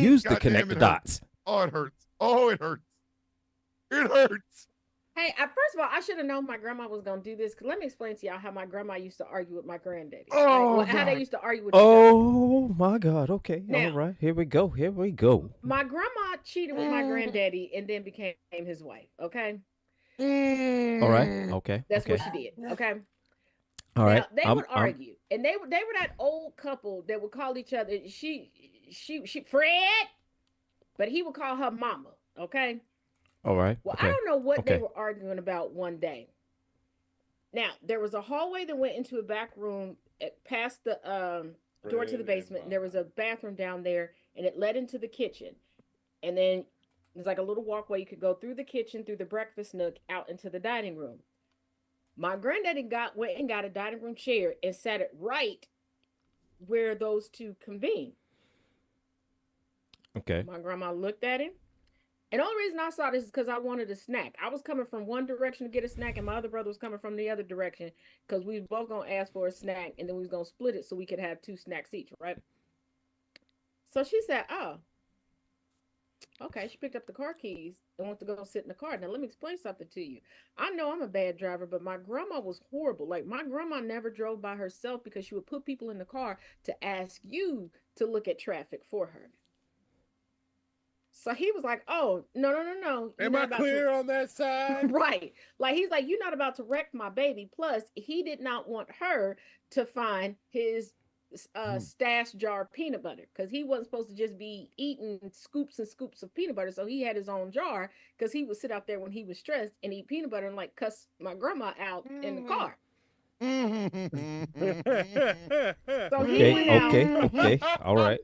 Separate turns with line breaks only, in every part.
used to connect the dots.
Oh, it hurts. Oh, it hurts. It hurts.
Hey, first of all, I should have known my grandma was gonna do this. Cause let me explain to y'all how my grandma used to argue with my granddaddy.
Oh,
right? Well, how they
God.
used to argue with each other.
Oh my God. Okay.
Now-
All right. Here we go. Here we go.
My grandma cheated with my granddaddy and then became his wife. Okay,
All right. Okay.
that's
okay.
what she did. Okay.
All right.
Now they would argue, and they were that old couple that would call each other she Fred, but he would call her mama. Okay.
All right.
Well,
okay.
I don't know what they
Okay.
were arguing about one day. Now there was a hallway that went into a back room past the door to the basement, and there was a bathroom down there, and it led into the kitchen, and then there's like a little walkway you could go through the kitchen, through the breakfast nook, out into the dining room. My granddaddy went and got a dining room chair and sat it right where those two convened.
Okay.
My grandma looked at him. And the only reason I saw this is because I wanted a snack. I was coming from one direction to get a snack, and my other brother was coming from the other direction because we was both going to ask for a snack, and then we was going to split it so we could have 2 snacks each, right? So she said, oh, okay. She picked up the car keys and went to go sit in the car. Now, let me explain something to you. I know I'm a bad driver, but my grandma was horrible. Like, my grandma never drove by herself because she would put people in the car to ask you to look at traffic for her. So he was like, oh, no.
Am I clear on that side?
Right. Like, he's like, you're not about to wreck my baby. Plus, he did not want her to find his stash jar of peanut butter because he wasn't supposed to just be eating scoops and scoops of peanut butter. So he had his own jar because he would sit out there when he was stressed and eat peanut butter and like cuss my grandma out in the car. So he went out.
Okay. All right.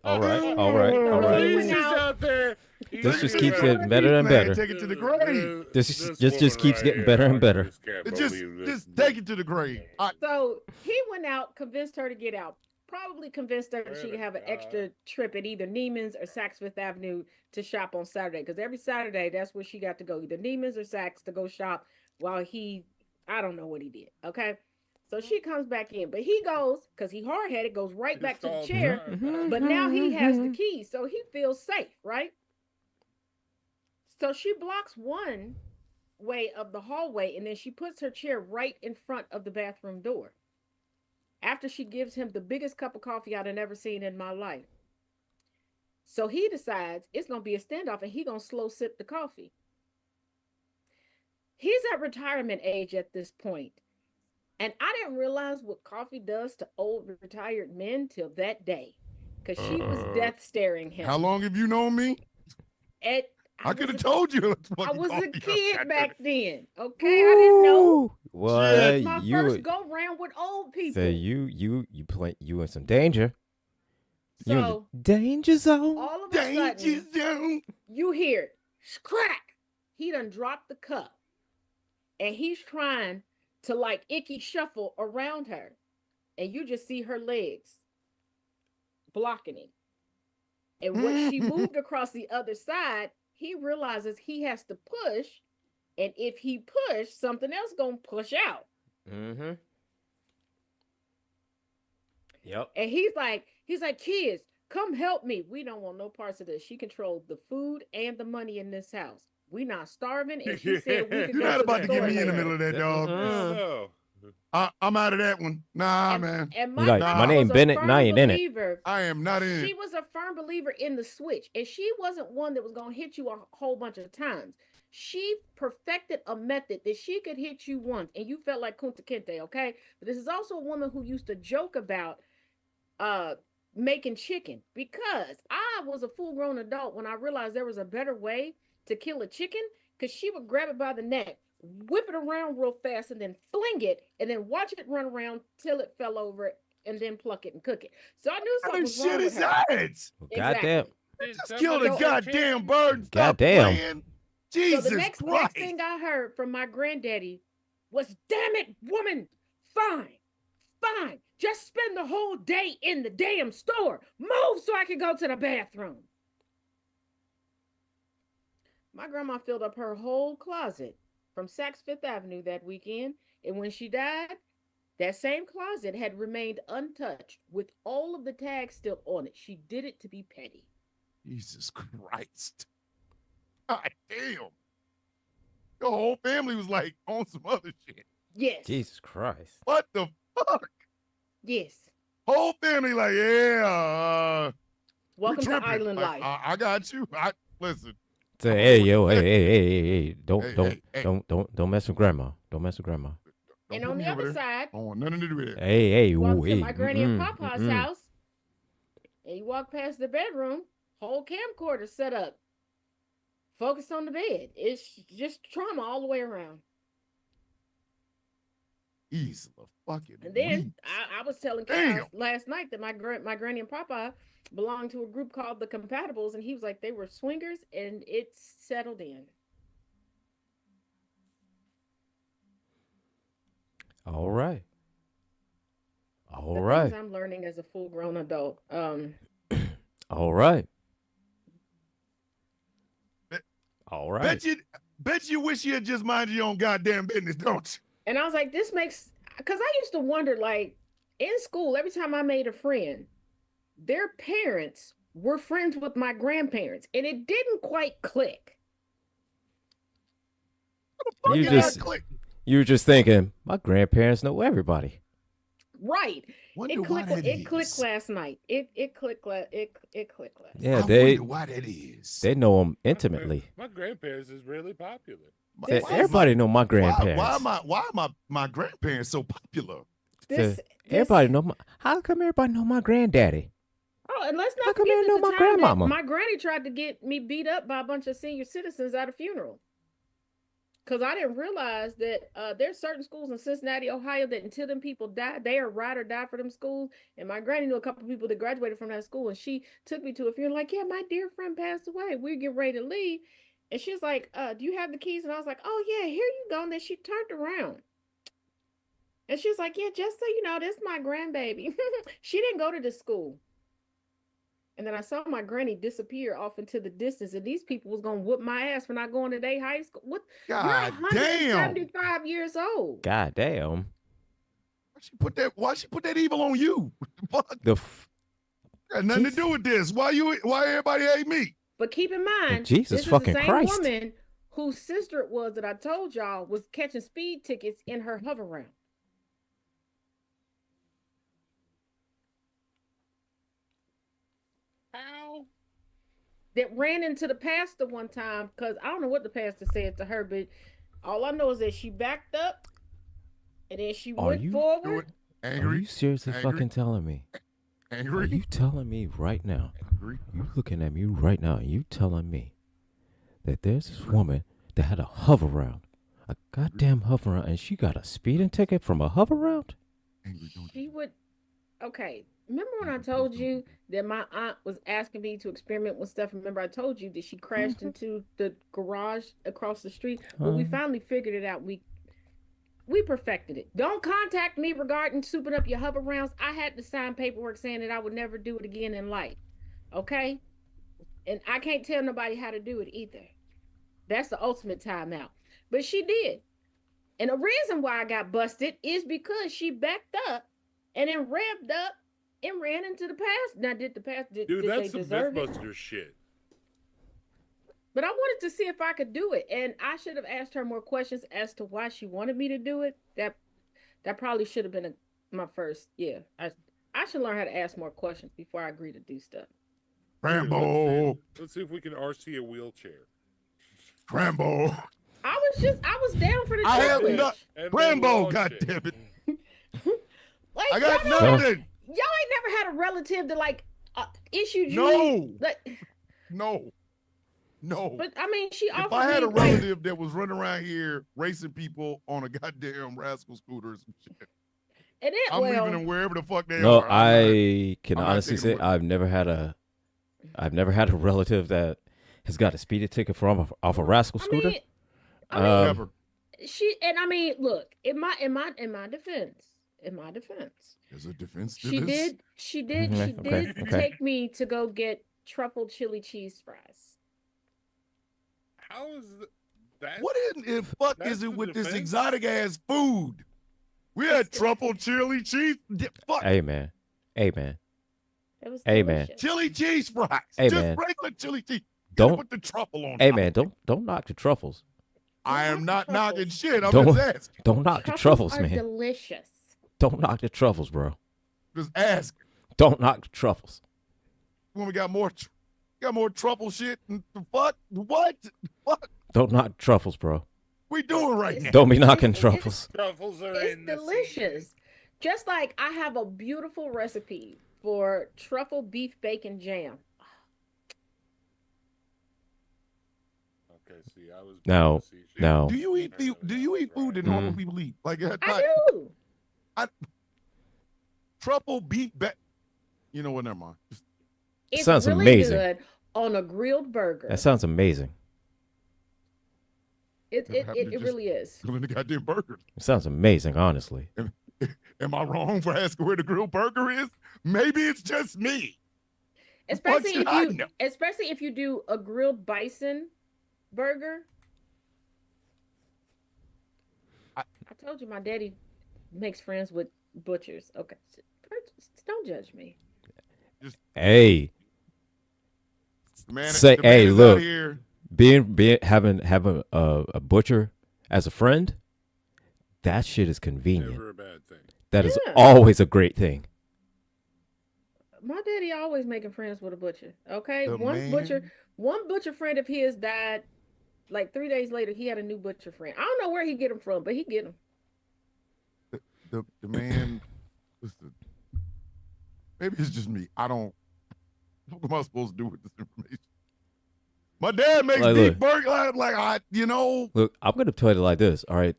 He went
out there.
This just keeps getting better and better.
Take it to the grave.
This just keeps getting better and better.
Just take it to the grave.
So he went out, convinced her to get out. Probably convinced her that she could have an extra trip at either Neiman's or Saks Fifth Avenue to shop on Saturday. Because every Saturday, that's where she got to go. Either Neiman's or Saks to go shop while I don't know what he did. Okay. So she comes back in. But he goes, because he hard-headed, goes right back to the chair. But now he has the key. So he feels safe, right? So she blocks one way of the hallway, and then she puts her chair right in front of the bathroom door. After she gives him the biggest cup of coffee I'd ever seen in my life. So he decides it's going to be a standoff, and he's going to slow sip the coffee. He's at retirement age at this point. And I didn't realize what coffee does to old retired men till that day. Because she was death staring him.
How long have you known me? I could have told you.
I was a kid back then. Okay, I didn't know.
Well,
my first go round with old people.
So you in some danger.
So
you in the danger zone.
All of a sudden, you hear it, crack. He done dropped the cup, and he's trying to like icky shuffle around her, and you just see her legs blocking him. And when she moved across the other side, he realizes he has to push, and if he push, something else gonna push out.
Mm-hmm. Yep.
And he's like, kids, come help me. We don't want no parts of this. She controlled the food and the money in this house. We not starving, and she said we could.
You're not about to get me in the middle of that, dog.
No.
I'm out of that one. Nah, man.
And
my name Bennett, and I ain't in it.
I am not in it.
She was a firm believer in the switch, and she wasn't one that was going to hit you a whole bunch of times. She perfected a method that she could hit you once, and you felt like Kunta Kinte, okay? But this is also a woman who used to joke about making chicken, because I was a full-grown adult when I realized there was a better way to kill a chicken, because she would grab it by the neck, whip it around real fast, and then fling it, and then watch it run around till it fell over, and then pluck it and cook it. So I knew something was wrong with her.
Well, goddamn.
Just kill the goddamn bird.
Goddamn.
Jesus
so the next
Christ.
thing I heard from my granddaddy was, damn it, woman, fine. Just spend the whole day in the damn store. Move so I can go to the bathroom. My grandma filled up her whole closet from Saks Fifth Avenue that weekend, and when she died, that same closet had remained untouched with all of the tags still on it. She did it to be petty.
Jesus Christ. God damn. Your whole family was like on some other shit.
Yes.
Jesus Christ.
What the fuck?
Yes.
Whole family like, yeah.
Welcome to Island
like,
Life.
I got you. Listen.
Say, hey, yo, hey,
Hey.
don't mess with grandma. Don't mess with grandma.
And on the other side,
I don't want nothing to do with it.
Hey,
you walk to
hey.
my granny and papa's house, and you walk past the bedroom, whole camcorder set up, focused on the bed. It's just trauma all the way around.
Easy fucking.
And then I was telling Chaos last night that my granny and papa belonged to a group called the Compatibles, and he was like, they were swingers, and it settled in.
All right.
Things I'm learning as a full-grown adult.
All right. All right.
Bet you wish you had just minded your own goddamn business, don't you?
And I was like, this makes, because I used to wonder, like, in school, every time I made a friend, their parents were friends with my grandparents, and it didn't quite click.
You were just thinking, my grandparents know everybody.
Right. It clicked last night. It clicked last night.
Yeah,
wonder why that is.
They know them intimately.
My grandparents is really popular.
Everybody know my grandparents.
Why am my grandparents so popular?
Everybody know how come everybody know my granddaddy?
Oh, and let's not
how come
forget
they know my grandmama?
My granny tried to get me beat up by a bunch of senior citizens at a funeral. Because I didn't realize that there's certain schools in Cincinnati, Ohio, that until them people die, they are ride or die for them schools. And my granny knew a couple of people that graduated from that school, and she took me to a funeral. Like, yeah, my dear friend passed away. We're getting ready to leave, and she's like, "Do you have the keys?" And I was like, "Oh yeah, here you go." And then she turned around, and she was like, "Yeah, just so you know, this is my grandbaby." She didn't go to the school. And then I saw my granny disappear off into the distance, and these people was gonna whoop my ass for not going to their high school. What?
God
You're 175 years old.
God damn.
Why she put that evil on you? Fuck. Got nothing to do with this. Why everybody hate me?
But keep in mind,
Jesus
this
fucking
is the same
Christ.
woman whose sister it was that I told y'all was catching speed tickets in her hover round.
How?
That ran into the pastor one time, because I don't know what the pastor said to her, but all I know is that she backed up and then she went forward.
Angry?
Are you seriously fucking telling me?
Angry?
Are you telling me right now?
Angry?
You looking at me right now and you telling me that there's this woman that had a hover round, a goddamn hover round, and she got a speeding ticket from a hover round?
She would, okay. Remember when I told you that my aunt was asking me to experiment with stuff? Remember I told you that she crashed into the garage across the street? Well, we finally figured it out. We perfected it. Don't contact me regarding souping up your hover rounds. I had to sign paperwork saying that I would never do it again in life. Okay? And I can't tell nobody how to do it either. That's the ultimate timeout. But she did. And the reason why I got busted is because she backed up and then revved up and ran into the past. Now, did
that's
they
some
deserve it?
Mythbuster shit.
But I wanted to see if I could do it, and I should have asked her more questions as to why she wanted me to do it. That probably should have been my first. Yeah, I should learn how to ask more questions before I agree to do stuff.
Rambo.
Let's see if we can RC a wheelchair.
Rambo.
I was down for the
I have
challenge.
not. Rambo, goddammit.
Like,
I got
y'all
nothing.
Y'all ain't never had a relative that like issued you.
No.
Like,
No.
But I mean, she offered
If I had
me,
a relative that was running around here racing people on a goddamn rascal scooter or some shit,
and it,
I'm leaving them wherever the fuck they are.
No, I can
I'm
honestly say I've never had a relative that has got a speeding ticket from off a rascal scooter.
I mean,
never.
I mean, look, in my defense,
there's a defense to
she
this.
she did take me to go get truffle chili cheese fries.
How is that?
What in the fuck is it with this exotic ass food? We had truffle chili cheese. Fuck.
Hey man,
It was
Hey, man.
delicious.
Chili cheese fries.
Hey,
Just
man.
regular chili cheese.
Don't
put the truffle on.
Hey,
top.
man, don't knock the truffles.
I am not knocking shit. I'm
Don't-
just asking.
Don't knock the truffles,
are
man.
delicious.
Don't knock the truffles, bro.
Just asking.
Don't knock the truffles.
When we got more truffle shit. And the fuck? What?
Don't knock the truffles, bro.
We doing right now?
Don't be knocking truffles.
Truffles are
It's
in the
delicious.
season.
Just like I have a beautiful recipe for truffle beef bacon jam.
Okay, see, I was
No. No.
Do you eat food that normal people eat? Like
I do.
truffle beef You know what? Never mind.
It's
Sounds
really
amazing.
good on a grilled burger.
That sounds amazing.
It
Never happened to just-
really is.
Grilling the goddamn burger.
It sounds amazing, honestly.
Am I wrong for asking where the grilled burger is? Maybe it's just me.
Especially
should I
if you
know?
especially if you do a grilled bison burger. I told you my daddy makes friends with butchers. Okay. Don't judge me.
Hey,
Man,
Say-
the man
hey,
is out
look.
here.
having a butcher as a friend, that shit is convenient.
Never a bad thing.
That is
Yeah.
always a great thing.
My daddy always making friends with a butcher. Okay.
The
One
man-
butcher friend of his died like 3 days later. He had a new butcher friend. I don't know where he get them from, but he get them.
The man. Listen, maybe it's just me. I don't. What am I supposed to do with this information? My dad makes
Like,
beef
look.
burger.
Look, I'm gonna tell you like this. All right,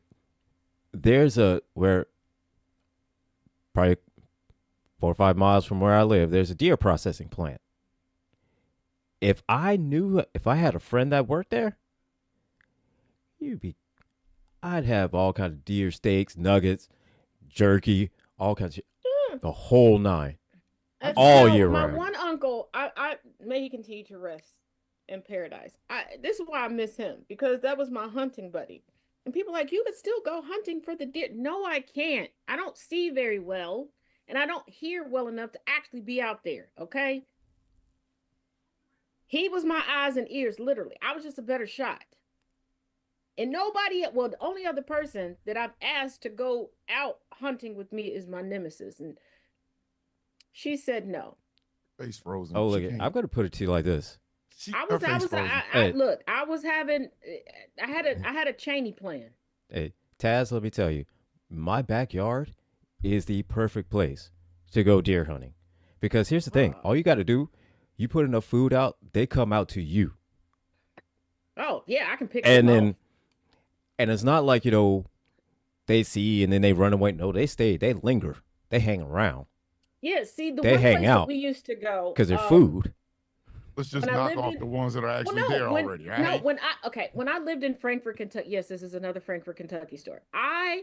where probably 4 or 5 miles from where I live, there's a deer processing plant. If I had a friend that worked there, I'd have all kinds of deer steaks, nuggets, jerky, all kinds of shit, the whole nine. All year
my
round.
one uncle, I may he continue to rest in paradise. This is why I miss him, because that was my hunting buddy. And people are like, you could still go hunting for the deer. No, I can't. I don't see very well, and I don't hear well enough to actually be out there. Okay. He was my eyes and ears, literally. I was just a better shot. And nobody, well, the only other person that I've asked to go out hunting with me is my nemesis. And she said no.
Face frozen.
Oh,
She
look,
can't-
I'm gonna put it to you like this.
her face frozen.
Hey.
Look, I was having, I had a Cheney plan.
Hey, Taz, let me tell you, my backyard is the perfect place to go deer hunting. Because here's the thing, all you got to do, you put enough food out, they come out to you.
Oh, yeah, I can pick
And
them
then,
off.
and it's not like, they see and then they run away. No, they stay, they linger, they hang around
Yeah, see, the
they
one
hang
place
out
that we used to go.
because they're food.
Let's just
when I
knock
lived
off
in-
the ones that are actually
Well, no,
there
when,
already.
no,
Right?
when I lived in Frankfort, Kentucky, yes, this is another Frankfort, Kentucky story. I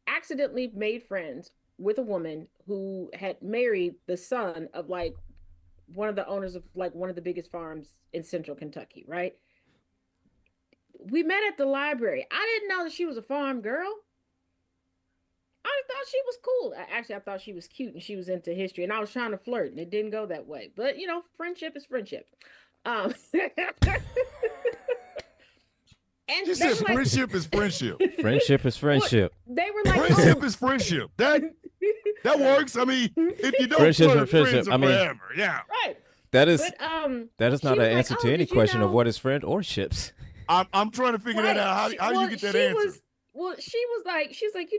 accidentally made friends with a woman who had married the son of like one of the owners of like one of the biggest farms in central Kentucky, right? We met at the library. I didn't know that she was a farm girl. I thought she was cool. Actually, I thought she was cute and she was into history, and I was trying to flirt, and it didn't go that way. But friendship is friendship. And
She
they
said
were like,
friendship is friendship.
Friendship is friendship.
they were like,
Friendship is friendship. That works. I mean, if you don't
Friendship
flirt,
is friendship.
friends are
I mean-
forever. Yeah.
right.
That is
But
that is
she
not
was
an
like,
answer
"Oh,
to any
did you
question of
know-"
what is friend or ships.
I'm trying to figure that out. How do you get that answer?
She's like,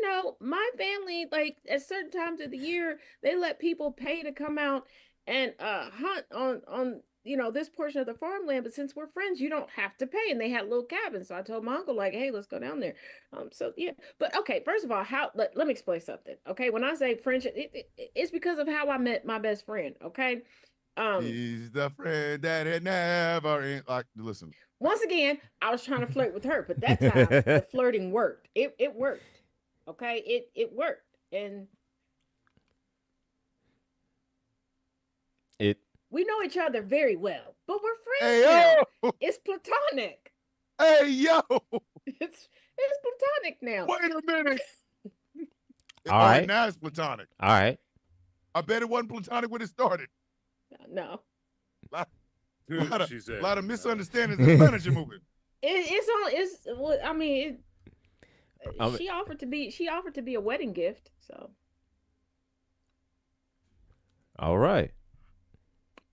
my family, like at certain times of the year, they let people pay to come out and hunt on this portion of the farmland, but since we're friends, you don't have to pay. And they had little cabins. So I told my uncle, like, hey, let's go down there. So yeah. But okay, first of all, let me explain something. Okay. When I say friendship, it's because of how I met my best friend. Okay.
He's the friend that it never listen.
Once again, I was trying to flirt with her, but that time the flirting worked. It worked. Okay, it worked. And we know each other very well, but we're friends
Hey
now.
yo,
It's platonic.
hey yo,
It's platonic now.
wait a minute.
All right.
Now it's platonic.
All right.
I bet it wasn't platonic when it started.
No.
She said,
a lot of misunderstandings in furniture moving.
It's all. It's. Well, I mean,
I mean-
she offered to be a wedding gift. So
All right.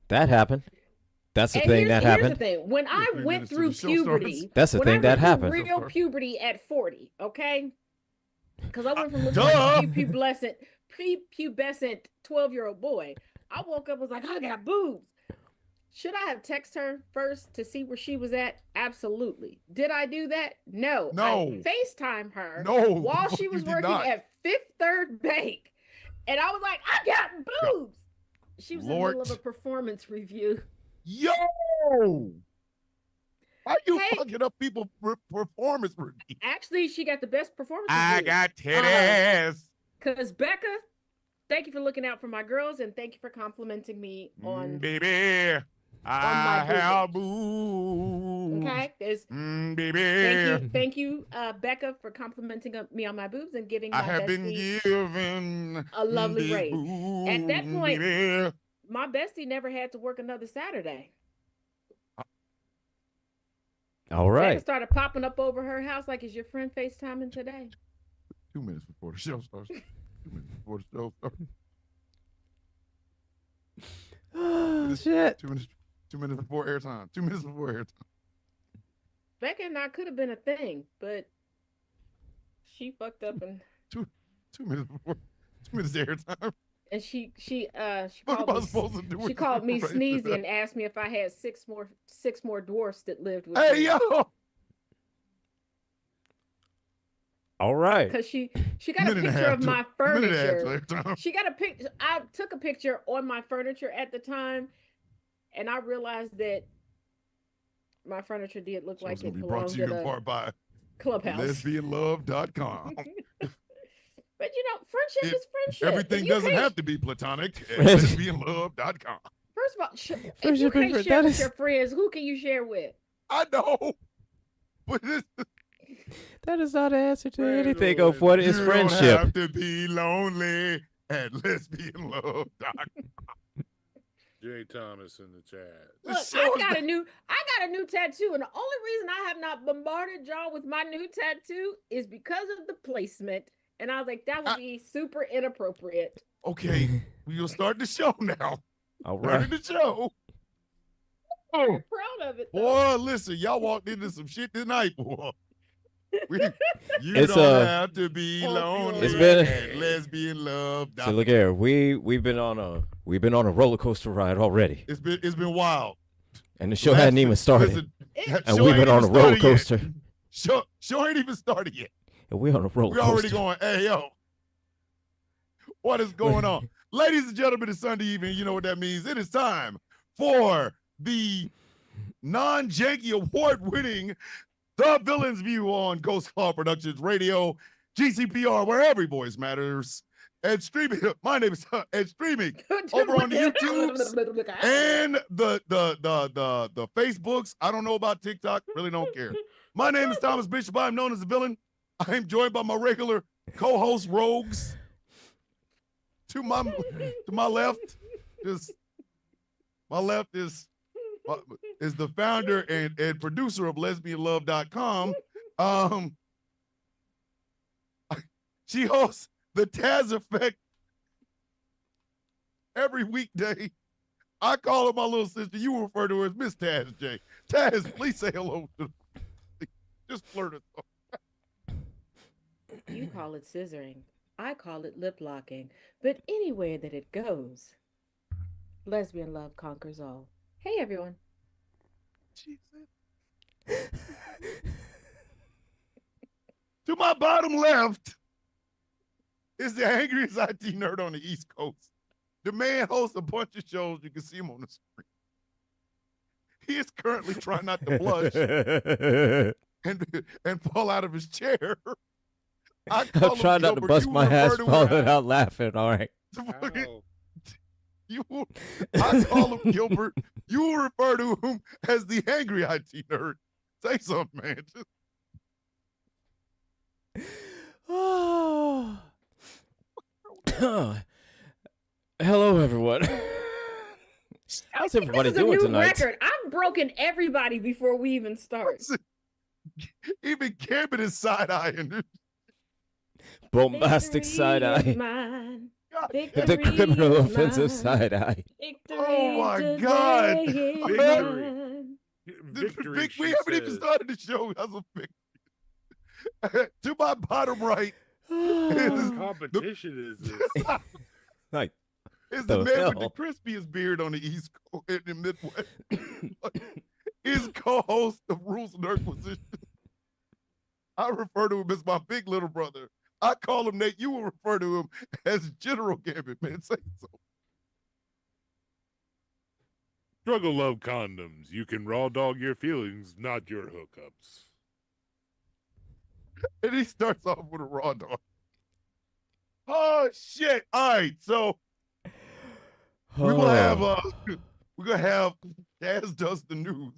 That happened. That's the
and
thing that
here's the
happened.
thing. When I
3
went
minutes till
through
the show starts.
puberty,
That's the
when
thing
I
that
went through
happened.
real puberty at 40, okay? Because I went from looking
Duh.
like a prepubescent 12-year-old boy. I woke up, was like, I got boobs. Should I have texted her first to see where she was at? Absolutely. Did I do that? No.
No.
I FaceTime her
No,
while
the
she
fuck
was
you did
working
not.
at Fifth Third Bank. And I was like, I got boobs. She was in the middle of a
Lord.
performance review.
Yo! Why you
Hey.
fucking up people's performance review?
Actually, she got the best performance
I
review.
got titties.
Because Becca, thank you for looking out for my girls and thank you for complimenting me on.
Baby, I have boobs.
Okay,
Baby.
thank you, Becca, for complimenting me on my boobs and giving my
I have been
bestie
given
a lovely
these
raise.
boobs,
At that point,
baby.
my bestie never had to work another Saturday.
All
Becca
right.
started popping up over her house like, is your friend FaceTiming today?
2 minutes before the show starts. 2 minutes before the show starts.
Oh, shit.
2 minutes before airtime. 2 minutes before airtime.
Becca and I could have been a thing, but she fucked up and
2 minutes before. 2 minutes airtime.
and she
What am I
called me,
supposed to do with
she called me
this
sneezy
information?
and asked me if I had six more dwarfs that lived with
Hey
me.
yo!
All right.
Because she got a picture of my furniture.
Furniture.
She got a picture. I took a picture on my furniture at the time, and I realized that my furniture did look like
Show's
it
gonna be brought
belonged
to you
in
in
a
part by
clubhouse.
lesbianlove.com.
But friendship is friendship.
Everything
If you
doesn't
can't-
have to be platonic at lesbianlove.com.
First of all, if you
Friendship
can't
is-
share
that
with
is-
your friends, who can you share with?
I know. But
That is not an answer to
Friend
anything
or
of what is
you
friendship.
don't have to be lonely at lesbianlove.com.
Jay Thomas in the chat.
Look, I got a new tattoo, and the only reason I have not bombarded y'all with my new tattoo is because of the placement. And I was like, that would be super inappropriate.
Okay, we'll start the show now.
All
Starting
right.
the show.
I'm
Oh,
proud of it. Though.
boy, listen, y'all walked into some shit tonight, boy. You
It's,
don't have to be
Oh,
lonely
It's been-
at lesbianlove.com.
So look here, we've been on a roller coaster ride already,
It's been wild.
and the show hadn't even started,
Listen,
It-
and
show
we've
ain't
been on a
even
roller
started yet.
coaster,
Show ain't even started yet.
and we're on a roller
We're already
coaster.
going, hey, yo, what is going on? Ladies and gentlemen, it's Sunday evening. You know what that means. It is time for the non-janky award-winning The Villain's View on Ghost Claw Productions Radio, GCPR, where every voice matters. And streaming, my name is and streaming over on the YouTubes and the Facebooks. I don't know about TikTok, really don't care. My name is Thomas Bishop. I'm known as the villain. I am joined by my regular co-host Rogues. To my left is the founder and producer of lesbianlove.com. She hosts the Taz Effect every weekday. I call her my little sister. You refer to her as Miss Taz J. Taz, please say hello to just flirt us.
You call it scissoring. I call it lip locking. But anywhere that it goes, lesbian love conquers all. Hey, everyone.
To my bottom left is the angriest IT nerd on the East Coast. The man hosts a bunch of shows. You can see him on the screen. He is currently trying not to blush and fall out of his chair.
I'm trying not to
Gilbert.
bust
You
my
refer
ass
to him
falling out laughing. All right.
Ow.
I call him Gilbert. You refer to him as the angry IT nerd. Say something, man.
Hello, everyone. How's everybody
This is a
doing
new
tonight?
record. I've broken everybody before we even start.
Even Gambit is side-eyeing.
Bombastic side eye. The criminal offensive side eye.
Oh my God.
Victory,
We haven't even started the show. That's a victory. To my bottom right
What competition is this?
Like,
is
the
the man with
hell?
the crispiest beard on the East Coast in the Midwest. Is co-host of Rules of Nerdquisition. I refer to him as my big little brother. I call him Nate. You will refer to him as General Gambit, man. Say so.
Struggle love condoms. You can raw dog your feelings, not your hookups.
And he starts off with a raw dog. Oh shit! All right, so we're gonna have Kaz does the news,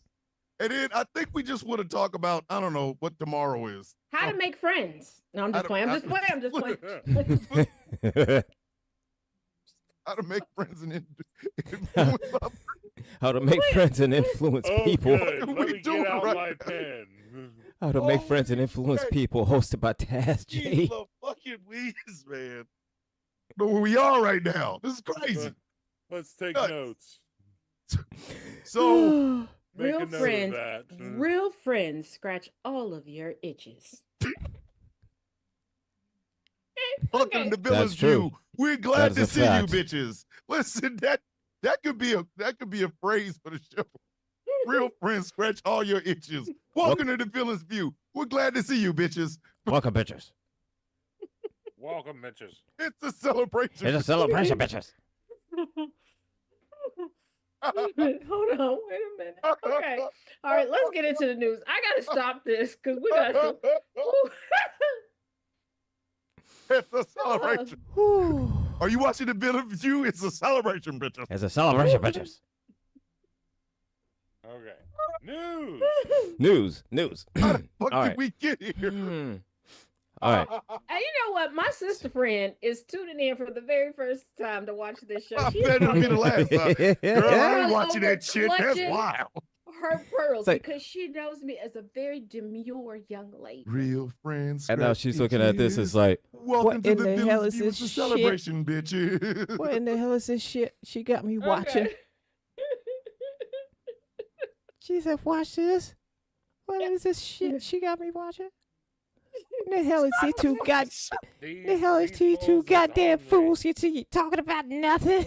and then I think we just want to talk about I don't know what tomorrow is.
How to make friends. No, I'm just playing. I'm just playing. I'm just playing.
How to make friends and influence others.
How to make friends and influence people.
Good.
We
Let me
doing
get out
right
my
now.
pen.
How to make
Oh,
friends and influence
okay.
people. Hosted by Taz J.
Jeez, the fucking wheeze, man. Know where we are right now. This is crazy.
Let's take
Nuts.
notes.
So
Make
Real
a note
friends.
of that.
Real friends scratch all of your itches.
welcome
Okay.
to Villain's
That's true.
View. We're glad
That
to
is a
see
fact.
you, bitches. Listen, that could be a phrase for the show. Real friends scratch all your itches. Welcome to the Villain's View. We're glad to see you, bitches.
Welcome, bitches.
Welcome, bitches.
It's a celebration.
It's a celebration, bitches.
Hold on, wait a minute. Okay. All right, let's get into the news. I gotta stop this because we got
It's a celebration. Are you watching the Villain's View? It's a celebration, bitches.
It's a celebration, bitches.
Okay.
News.
How the fuck
All
did
right.
we get here?
All right.
And you know what? My sister friend is tuning in for the very first time to watch this show.
I
She's
bet it'll be the
probably
last time. Girl, I ain't watching that shit. That's
Clutching.
wild.
her pearls
It's like-
because she knows me as a very demure young lady.
Real friends.
And now
scratch
she's looking at this
itches.
as like,
Welcome
what
to
in
the
the hell
Villain's
is
View. It's
this
a
shit?
celebration, bitches.
what in the hell is this shit? She got me watching.
Okay.
She said, watch this. What is this shit she got me watching? The hell is he two god? The hell is he two goddamn fools? You two talking about nothing?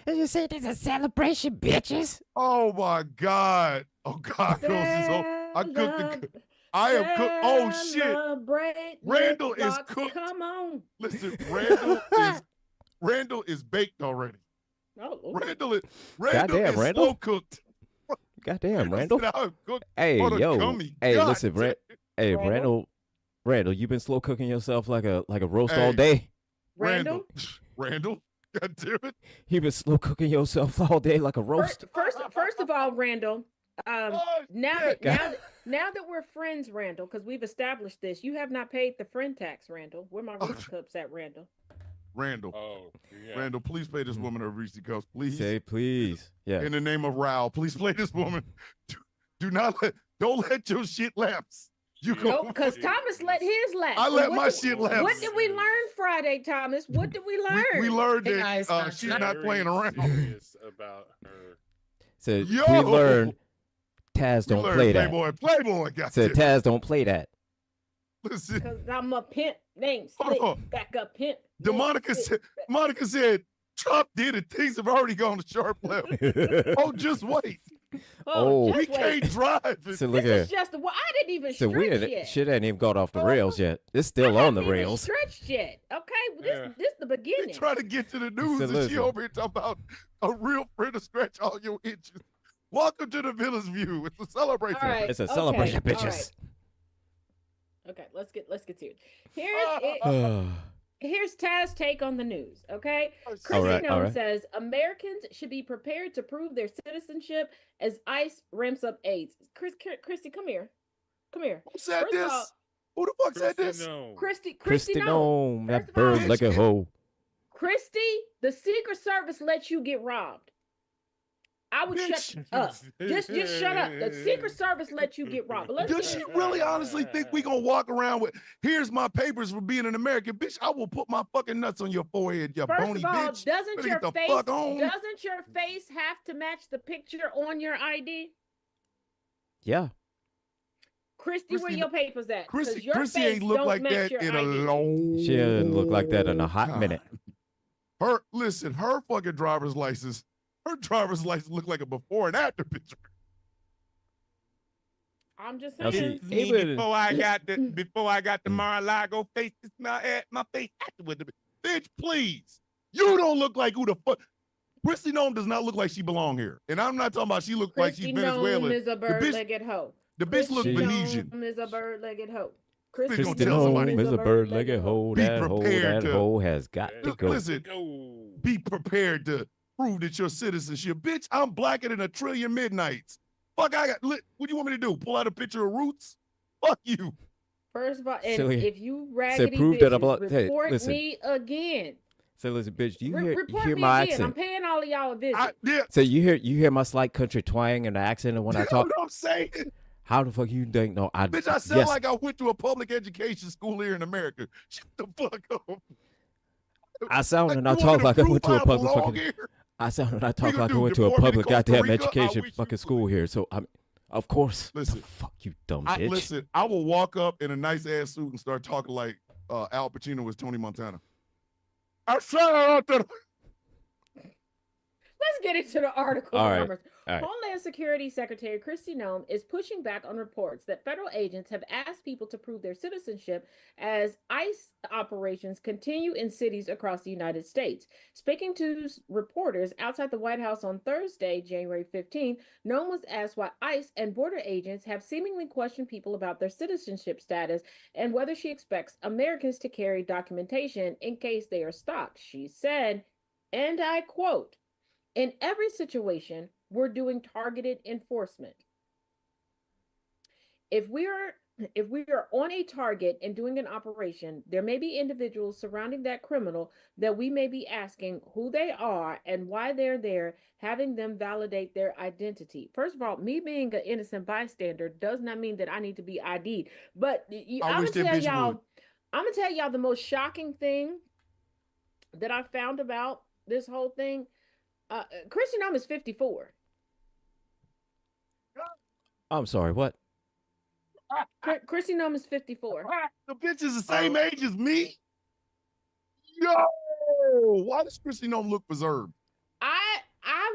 And you say there's a celebration, bitches.
Oh my God. Oh God. Girls, this whole, I cooked the. I am cooked. Oh shit.
Celebrate,
Randall is
Lip-Locks,
cooked.
Come on.
Listen, Randall is baked already.
Oh,
Randall is
Goddamn, Randall.
slow cooked.
Goddamn, Randall.
Listen, I'm cooked
Hey,
for the
yo.
gummy.
Hey,
God
listen,
damn.
Hey,
Randall?
Randall, you been slow cooking yourself like a roast
Hey.
all day?
Randall.
Randall. God damn it.
You been slow cooking yourself all day like a roast?
First of all, Randall.
Oh,
Now
shit.
that we're friends, Randall, because we've established this, you have not paid the friend tax, Randall. Where my Reese cups at, Randall?
Randall.
Oh, yeah.
Randall, please pay this woman her Reese cups, please.
Say please. Yeah.
In the name of Raul, please play this woman. Don't let your shit lapse. You go.
Nope, because Thomas let his lapse.
I
So
let
what
my
did-
shit lapse.
What did we learn Friday, Thomas? What did we learn?
We learned
Hey,
that
guys,
she's not playing around.
Serious about her.
Said
Yo!
we learned Taz
We
don't
learned
play that.
Playboy, God
Said
damn.
Taz don't play that.
Listen,
Because I'm a pimp named
Hold
Slick.
on.
Back up pimp.
Monica said, Trump did it. Things have already gone to sharp left. Oh, just wait.
Oh.
just
We
wait.
can't drive.
So look
This
here.
is just I didn't even
So we
stretch
ain't,
yet.
shit ain't even got off the
Oh.
rails yet. It's still
I
on the
haven't even
rails.
stretched yet. Okay,
Yeah.
this the
They
beginning.
try to get to the news
So
and
listen.
she over here talking about a real friend to scratch all your itches. Welcome to the Villain's View. It's a celebration.
All right.
It's a
Okay,
celebration,
all
bitches.
Okay, let's get to it. Here's Taz's take on the news. Okay, Chrissy
All right, all
Nome
right.
says Americans should be prepared to prove their citizenship as ICE ramps up AIDS. Christy, come here.
Who said
First of
this?
all-
Who the fuck said this?
No.
Christy
Christy
Nome.
Nome, that
First of all,
bird like a hoe.
Christy, the Secret Service lets you get robbed. I would
Bitch.
shut up. Just shut up. The Secret Service let you get robbed. But let's
Does
get
she really honestly think we gonna walk around with, here's my papers for being an American? Bitch, I will put my fucking nuts on your forehead, you
First
bony
of all,
bitch.
doesn't
Better
your
get the
face
fuck on.
doesn't your face have to match the picture on your ID?
Yeah.
Christy, where
Christy-
your papers at? Because
Chrissy,
your
Chrissy
face
ain't look
don't
like
match
that
your
in a
ID.
long
She didn't look like that in a hot
time.
minute.
Her fucking driver's license looked like a before and after picture.
I'm just
Now,
saying.
see, even-
Before I got the Mar-a-Lago face, my face afterward. Bitch, please. You don't look like who the fuck. Christy Nome does not look like she belong here. And I'm not talking about she looked like she's
Christy
Venezuelan.
Nome is a bird-legged hoe.
The bitch look
Christy
Venetian.
Nome is a bird-legged hoe.
Christy
Christy
tell somebody-
Nome is a bird-legged hoe.
Be
That
prepared to-
hoe has got to go.
Listen, be prepared to prove that your citizenship. Bitch, I'm blacker than a trillion midnights. Fuck, what do you want me to do? Pull out a picture of Roots? Fuck you.
First of all, and
Silly.
if you raggedy
prove that I'm
bitches,
hey,
report
listen.
me again.
So listen, bitch, do you
Report
hear
me
my
again. I'm
accent?
paying all of y'all a visit.
Yeah,
So you hear my slight country twang and the accent and when I
you know
talk?
what I'm saying?
How the fuck you think? No,
Bitch, I sound like I went to a public education school here in America. Shut the fuck up.
I sound and I
You want
talk
me to
like I
prove
went to a
I
public
belong
fucking.
here?
I sound and I talk
gonna
like I
do?
went to a
Deport me to
public
Costa
goddamn
Rica? I
education
wish you
fucking
would.
school here. So I'm, of course.
Listen.
Fuck you, dumb bitch.
Listen, I will walk up in a nice ass suit and start talking like Al Pacino was Tony Montana. I said out there.
Let's get into the article.
All right.
Numbers.
All right.
Homeland Security Secretary Kristi Noem is pushing back on reports that federal agents have asked people to prove their citizenship as ICE operations continue in cities across the United States. Speaking to reporters outside the White House on Thursday, January 15th, Noem was asked why ICE and border agents have seemingly questioned people about their citizenship status and whether she expects Americans to carry documentation in case they are stopped. She said, and I quote, "In every situation, we're doing targeted enforcement. If we are on a target and doing an operation, there may be individuals surrounding that criminal that we may be asking who they are and why they're there, having them validate their identity." First of all, me being an innocent bystander does not mean that I need to be ID'd. But I'm gonna tell y'all the most shocking thing that I found about this whole thing. Kristi Noem is 54.
I'm sorry, what?
Kristi Noem is 54.
The bitch is the same age as me. Yo, why does Kristi Noem look preserved?
I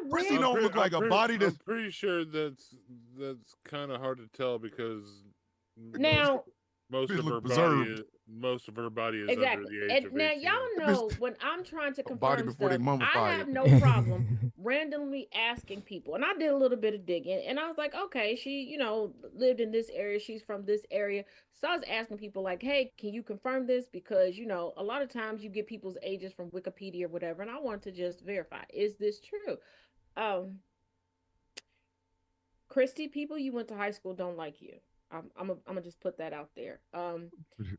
Kristi
read.
Noem look like a body that's.
I'm pretty sure that's kind of hard to tell because
Now,
most
Bitch
of
look
her body is
exactly.
under the age
And
of
now
18.
y'all know when I'm trying to
body
confirm
before they
stuff, I
mummify
have
it.
no problem randomly asking people. And I did a little bit of digging, and I was like, okay, she, lived in this area. She's from this area. So I was asking people like, hey, can you confirm this? Because, a lot of times you get people's ages from Wikipedia or whatever, and I want to just verify, is this true? Christy, people you went to high school don't like you. I'm gonna just put that out there.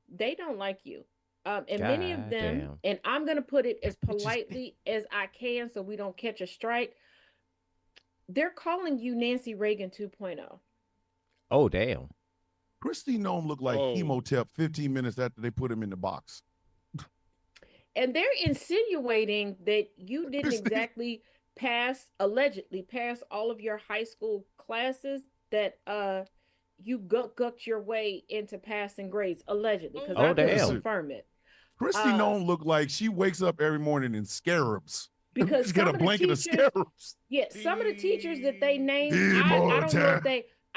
They don't like you. And many of them,
damn.
and I'm gonna put it as politely as I can so we don't catch a strike. They're calling you Nancy Reagan 2.0.
Oh, damn.
Kristi Noem looked like Chemotep 15 minutes after they put him in the box.
And they're insinuating that you didn't exactly allegedly pass all of your high school classes, that you gucked your way into passing grades, allegedly, because I couldn't confirm it.
Kristi Noem looked like she wakes up every morning in scarabs.
Because
she's got a blanket of scarabs.
Yeah, some of the teachers that they named, I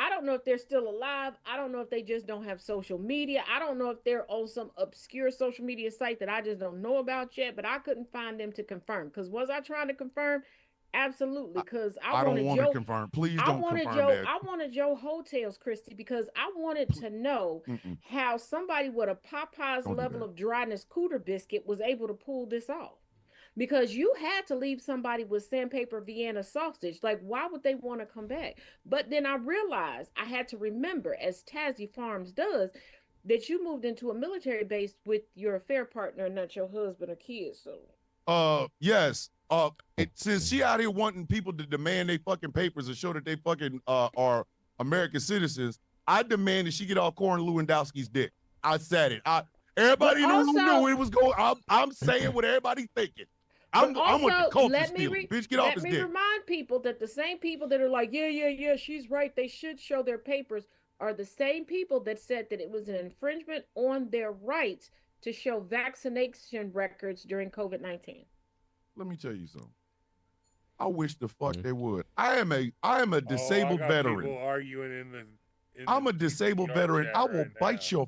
don't know if they're still alive. I don't know if they just don't have social media. I don't know if they're on some obscure social media site that I just don't know about yet, but I couldn't find them to confirm. Because was I trying to confirm? Absolutely, because I don't want to
confirm. Please don't confirm that.
I wanted Joe Hotels, Christy, because I wanted to know how somebody with a Popeye's level of dryness cooter biscuit was able to pull this off. Because you had to leave somebody with sandpaper Vienna sausage. Like, why would they want to come back? But then I realized I had to remember, as Tazzy Farms does, that you moved into a military base with your affair partner, not your husband or kids. So
Yes. Since she out here wanting people to demand they fucking papers and show that they fucking are American citizens, I demand that she get off Corn Lewandowski's dick. I said it. Everybody in the room knew it was going. I'm saying what everybody's thinking. I'm with the culture stealing. Bitch, get off his dick.
Let me remind people that the same people that are like, yeah, she's right, they should show their papers, are the same people that said that it was an infringement on their rights to show vaccination records during COVID-19.
Let me tell you something. I wish the fuck they would. I am a disabled veteran.
People arguing in
I'm a disabled veteran. I'll bite your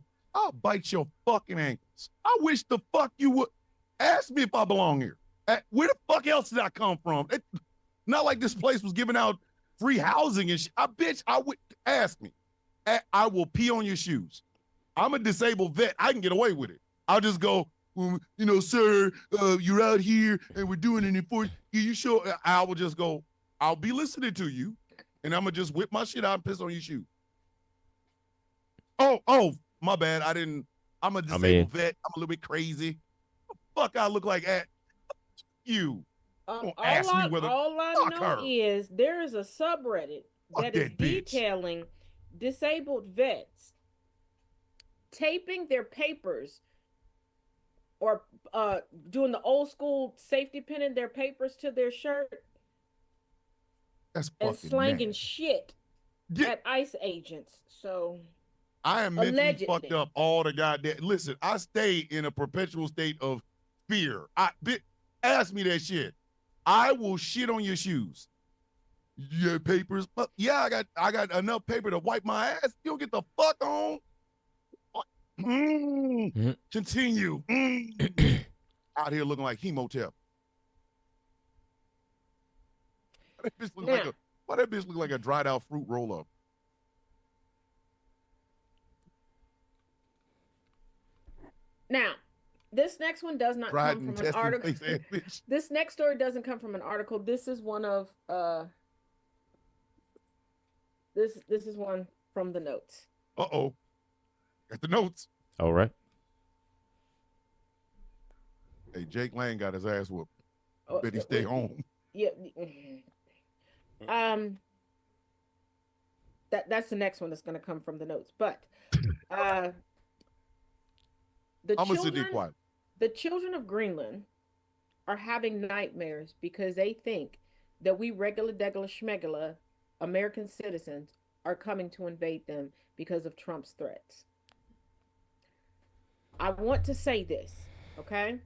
fucking ankles. I wish the fuck you would ask me if I belong here. Where the fuck else did I come from? Not like this place was giving out free housing and shit. I would ask me. I will pee on your shoes. I'm a disabled vet. I can get away with it. I'll just go, sir, you're out here and we're doing an enforcement. You sure? I will just go, I'll be listening to you and I'm going to just whip my shit out and piss on your shoe. Oh, my bad. I'm a disabled vet. I'm a little bit crazy. What the fuck I look like at you?
All I know is there is a subreddit that is detailing disabled vets taping their papers or doing the old school safety pinning their papers to their shirt and slanging shit at ICE agents. So
I am mentally fucked up all the goddamn. Listen, I stay in a perpetual state of fear. Ask me that shit. I will shit on your shoes. You have papers? Yeah, I got enough paper to wipe my ass. You don't get the fuck on. Continue. Out here looking like Hemotep. Why that bitch look like a dried out fruit roll up?
Now, this next one does not come from an article. This next story doesn't come from an article. This is one of this is one from the notes.
Uh-oh. Got the notes.
All right.
Hey, Jake Lang got his ass whooped. Bet he stay home.
Yeah. That's the next one that's going to come from the notes. But
I'm gonna sit there quiet.
The children of Greenland are having nightmares because they think that we regular schmegula American citizens are coming to invade them because of Trump's threats. I want to say this, okay?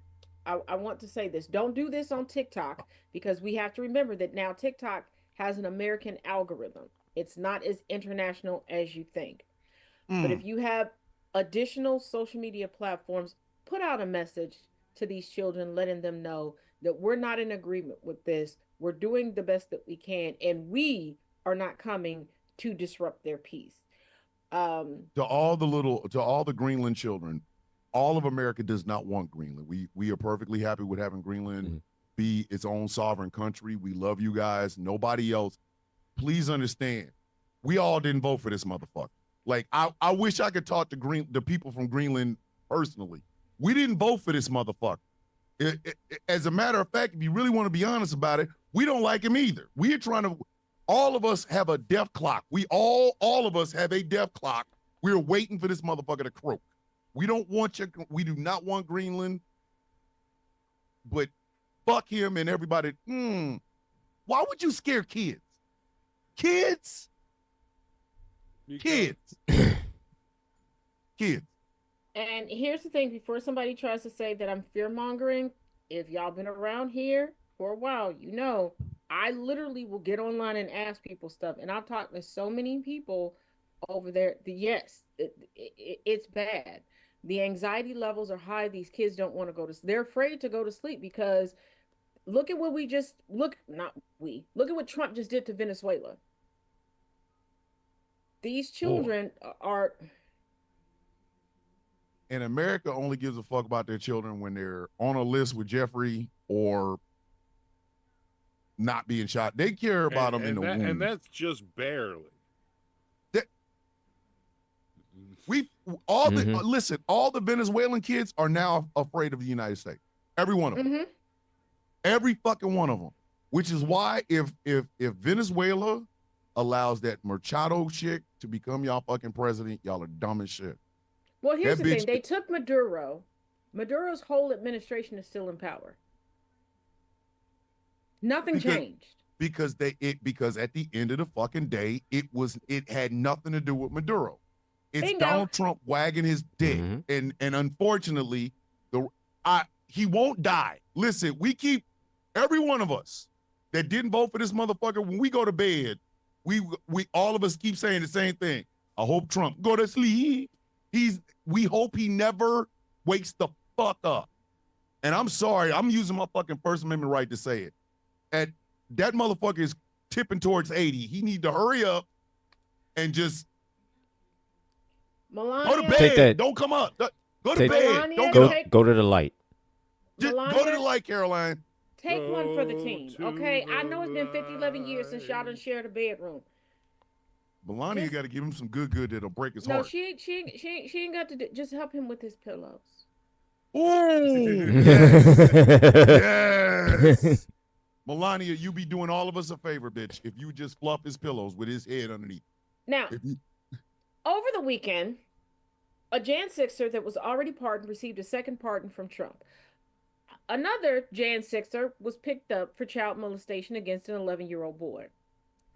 I want to say this. Don't do this on TikTok because we have to remember that now TikTok has an American algorithm. It's not as international as you think. But if you have additional social media platforms, put out a message to these children, letting them know that we're not in agreement with this. We're doing the best that we can, and we are not coming to disrupt their peace.
To all the Greenland children, all of America does not want Greenland. We are perfectly happy with having Greenland be its own sovereign country. We love you guys. Nobody else. Please understand, we all didn't vote for this motherfucker. Like, I wish I could talk to the people from Greenland personally. We didn't vote for this motherfucker. As a matter of fact, if you really want to be honest about it, we don't like him either. We're trying to, all of us have a death clock. All of us have a death clock. We're waiting for this motherfucker to croak. We do not want Greenland, but fuck him and everybody. Why would you scare kids? Kids? Kids.
And here's the thing, before somebody tries to say that I'm fear-mongering, if y'all been around here for a while, you know, I literally will get online and ask people stuff. And I've talked to so many people over there. It's bad. The anxiety levels are high. These kids don't want to go to sleep. They're afraid to go to sleep because look at what look at what Trump just did to Venezuela. These children are...
And America only gives a fuck about their children when they're on a list with Jeffrey or not being shot. They care about them in the womb.
And that's just barely.
All the Venezuelan kids are now afraid of the United States. Every one of them. Every fucking one of them. Which is why if Venezuela allows that Machado chick to become y'all fucking president, y'all are dumb as shit.
Well, here's
That
the thing.
bitch-
They took Maduro. Maduro's whole administration is still in power. Nothing changed.
Because at the end of the fucking day, it had nothing to do with Maduro. It's
Bingo.
Donald Trump wagging his dick. And unfortunately, he won't die. Listen, we keep every one of us that didn't vote for this motherfucker, when we go to bed, we all of us keep saying the same thing. I hope Trump go to sleep. We hope he never wakes the fuck up. And I'm sorry, I'm using my fucking First Amendment right to say it. That motherfucker is tipping towards 80. He need to hurry up and just
Melania,
go to bed.
Take that.
Don't come up. Go to
Take-
bed.
Melania,
Don't
Go,
get up.
go to the light.
Just go to
Melania,
the light, Caroline.
take one for the team,
Go
okay?
to
I know it's been 50, 11 years since y'all done
light.
shared a bedroom.
Melania
Just-
got to give him some good that'll break his
No,
heart.
she ain't got to do, just help him with his pillows.
Ooh, yes. Melania, you be doing all of us a favor, bitch, if you just fluff his pillows with his head underneath.
Now,
If you-
over the weekend, a Jan 6er that was already pardoned received a second pardon from Trump. Another Jan 6er was picked up for child molestation against an 11-year-old boy.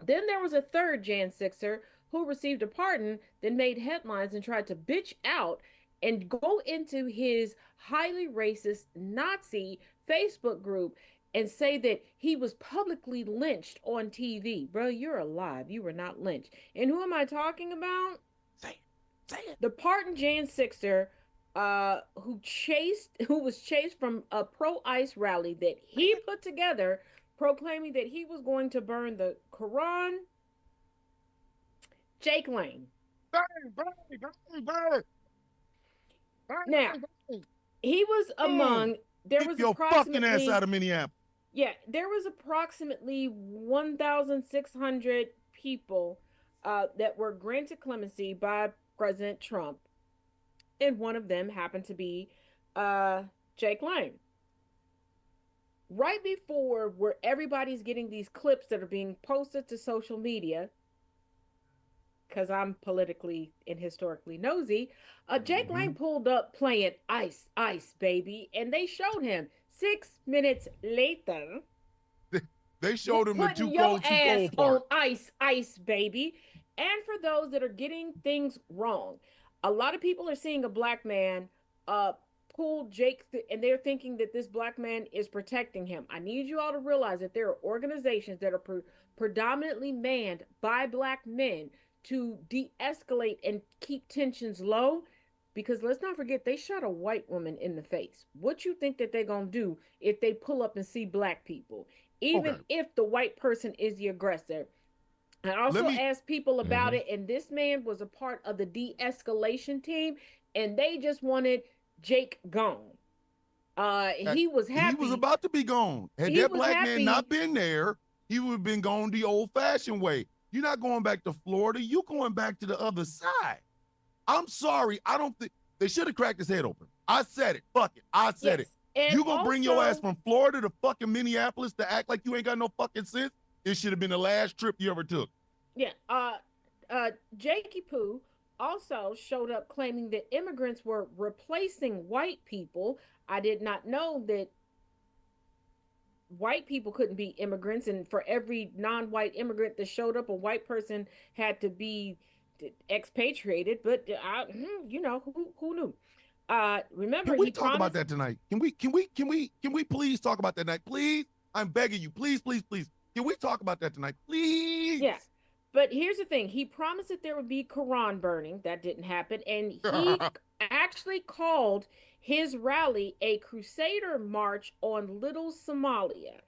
Then there was a third Jan 6er who received a pardon, then made headlines and tried to bitch out and go into his highly racist Nazi Facebook group and say that he was publicly lynched on TV. Bro, you're alive. You were not lynched. And who am I talking about?
Say it.
The pardoned Jan 6er who was chased from a pro-ICE rally that he put together, proclaiming that he was going to burn the Quran. Jake Lane. Now, he was among, there was
Keep your fucking ass
approximately,
out of Minneapolis.
yeah, there was approximately 1,600 people that were granted clemency by President Trump. And one of them happened to be Jake Lane. Right before where everybody's getting these clips that are being posted to social media, because I'm politically and historically nosy, Jake Lane pulled up playing Ice, Ice, Baby, and they showed him 6 minutes later.
They showed him the
putting
too
your
cold
ass
part.
on Ice, Ice, Baby. And for those that are getting things wrong, a lot of people are seeing a black man pull Jake, and they're thinking that this black man is protecting him. I need you all to realize that there are organizations that are predominantly manned by black men to de-escalate and keep tensions low, because let's not forget they shot a white woman in the face. What you think that they're gonna do if they pull up and see black people, even if the white person is the aggressor? I also asked people about it, and this man was a part of the de-escalation team, and they just wanted Jake gone. He was happy.
He was about to be gone. Had that black man not been there, he would have been gone the old-fashioned way. You're not going back to Florida. You're going back to the other side. I'm sorry. I don't think they should have cracked his head open. I said it. Fuck it. I said it.
And
you gonna bring your ass from Florida to fucking Minneapolis to act like you ain't got no fucking sense? It should have been the last trip you ever took.
Yeah. Jakey Poo also showed up claiming that immigrants were replacing white people. I did not know that white people couldn't be immigrants, and for every non-white immigrant that showed up, a white person had to be expatriated. But you know, who knew? Remember,
Can we talk about that tonight? Can we please talk about that tonight? Please, I'm begging you, please. Can we talk about that tonight, please?
Yes. But here's the thing. He promised that there would be Quran burning. That didn't happen. And he actually called his rally a Crusader March on Little Somalia.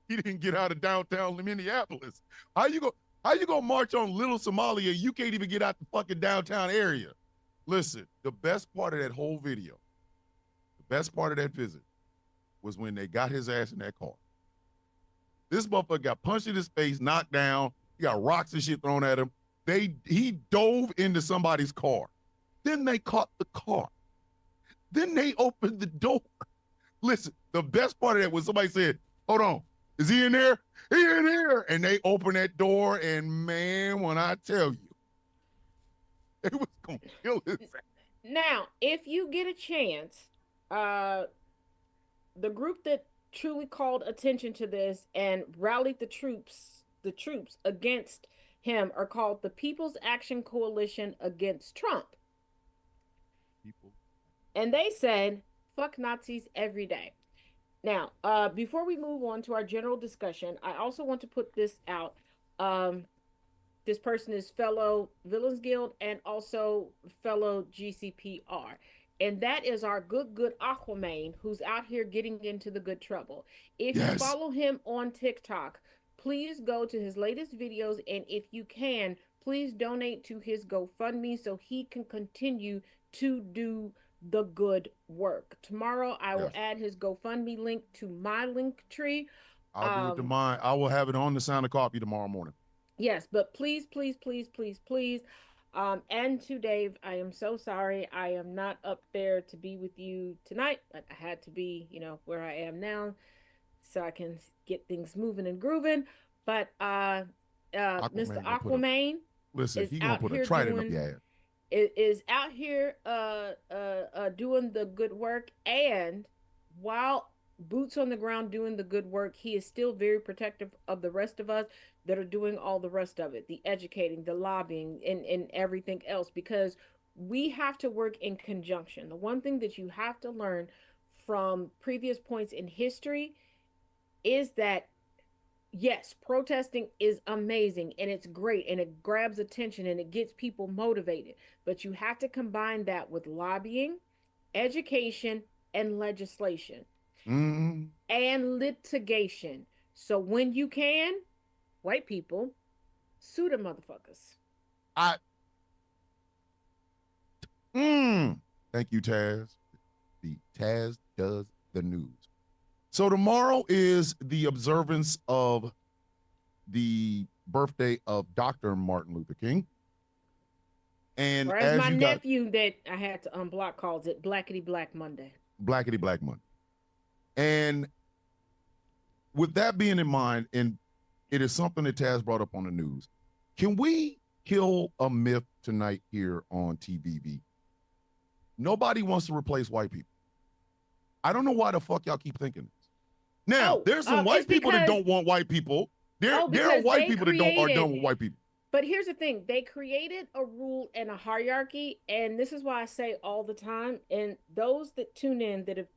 He didn't get out of downtown Minneapolis. How you gonna march on Little Somalia? You can't even get out the fucking downtown area. Listen, the best part of that whole video, the best part of that visit, was when they got his ass in that car. This motherfucker got punched in his face, knocked down. He got rocks and shit thrown at him. He dove into somebody's car. Then they caught the car. Then they opened the door. Listen, the best part of that was somebody said, hold on, is he in there? He in there. And they opened that door, and man, when I tell you, it was going to kill his ass.
Now, if you get a chance, the group that truly called attention to this and rallied the troops against him are called the People's Action Coalition Against Trump.
People.
And they said, fuck Nazis every day. Now, before we move on to our general discussion, I also want to put this out. This person is fellow Villains Guild and also fellow GCPR. And that is our good Aquaman, who's out here getting into the good trouble. If you follow him on TikTok, please go to his latest videos. And if you can, please donate to his GoFundMe so he can continue to do the good work. Tomorrow, I will add his GoFundMe link to my link tree.
I'll do it to mine. I will have it on the Sound of Coffee tomorrow morning.
Yes, but please, please, please, please, please. And to Dave, I am so sorry. I am not up there to be with you tonight. I had to be, where I am now so I can get things moving and grooving. But Mr. Aquaman
listen, he gonna put a trident up your ass.
Is out here doing the good work, and while boots on the ground doing the good work, he is still very protective of the rest of us that are doing all the rest of it, the educating, the lobbying, and everything else, because we have to work in conjunction. The one thing that you have to learn from previous points in history is that yes, protesting is amazing and it's great and it grabs attention and it gets people motivated, but you have to combine that with lobbying, education, and legislation. And litigation. So when you can, white people, sue the motherfuckers.
Thank you, Taz. The Taz does the news. So tomorrow is the observance of the birthday of Dr. Martin Luther King. And
or as my nephew that I had to unblock calls it Blackity Black Monday.
Blackity Black Monday. And with that being in mind, and it is something that Taz brought up on the news, can we kill a myth tonight here on TVB? Nobody wants to replace white people. I don't know why the fuck y'all keep thinking this. Now, there's some white people that don't want white people. There are white people that are done with white people.
But here's the thing. They created a rule and a hierarchy, and this is why I say all the time, and those that tune in that have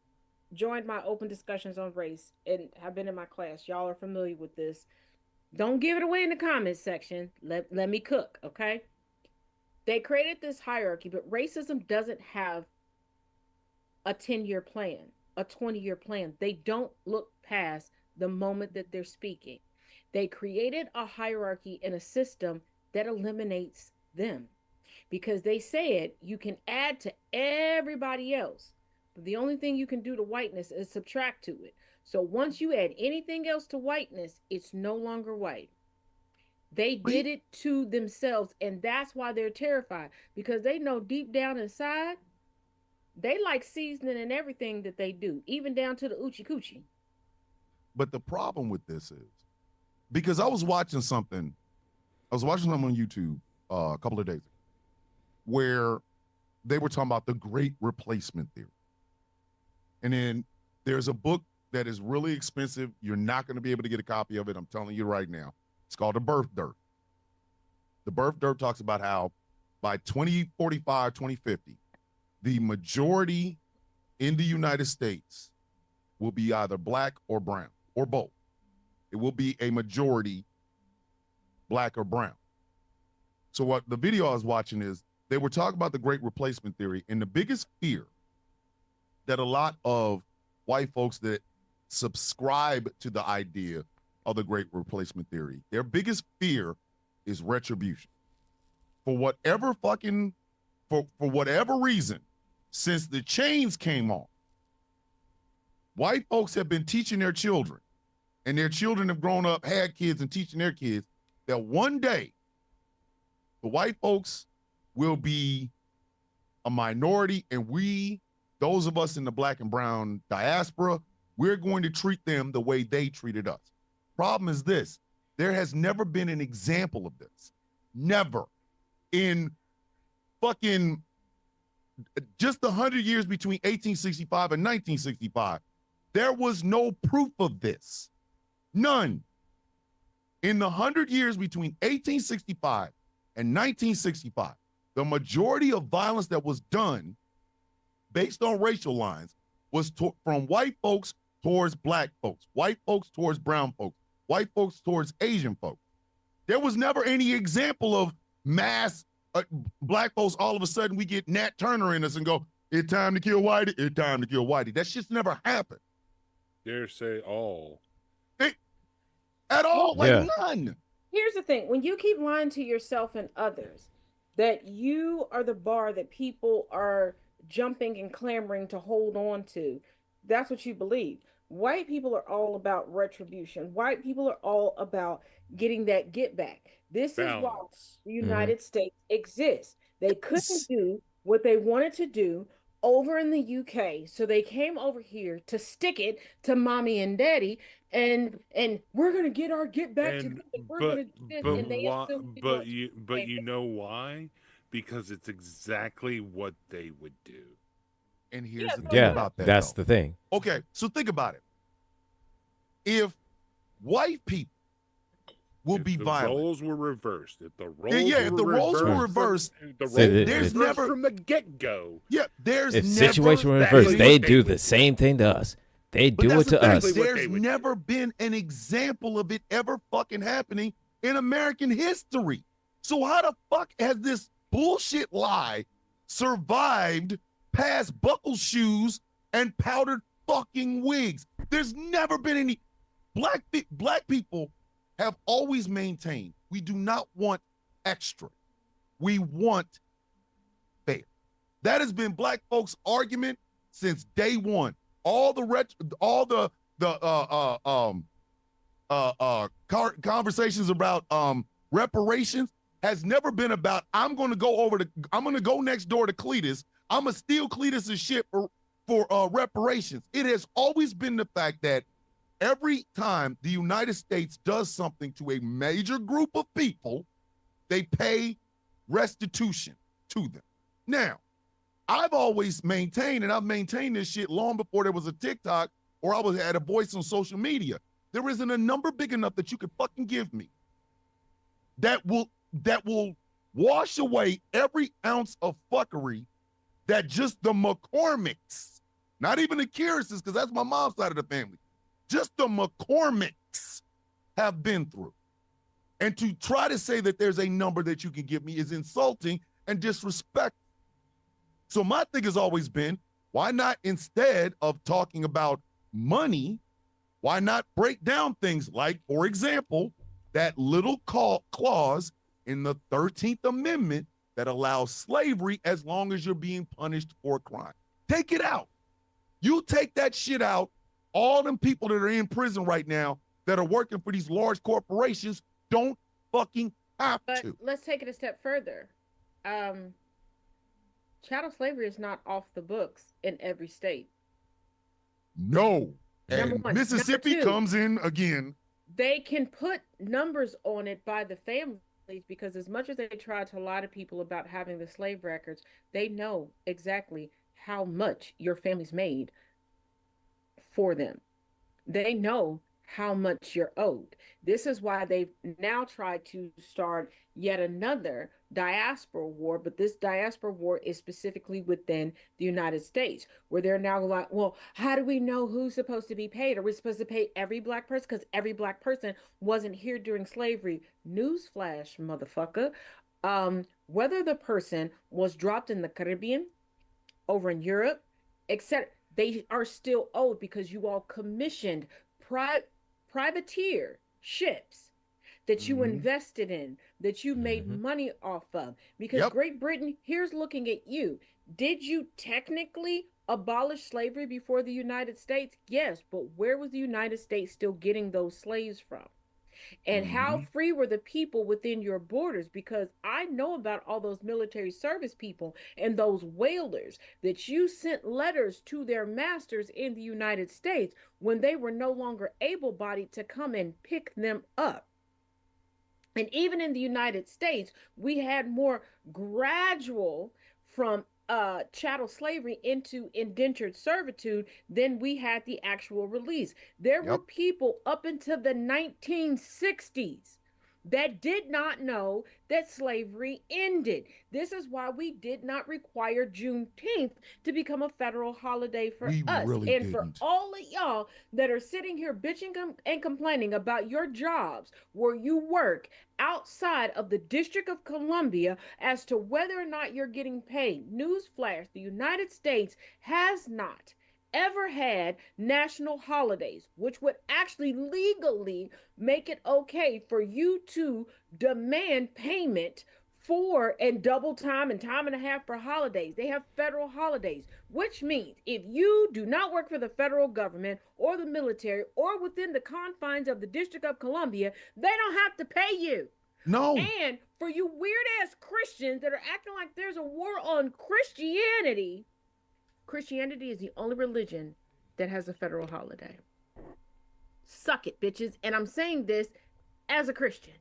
joined my open discussions on race and have been in my class, y'all are familiar with this. Don't give it away in the comments section. Let me cook, okay? They created this hierarchy, but racism doesn't have a 10-year plan, a 20-year plan. They don't look past the moment that they're speaking. They created a hierarchy and a system that eliminates them because they said you can add to everybody else, but the only thing you can do to whiteness is subtract to it. So once you add anything else to whiteness, it's no longer white. They did it to themselves, and that's why they're terrified, because they know deep down inside, they like seasoning and everything that they do, even down to the oochie coochie.
But the problem with this is, because I was watching something on YouTube a couple of days ago, where they were talking about the great replacement theory. And then there's a book that is really expensive. You're not going to be able to get a copy of it. I'm telling you right now. It's called The Birth Dirt. The Birth Dirt talks about how by 2045, 2050, the majority in the United States will be either black or brown or both. It will be a majority black or brown. So what the video I was watching is they were talking about the great replacement theory, and the biggest fear that a lot of white folks that subscribe to the idea of the great replacement theory, their biggest fear is retribution. For whatever reason, since the chains came off, white folks have been teaching their children, and their children have grown up, had kids, and teaching their kids that one day the white folks will be a minority, and we, those of us in the black and brown diaspora, we're going to treat them the way they treated us. Problem is this: there has never been an example of this. Never. In fucking just 100 years between 1865 and 1965, there was no proof of this. None. In the 100 years between 1865 and 1965, the majority of violence that was done based on racial lines was from white folks towards black folks, white folks towards brown folks, white folks towards Asian folks. There was never any example of mass black folks. All of a sudden we get Nat Turner in us and go, it's time to kill Whitey, it's time to kill Whitey. That shit's never happened.
Dare say all.
At all, like none.
Here's the thing: when you keep lying to yourself and others that you are the bar that people are jumping and clamoring to hold on to, that's what you believe. White people are all about retribution. White people are all about getting that get back. This is why the United States exists. They couldn't do what they wanted to do over in the UK, so they came over here to stick it to mommy and daddy, and we're gonna get our get back together. We're gonna do this, and they assume
but you know why? Because it's exactly what they would do.
And here's the thing about that.
That's the thing.
Okay, so think about it. If white people will be violent,
the roles were reversed. If the roles
if the roles were reversed,
there's never from the get-go.
Yeah, there's
if
never
situation were reversed, they do the same thing to us. They do it to us.
There's never been an example of it ever fucking happening in American history. So how the fuck has this bullshit lie survived past buckle shoes and powdered fucking wigs? There's never been any. Black people have always maintained we do not want extra. We want fair. That has been black folks' argument since day one. All the conversations about reparations has never been about I'm gonna go next door to Cletus. I'm gonna steal Cletus's shit for reparations. It has always been the fact that every time the United States does something to a major group of people, they pay restitution to them. Now, I've always maintained, and I've maintained this shit long before there was a TikTok or I had a voice on social media. There isn't a number big enough that you could fucking give me that will wash away every ounce of fuckery that just the McCormicks, not even the Kearses, because that's my mom's side of the family, just the McCormicks have been through. And to try to say that there's a number that you can give me is insulting and disrespectful. So my thing has always been, why not, instead of talking about money, why not break down things like, for example, that little clause in the 13th Amendment that allows slavery as long as you're being punished for a crime. Take it out. You take that shit out, all them people that are in prison right now that are working for these large corporations don't fucking have to.
Let's take it a step further. Chattel slavery is not off the books in every state.
No. And Mississippi comes in again.
They can put numbers on it by the families because as much as they try to lie to people about having the slave records, they know exactly how much your family's made for them. They know how much you're owed. This is why they've now tried to start yet another diaspora war, but this diaspora war is specifically within the United States, where they're now like, well, how do we know who's supposed to be paid? Are we supposed to pay every black person? Because every black person wasn't here during slavery. Newsflash, motherfucker. Whether the person was dropped in the Caribbean, over in Europe, etc., they are still owed because you all commissioned privateer ships that you invested in, that you made money off of. Because Great Britain, here's looking at you. Did you technically abolish slavery before the United States? Yes, but where was the United States still getting those slaves from? And how free were the people within your borders? Because I know about all those military service people and those whalers that you sent letters to their masters in the United States when they were no longer able-bodied to come and pick them up. And even in the United States, we had more gradual from chattel slavery into indentured servitude than we had the actual release. There were people up until the 1960s that did not know that slavery ended. This is why we did not require Juneteenth to become a federal holiday for us.
Really
and for all of y'all that are sitting here bitching and complaining about your jobs where you work outside of the District of Columbia as to whether or not you're getting paid. Newsflash, the United States has not ever had national holidays, which would actually legally make it okay for you to demand payment for and double time and time and a half for holidays. They have federal holidays, which means if you do not work for the federal government or the military or within the confines of the District of Columbia, they don't have to pay you.
No.
And for you weird ass Christians that are acting like there's a war on Christianity, Christianity is the only religion that has a federal holiday. Suck it, bitches. And I'm saying this as a Christian.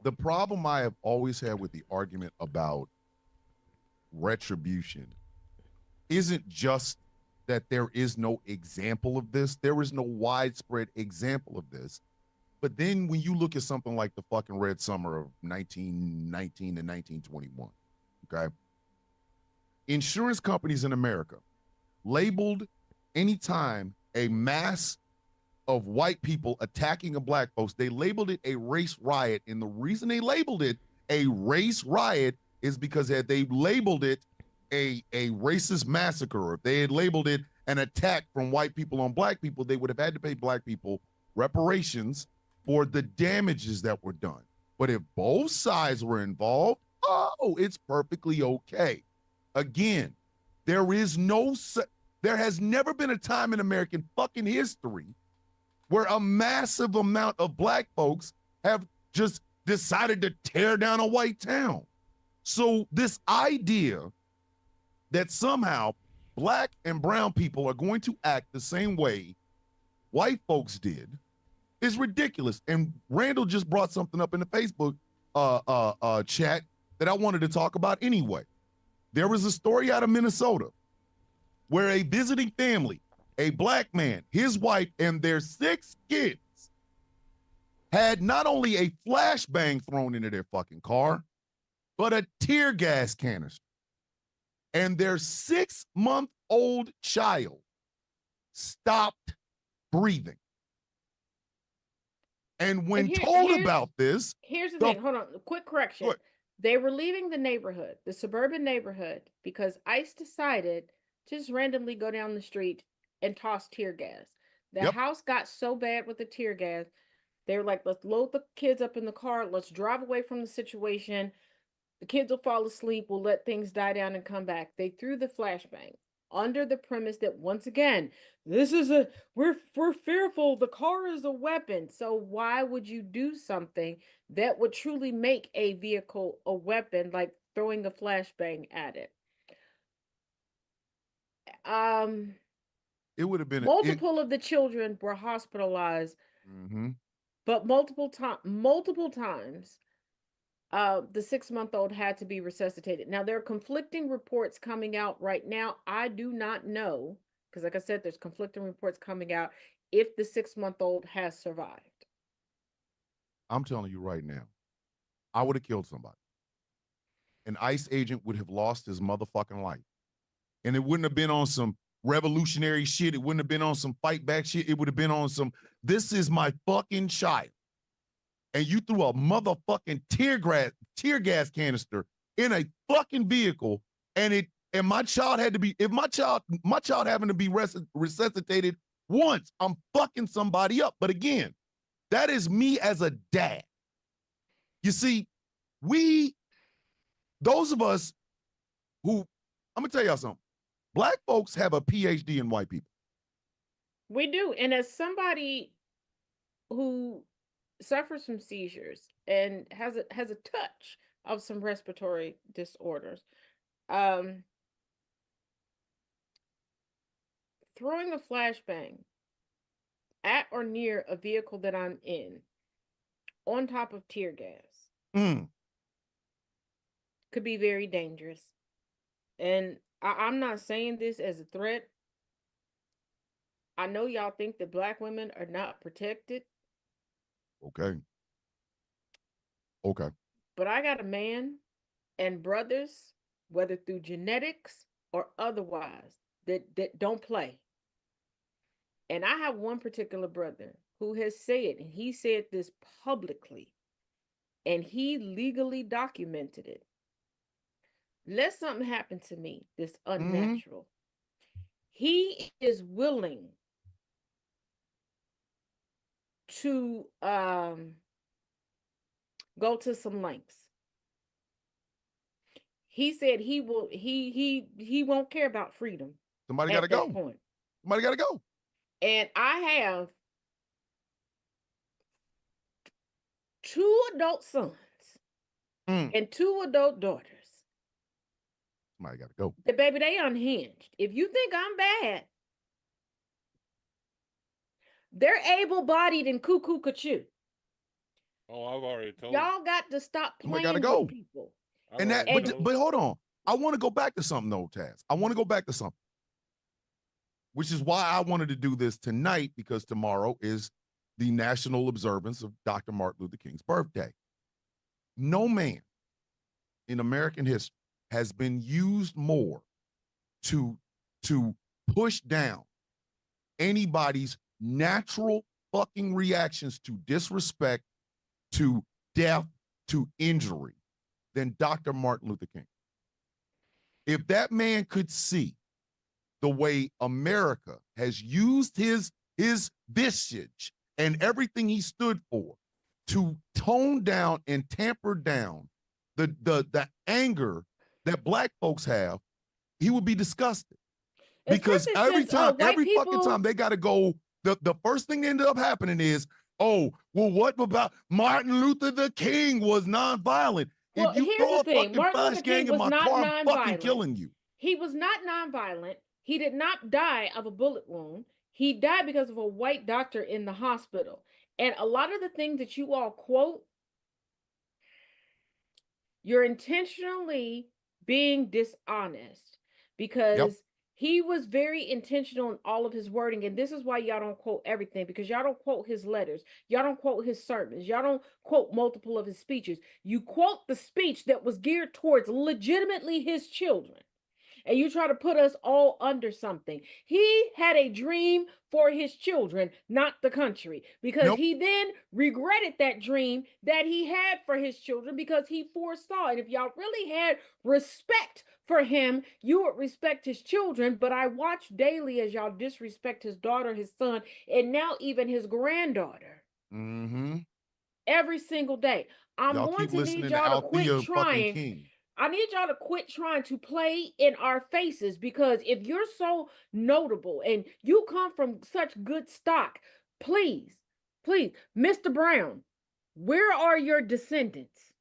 The problem I have always had with the argument about retribution isn't just that there is no example of this. There is no widespread example of this. But then when you look at something like the fucking Red Summer of 1919 and 1921, okay? Insurance companies in America labeled anytime a mass of white people attacking a black folks, they labeled it a race riot. And the reason they labeled it a race riot is because had they labeled it a racist massacre, or if they had labeled it an attack from white people on black people, they would have had to pay black people reparations for the damages that were done. But if both sides were involved, oh, it's perfectly okay. Again, there has never been a time in American fucking history where a massive amount of black folks have just decided to tear down a white town. So this idea that somehow black and brown people are going to act the same way white folks did is ridiculous. And Randall just brought something up in the Facebook chat that I wanted to talk about anyway. There was a story out of Minnesota where a visiting family, a black man, his wife, and their 6 kids had not only a flashbang thrown into their fucking car, but a tear gas canister. And their 6-month-old child stopped breathing. And when told about this...
Here's the thing. Hold on. Quick correction. They were leaving the neighborhood, the suburban neighborhood, because ICE decided to just randomly go down the street and toss tear gas. The house got so bad with the tear gas, they were like, let's load the kids up in the car. Let's drive away from the situation. The kids will fall asleep. We'll let things die down and come back. They threw the flashbang under the premise that, once again, we're fearful. The car is a weapon. So why would you do something that would truly make a vehicle a weapon, like throwing a flashbang at it?
It would have been
multiple of the children were hospitalized, but multiple times. The 6-month-old had to be resuscitated. Now, there are conflicting reports coming out right now. I do not know, because like I said, there's conflicting reports coming out if the 6-month-old has survived.
I'm telling you right now, I would have killed somebody. An ICE agent would have lost his motherfucking life. And it wouldn't have been on some revolutionary shit. It wouldn't have been on some fight back shit. It would have been on some, this is my fucking child. And you threw a motherfucking tear gas canister in a fucking vehicle, and my child had to be, if my child having to be resuscitated once, I'm fucking somebody up. But again, that is me as a dad. You see, those of us who, I'm gonna tell y'all something. Black folks have a PhD in white people.
We do. And as somebody who suffers from seizures and has a touch of some respiratory disorders. Um, Throwing a flashbang at or near a vehicle that I'm in on top of tear gas could be very dangerous. And I'm not saying this as a threat. I know y'all think that black women are not protected.
Okay. Okay.
But I got a man and brothers, whether through genetics or otherwise, that don't play. And I have one particular brother who has said, and he said this publicly, and he legally documented it. Let something happen to me that's unnatural. He is willing to go to some lengths. He said he won't care about freedom.
Somebody got to go.
Point.
Somebody got to go.
And I have 2 adult sons and 2 adult daughters.
Somebody got to go.
The baby, they unhinged. If you think I'm bad, they're able-bodied and cuckoo cuckoo.
Oh, I've already told
y'all got to stop playing with people.
And that, but hold on. I want to go back to something though, Taz. I want to go back to something, which is why I wanted to do this tonight, because tomorrow is the national observance of Dr. Martin Luther King's birthday. No man in American history has been used more to push down anybody's natural fucking reactions to disrespect, to death, to injury than Dr. Martin Luther King. If that man could see the way America has used his visage and everything he stood for to tone down and tamper down the anger that black folks have, he would be disgusted. Because every fucking time they got to go, the first thing that ended up happening is, oh, well, what about Martin Luther the King was nonviolent?
Well,
if you throw a fucking flash gang in my car, I'm fucking killing you.
He was not nonviolent. He did not die of a bullet wound. He died because of a white doctor in the hospital. And a lot of the things that you all quote, you're intentionally being dishonest, because he was very intentional in all of his wording. And this is why y'all don't quote everything, because y'all don't quote his letters. Y'all don't quote his sermons. Y'all don't quote multiple of his speeches. You quote the speech that was geared towards legitimately his children. And you try to put us all under something. He had a dream for his children, not the country, because he then regretted that dream that he had for his children, because he foresaw. And if y'all really had respect for him, you would respect his children. But I watch daily as y'all disrespect his daughter, his son, and now even his granddaughter. Every single day. I'm going to need y'all to quit trying. I need y'all to quit trying to play in our faces, because if you're so notable and you come from such good stock, please, Mr. Brown, where are your descendants?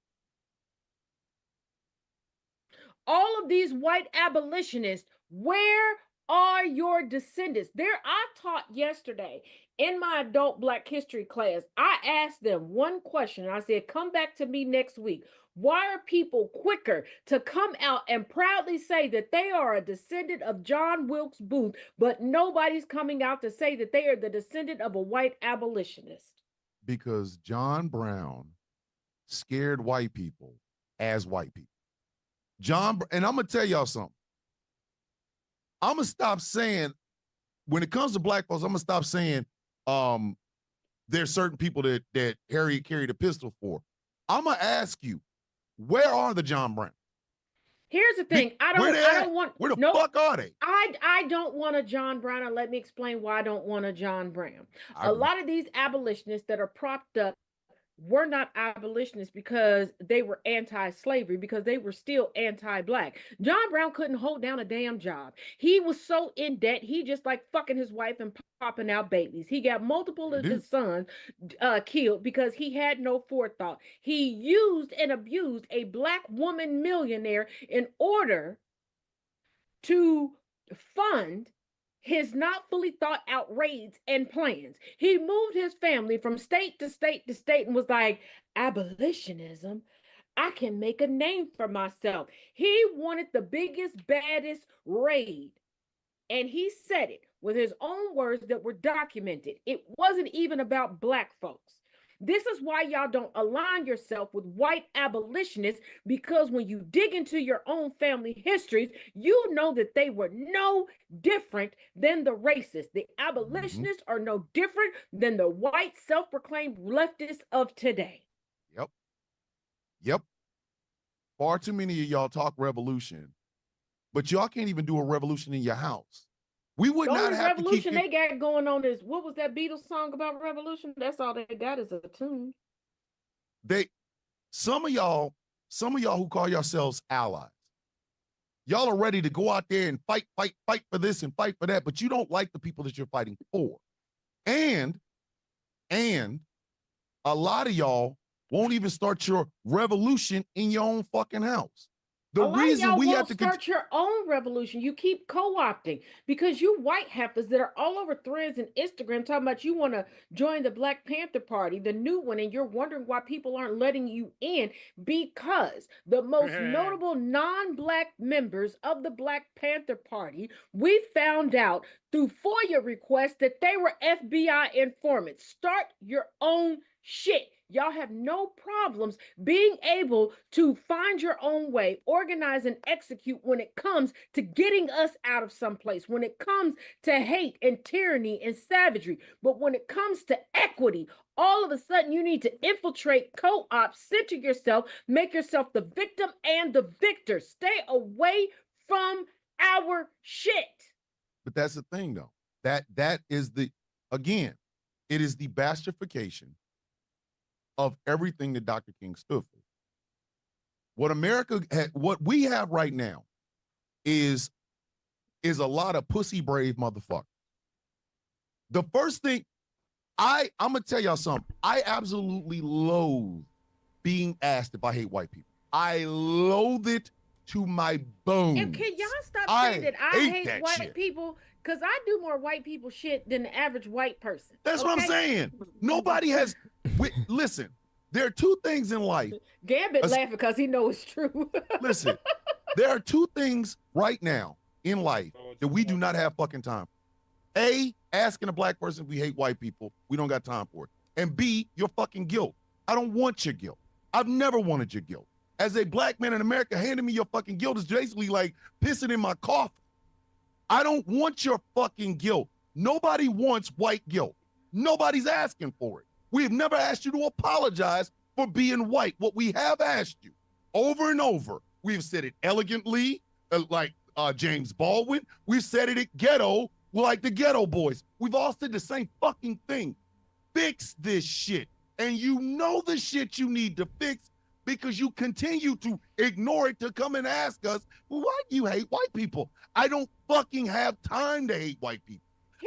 All of these white abolitionists, where are your descendants? I taught yesterday in my adult Black history class, I asked them one question. I said, come back to me next week. Why are people quicker to come out and proudly say that they are a descendant of John Wilkes Booth, but nobody's coming out to say that they are the descendant of a white abolitionist?
Because John Brown scared white people as white people. And I'm going to tell y'all something. I'm going to stop saying, when it comes to black folks, I'm going to stop saying there's certain people that Harriet carried a pistol for. I'm going to ask you, where are the John Brown?
Here's the thing.
Where the fuck are they?
I don't want a John Brown, and let me explain why I don't want a John Brown. A lot of these abolitionists that are propped up were not abolitionists because they were anti-slavery, because they were still anti-black. John Brown couldn't hold down a damn job. He was so in debt, he just like fucking his wife and popping out babies. He got multiple
They
of
do.
his sons killed because he had no forethought. He used and abused a black woman millionaire in order to fund his not fully thought out raids and plans. He moved his family from state to state to state and was like, abolitionism, I can make a name for myself. He wanted the biggest, baddest raid. And he said it with his own words that were documented. It wasn't even about black folks. This is why y'all don't align yourself with white abolitionists, because when you dig into your own family histories, you know that they were no different than the racists. The abolitionists are no different than the white self-proclaimed leftists of today.
Yep. Yep. Far too many of y'all talk revolution, but y'all can't even do a revolution in your house. We would
The
not
only
have
revolution
to keep
they got going on is, what was that Beatles song about revolution? That's all they got is a tune.
some of y'all who call yourselves allies, y'all are ready to go out there and fight for this and fight for that, but you don't like the people that you're fighting for. And a lot of y'all won't even start your revolution in your own fucking house. The
A lot
reason
of y'all
we
won't
have to
start your own revolution. You keep co-opting because you white heifers that are all over threads and Instagram talking about you want to join the Black Panther Party, the new one, and you're wondering why people aren't letting you in, because the most notable non-black members of the Black Panther Party, we found out through FOIA requests that they were FBI informants. Start your own shit. Y'all have no problems being able to find your own way, organize and execute when it comes to getting us out of someplace, when it comes to hate and tyranny and savagery. But when it comes to equity, all of a sudden you need to infiltrate, co-op, center yourself, make yourself the victim and the victor. Stay away from our shit.
But that's the thing, though. That is again, it is the bastification of everything that Dr. King stood for. What we have right now is a lot of pussy brave motherfuckers. The first thing, I'm gonna tell y'all something. I absolutely loathe being asked if I hate white people. I loathe it to my bones.
And can y'all stop saying that I hate white people? Because I do more white people shit than the average white person.
That's what I'm saying. Nobody has. Listen, there are two things in life.
Gambit laughing because he knows it's true.
Listen, there are two things right now in life that we do not have fucking time for. A, asking a black person if we hate white people. We don't got time for it. And B, your fucking guilt. I don't want your guilt. I've never wanted your guilt. As a black man in America, handing me your fucking guilt is basically like pissing in my coffin. I don't want your fucking guilt. Nobody wants white guilt. Nobody's asking for it. We have never asked you to apologize for being white. What we have asked you over and over, we've said it elegantly, like James Baldwin. We've said it at ghetto, like the Ghetto Boys. We've all said the same fucking thing. Fix this shit. And you know the shit you need to fix because you continue to ignore it to come and ask us, well, why do you hate white people? I don't fucking have time to hate white people.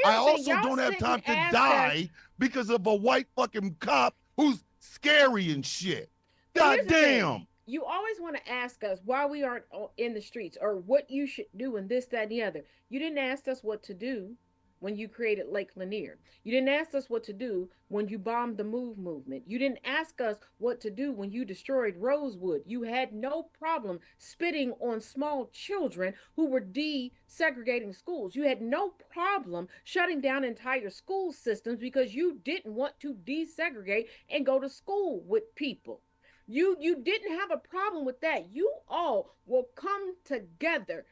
I also don't have time to die because of a white fucking cop who's scary and shit. God damn.
You always want to ask us why we aren't in the streets or what you should do and this, that, and the other. You didn't ask us what to do when you created Lake Lanier. You didn't ask us what to do when you bombed the MOVE movement. You didn't ask us what to do when you destroyed Rosewood. You had no problem spitting on small children who were desegregating schools. You had no problem shutting down entire school systems because you didn't want to desegregate and go to school with people. You didn't have a problem with that. You all will come together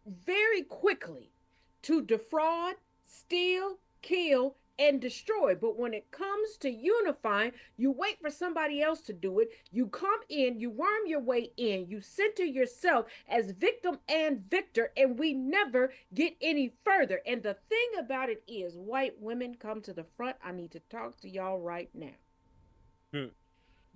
very quickly to defraud, steal, kill, and destroy. But when it comes to unifying, you wait for somebody else to do it. You come in, you worm your way in, you center yourself as victim and victor, and we never get any further. And the thing about it is, white women, come to the front. I need to talk to y'all right now.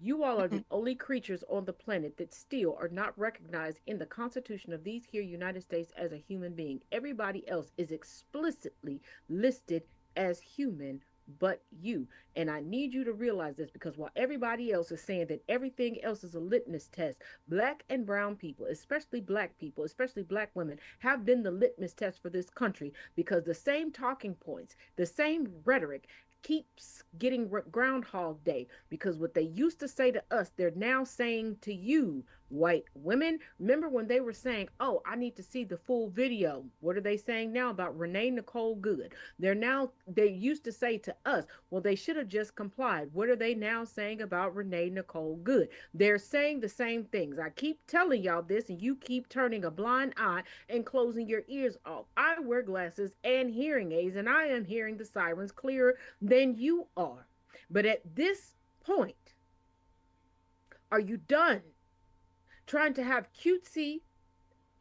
You all are the only creatures on the planet that still are not recognized in the Constitution of these here United States as a human being. Everybody else is explicitly listed as human but you. And I need you to realize this, because while everybody else is saying that everything else is a litmus test, black and brown people, people, especially black women, have been the litmus test for this country, because the same talking points, the same rhetoric keeps getting Groundhog Day, because what they used to say to us, they're now saying to you, white women. Remember when they were saying, oh, I need to see the full video? What are they saying now about Renee Nicole Good? They used to say to us, well, they should have just complied. What are they now saying about Renee Nicole Good? They're saying the same things. I keep telling y'all this, and you keep turning a blind eye and closing your ears off. I wear glasses and hearing aids, and I am hearing the sirens clearer than you are. But at this point, are you done trying to have cutesy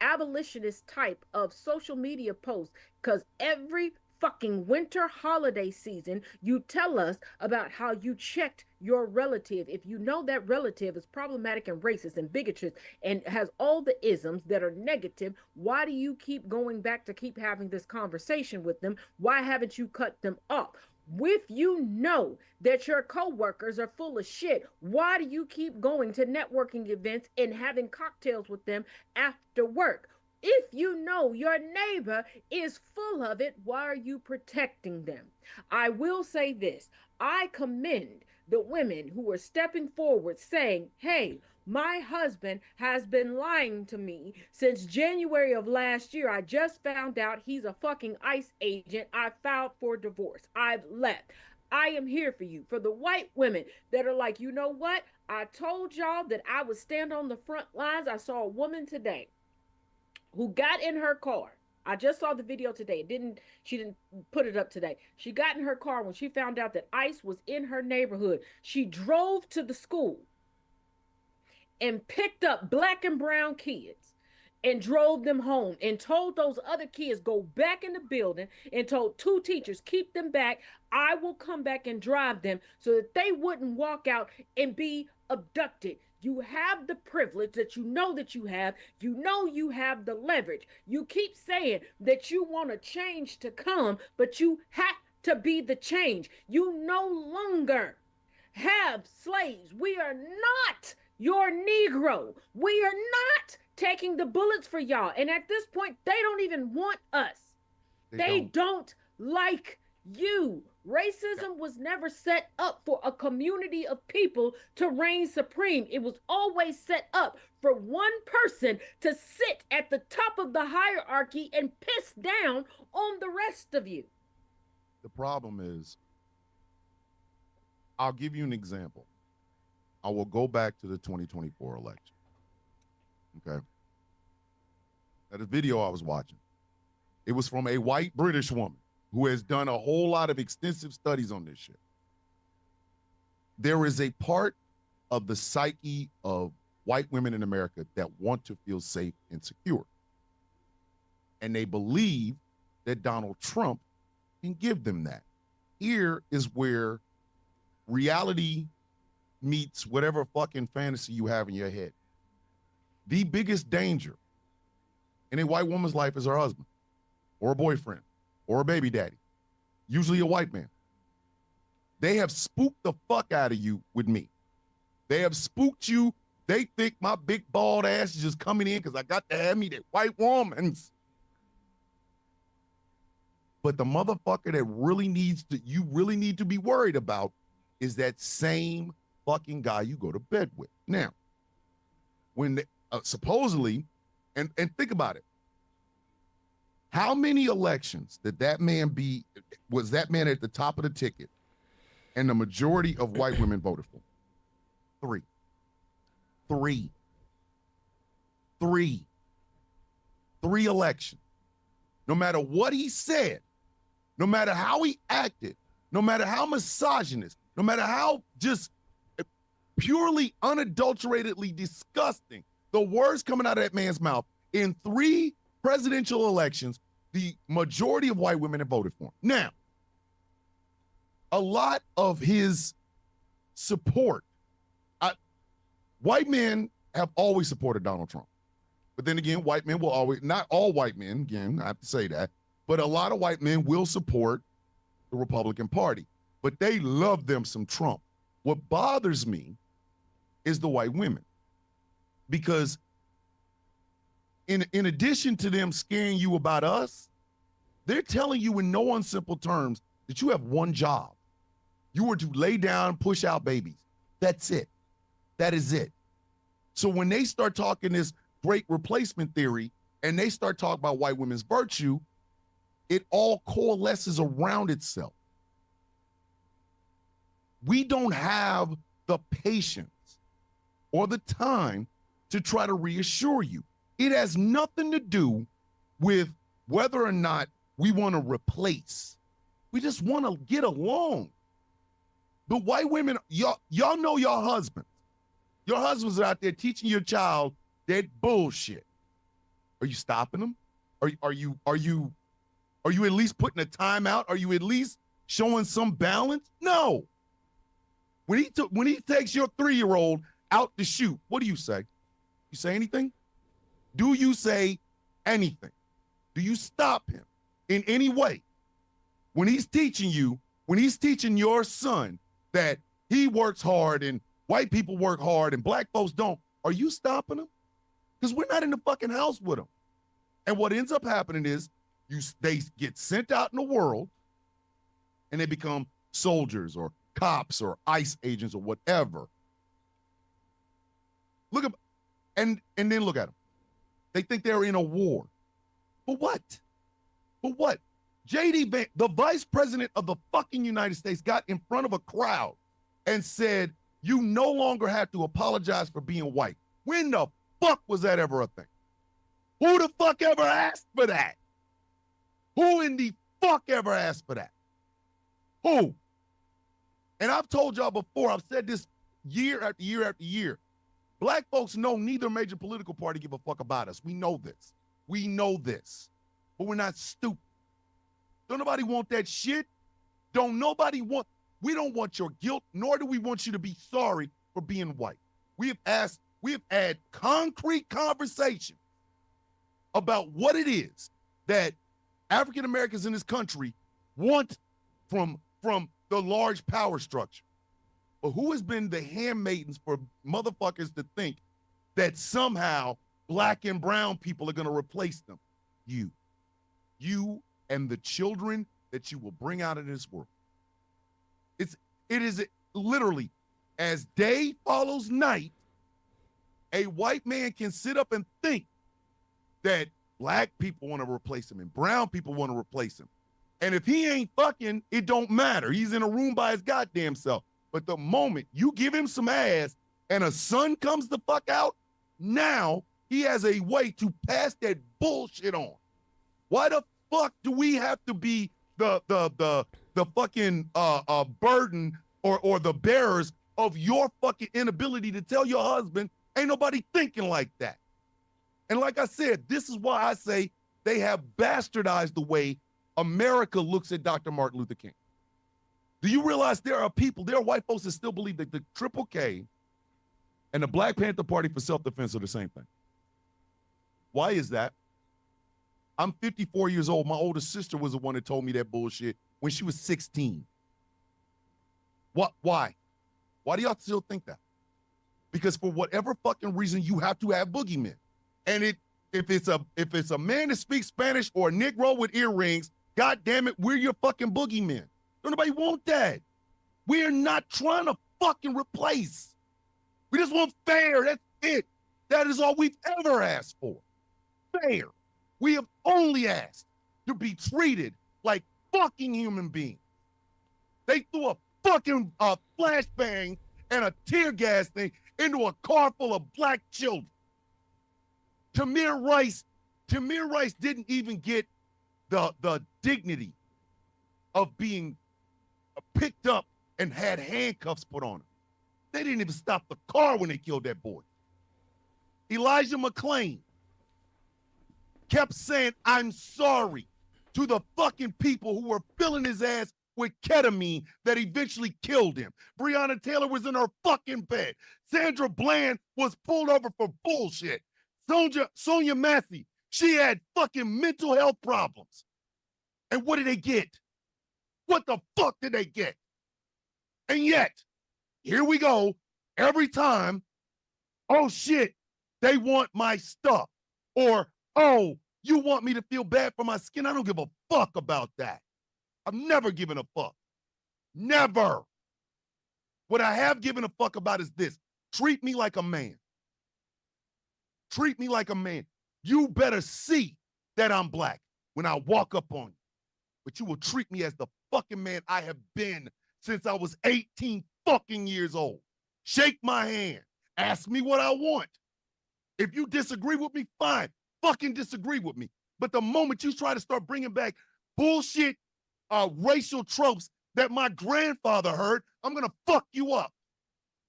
abolitionist type of social media posts? Because every fucking winter holiday season, you tell us about how you checked your relative. If you know that relative is problematic and racist and bigoted and has all the isms that are negative, why do you keep going back to keep having this conversation with them? Why haven't you cut them off? If you know that your coworkers are full of shit, why do you keep going to networking events and having cocktails with them after work? If you know your neighbor is full of it, why are you protecting them? I will say this. I commend the women who are stepping forward saying, hey, my husband has been lying to me since January of last year. I just found out he's a fucking ICE agent. I filed for divorce. I've left. I am here for you. For the white women that are like, you know what? I told y'all that I would stand on the front lines. I saw a woman today who got in her car. I just saw the video today. She didn't put it up today. She got in her car when she found out that ICE was in her neighborhood. She drove to the school and picked up black and brown kids and drove them home and told those other kids, go back in the building, and told two teachers, keep them back. I will come back and drive them, so that they wouldn't walk out and be abducted. You have the privilege that you know you have the leverage. You keep saying that you want a change to come, but you have to be the change. You no longer have slaves. We are not your Negro. We are not taking the bullets for y'all. And at this point, they don't even want us. They don't like you. Racism was never set up for a community of people to reign supreme. It was always set up for one person to sit at the top of the hierarchy and piss down on the rest of you.
The problem is, I'll give you an example. I will go back to the 2024 election. Okay. That a video I was watching. It was from a white British woman who has done a whole lot of extensive studies on this shit. There is a part of the psyche of white women in America that want to feel safe and secure. And they believe that Donald Trump can give them that. Here is where reality meets whatever fucking fantasy you have in your head. The biggest danger in a white woman's life is her husband or a boyfriend or a baby daddy, usually a white man. They have spooked the fuck out of you with me. They have spooked you. They think my big bald ass is just coming in because I got to have me that white woman's. But the motherfucker that you really need to be worried about is that same fucking guy you go to bed with. Now, when supposedly, and think about it, how many elections did that man was that man at the top of the ticket and the majority of white women voted for? Three elections. No matter what he said, no matter how he acted, no matter how misogynist, no matter how just purely unadulteratedly disgusting, the words coming out of that man's mouth, in 3 presidential elections, the majority of white women have voted for him. Now, a lot of his support, white men have always supported Donald Trump. But then again, white men will always, not all white men, again, I have to say that, but a lot of white men will support the Republican Party. But they love them some Trump. What bothers me is the white women. Because in addition to them scaring you about us, they're telling you in no unsimple terms that you have one job. You are to lay down, push out babies. That's it. That is it. So when they start talking this great replacement theory and they start talking about white women's virtue, it all coalesces around itself. We don't have the patience or the time to try to reassure you. It has nothing to do with whether or not we want to replace. We just want to get along. The white women, y'all know your husbands. Your husbands are out there teaching your child that bullshit. Are you stopping them? Are you at least putting a time out? Are you at least showing some balance? No. When he takes your 3-year-old out to shoot, what do you say? You say anything? Do you say anything? Do you stop him in any way? When he's teaching your son that he works hard and white people work hard and black folks don't, are you stopping him? Because we're not in the fucking house with them. And what ends up happening is they get sent out in the world and they become soldiers or cops or ICE agents or whatever. Look at, and then look at them. They think they're in a war. For what? For what? J.D. Vance, the vice president of the fucking United States, got in front of a crowd and said, you no longer have to apologize for being white. When the fuck was that ever a thing? Who the fuck ever asked for that? Who in the fuck ever asked for that? Who? And I've told y'all before, I've said this year after year after year. Black folks know neither major political party give a fuck about us. We know this. We know this. But we're not stupid. Don't nobody want that shit. We don't want your guilt, nor do we want you to be sorry for being white. We have had concrete conversation about what it is that African Americans in this country want from the large power structure. But who has been the handmaidens for motherfuckers to think that somehow black and brown people are going to replace them? You and the children that you will bring out of this world. It is literally, as day follows night, a white man can sit up and think that black people want to replace him and brown people want to replace him. And if he ain't fucking, it don't matter. He's in a room by his goddamn self. But the moment you give him some ass and a son comes the fuck out, now he has a way to pass that bullshit on. Why the fuck do we have to be the fucking burden or the bearers of your fucking inability to tell your husband ain't nobody thinking like that? And like I said, this is why I say they have bastardized the way America looks at Dr. Martin Luther King. Do you realize there are white folks that still believe that the Triple K and the Black Panther Party for self-defense are the same thing? Why is that? I'm 54 years old. My older sister was the one that told me that bullshit when she was 16. What? Why? Why do y'all still think that? Because for whatever fucking reason, you have to have boogeymen. And if it's a man that speaks Spanish or a Negro with earrings, God damn it, we're your fucking boogeymen. Don't nobody want that. We're not trying to fucking replace. We just want fair. That's it. That is all we've ever asked for. Fair. We have only asked to be treated like fucking human beings. They threw a fucking flashbang and a tear gas thing into a car full of black children. Tamir Rice didn't even get the dignity of being picked up and had handcuffs put on him. They didn't even stop the car when they killed that boy. Elijah McClain kept saying, I'm sorry, to the fucking people who were filling his ass with ketamine that eventually killed him. Breonna Taylor was in her fucking bed. Sandra Bland was pulled over for bullshit. Sonia Massey, she had fucking mental health problems. And what did they get? What the fuck did they get? And yet, here we go. Every time, oh shit, they want my stuff. Or, oh, you want me to feel bad for my skin? I don't give a fuck about that. I've never given a fuck. Never. What I have given a fuck about is this. Treat me like a man. Treat me like a man. You better see that I'm black when I walk up on you. But you will treat me as the fucking man I have been since I was 18 fucking years old. Shake my hand. Ask me what I want. If you disagree with me, fine. Fucking disagree with me. But the moment you try to start bringing back bullshit racial tropes that my grandfather heard, I'm going to fuck you up.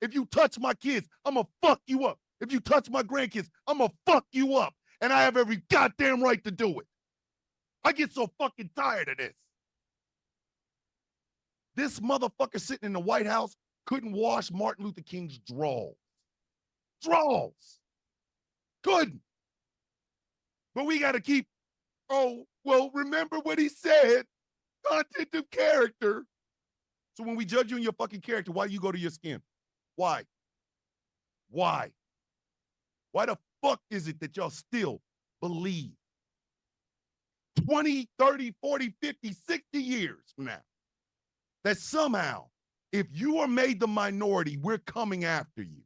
If you touch my kids, I'm going to fuck you up. If you touch my grandkids, I'm going to fuck you up. And I have every goddamn right to do it. I get so fucking tired of this. This motherfucker sitting in the White House couldn't wash Martin Luther King's drawers. Drawers. Couldn't. But we got to keep, oh, well, remember what he said. Content of character. So when we judge you in your fucking character, why do you go to your skin? Why? Why? Why the fuck is it that y'all still believe 20, 30, 40, 50, 60 years from now that somehow if you are made the minority, we're coming after you?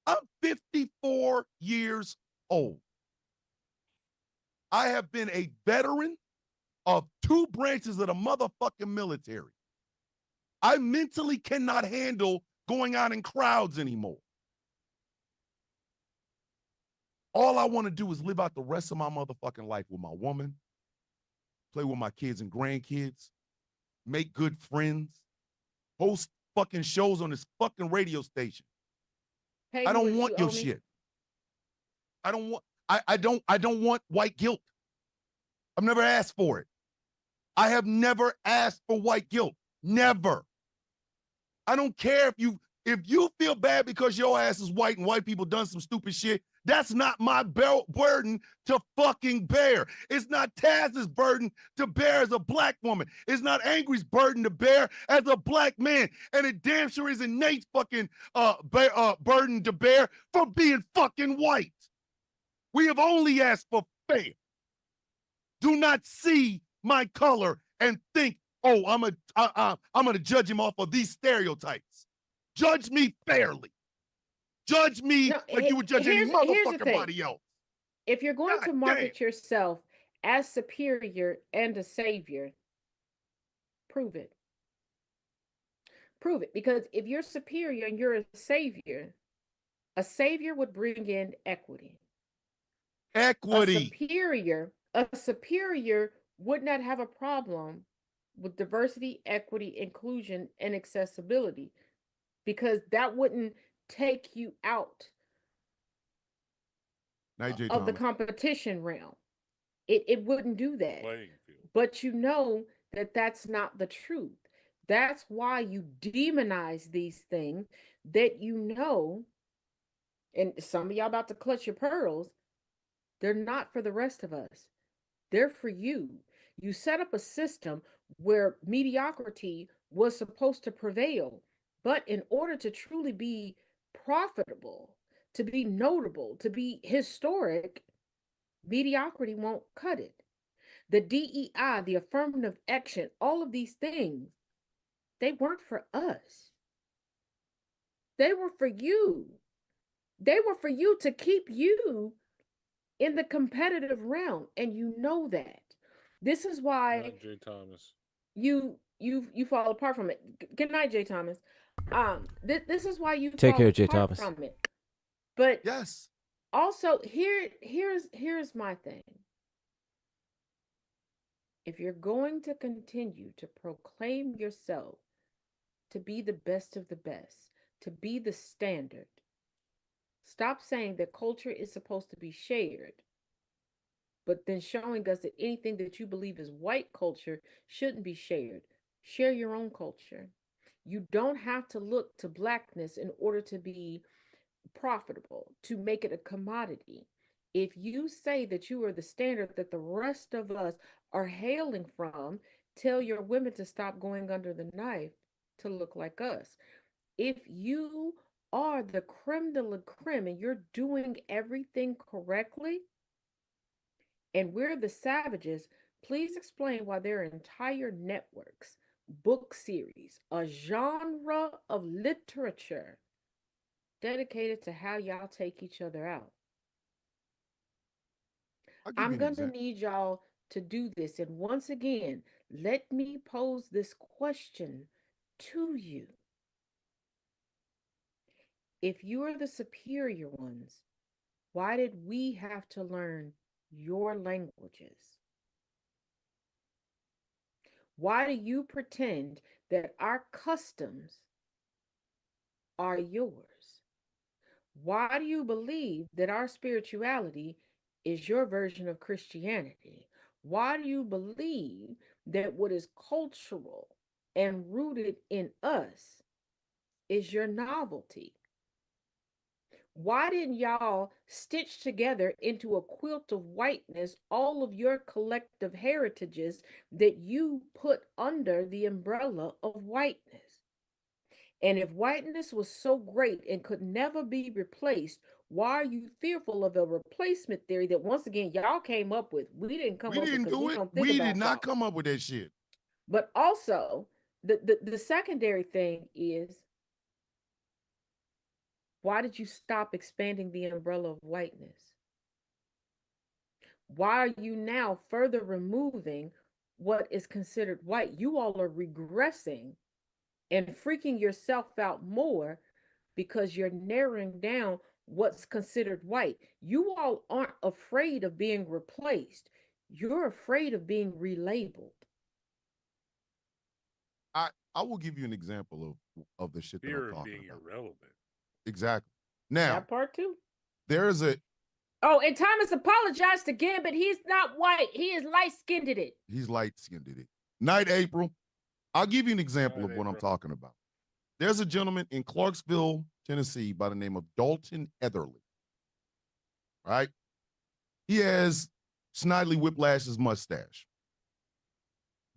I'm 54 years old. I have been a veteran of 2 branches of the motherfucking military. I mentally cannot handle going out in crowds anymore. All I want to do is live out the rest of my motherfucking life with my woman, play with my kids and grandkids, make good friends, host fucking shows on this fucking radio station. I don't want your shit. I don't want I don't want white guilt. I've never asked for it. I have never asked for white guilt. Never. I don't care if you feel bad because your ass is white and white people done some stupid shit. That's not my burden to fucking bear. It's not Taz's burden to bear as a black woman. It's not Angry's burden to bear as a black man. And it damn sure isn't Nate's fucking burden to bear for being fucking white. We have only asked for fair. Do not see my color and think, oh, I'm gonna judge him off of these stereotypes. Judge me fairly. Judge me like you would judge any motherfucking body else.
If you're going to market yourself as superior and a savior, prove it. Prove it. Because if you're superior and you're a savior would bring in equity.
Equity.
A superior would not have a problem with diversity, equity, inclusion, and accessibility, because that wouldn't take you out of the competition realm. It wouldn't do that. But you know that that's not the truth. That's why you demonize these things that you know, and some of y'all about to clutch your pearls, they're not for the rest of us. They're for you. You set up a system where mediocrity was supposed to prevail. But in order to truly be profitable, to be notable, to be historic, mediocrity won't cut it. The DEI, the affirmative action, all of these things, they weren't for us. They were for you. They were for you to keep you in the competitive realm, and you know that. This is why
Jay Thomas.
You fall apart from it. Good night, Jay Thomas. This is why you
take
fall
care, Jay
apart
Thomas.
from it. But
yes,
also here's my thing. If you're going to continue to proclaim yourself to be the best of the best, to be the standard, stop saying that culture is supposed to be shared but then showing us that anything that you believe is white culture shouldn't be shared. Share your own culture. You don't have to look to blackness in order to be profitable, to make it a commodity. If you say that you are the standard that the rest of us are hailing from, tell your women to stop going under the knife to look like us. If you are the creme de la creme and you're doing everything correctly, and we're the savages, please explain why there are entire networks, book series, a genre of literature dedicated to how y'all take each other out. I'm going to need y'all to do this. And once again, let me pose this question to you. If you are the superior ones, why did we have to learn your languages? Why do you pretend that our customs are yours? Why do you believe that our spirituality is your version of Christianity? Why do you believe that what is cultural and rooted in us is your novelty? Why didn't y'all stitch together into a quilt of whiteness all of your collective heritages that you put under the umbrella of whiteness? And if whiteness was so great and could never be replaced, why are you fearful of a replacement theory that, once again, y'all came up with? We didn't come up with, because we don't think
We
about
did not
y'all.
come up with that shit.
But also, the secondary thing is, why did you stop expanding the umbrella of whiteness? Why are you now further removing what is considered white? You all are regressing and freaking yourself out more because you're narrowing down what's considered white. You all aren't afraid of being replaced. You're afraid of being relabeled.
I will give you an example of the shit that I'm talking
being
about.
irrelevant.
Exactly. Now,
that part too.
There's a.
Oh, and Thomas apologized again, but he's not white. He is light-skinned it.
He's light-skinned it. Night, April. I'll give you an example of what I'm talking about. There's a gentleman in Clarksville, Tennessee, by the name of Dalton Etherly. Right? He has Snidely Whiplash's mustache.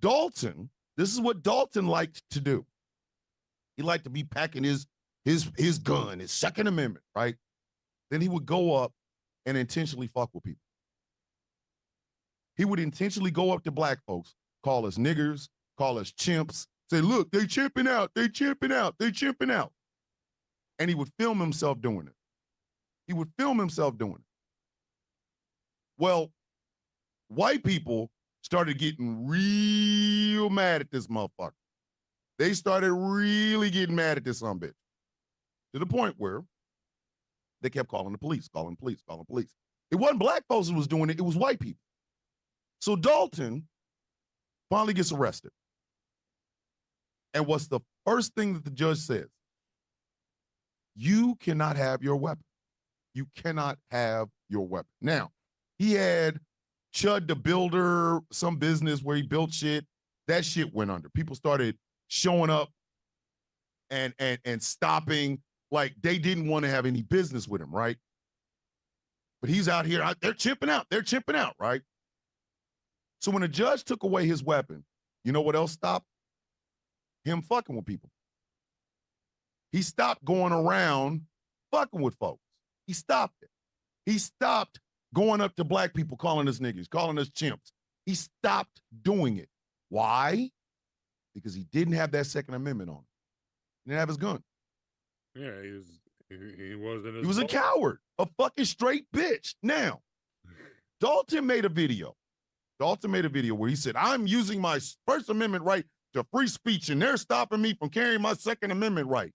Dalton, this is what Dalton liked to do. He liked to be packing his gun, his Second Amendment, right? Then he would go up and intentionally fuck with people. He would intentionally go up to black folks, call us niggers, call us chimps, say, look, they chimping out, they chimping out, they chimping out. And he would film himself doing it. He would film himself doing it. Well, white people started getting real mad at this motherfucker. They started really getting mad at this son of a bitch, to the point where they kept calling the police, calling police, calling police. It wasn't black folks who was doing it, it was white people. So Dalton finally gets arrested. And what's the first thing that the judge says? You cannot have your weapon. You cannot have your weapon. Now, he had Chud the Builder, some business where he built shit. That shit went under. People started showing up and stopping, like they didn't want to have any business with him, right? But he's out here, they're chimping out, right? So when the judge took away his weapon, you know what else stopped? Him fucking with people. He stopped going around fucking with folks. He stopped it. He stopped going up to black people, calling us niggas, calling us chimps. He stopped doing it. Why? Because he didn't have that Second Amendment on him. He didn't have his gun.
Yeah, he wasn't.
He was a coward, a fucking straight bitch. Now, Dalton made a video. Where he said, I'm using my First Amendment right to free speech, and they're stopping me from carrying my Second Amendment right.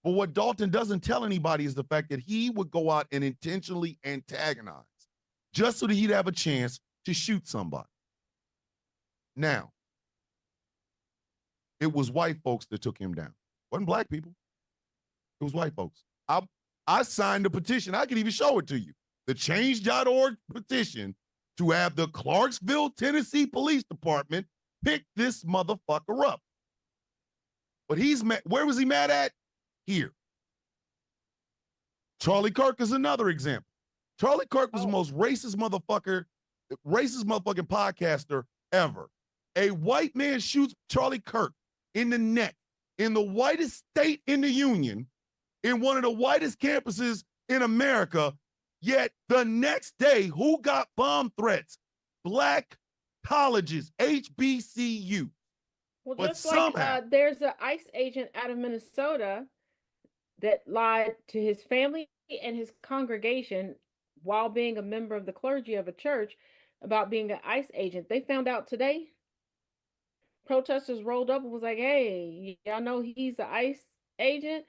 But what Dalton doesn't tell anybody is the fact that he would go out and intentionally antagonize just so that he'd have a chance to shoot somebody. Now, it was white folks that took him down. It wasn't black people. It was white folks. I signed a petition. I can even show it to you. The change.org petition to have the Clarksville, Tennessee Police Department pick this motherfucker up. But he's mad. Where was he mad at? Here. Charlie Kirk is another example. Charlie Kirk was the most racist motherfucking podcaster ever. A white man shoots Charlie Kirk in the neck in the whitest state in the union, in one of the whitest campuses in America. Yet the next day, who got bomb threats? Black colleges, HBCU.
Well,
But
just
somehow,
like there's an ICE agent out of Minnesota that lied to his family and his congregation while being a member of the clergy of a church about being an ICE agent. They found out today. Protesters rolled up and was like, "Hey, y'all know he's an ICE agent."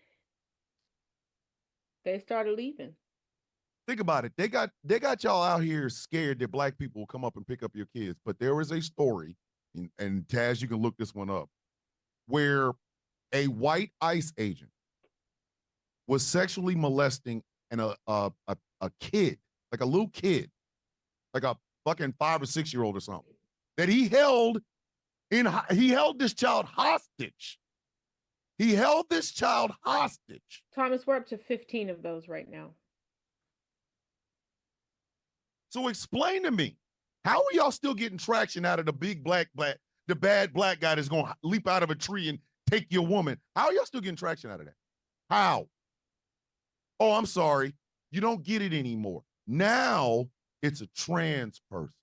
They started leaving.
think about it. They got y'all out here scared that black people will come up and pick up your kids. But there is a story, and Taz, you can look this one up, where a white ICE agent was sexually molesting a kid, like a little kid, like a fucking 5 or 6 year old or something, that he held this child hostage. He held this child hostage.
Thomas, we're up to 15 of those right now.
So explain to me, how are y'all still getting traction out of the the bad black guy that's going to leap out of a tree and take your woman? How are y'all still getting traction out of that? How? Oh, I'm sorry. You don't get it anymore. Now it's a trans person.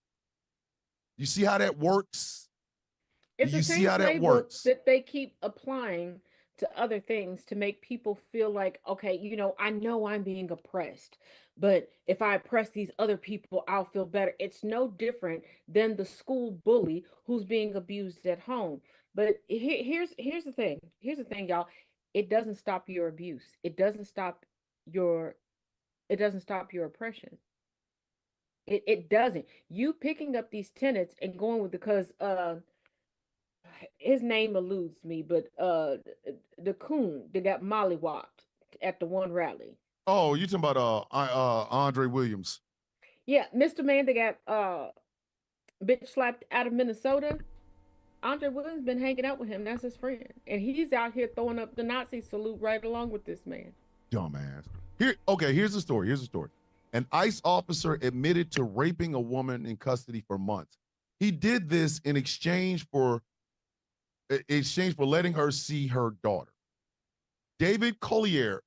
You see how that works?
It's
You
the
see
same
how that
playbook
works?
that they keep applying to other things to make people feel like, okay, I know I'm being oppressed, but if I oppress these other people, I'll feel better. It's no different than the school bully who's being abused at home. But here's the thing. Here's the thing, y'all. It doesn't stop your abuse. Your it doesn't stop your oppression. It doesn't. You picking up these tenets and going with, because his name eludes me, but the coon that got mollywopped at the one rally.
Oh, you talking about Andre Williams?
Yeah, Mr. Man that got bitch slapped out of Minnesota. Andre Williams been hanging out with him. That's his friend, and he's out here throwing up the Nazi salute right along with this man.
Dumbass. Here's the story. An ICE officer admitted to raping a woman in custody for months. He did this in exchange for letting her see her daughter. David Covalier,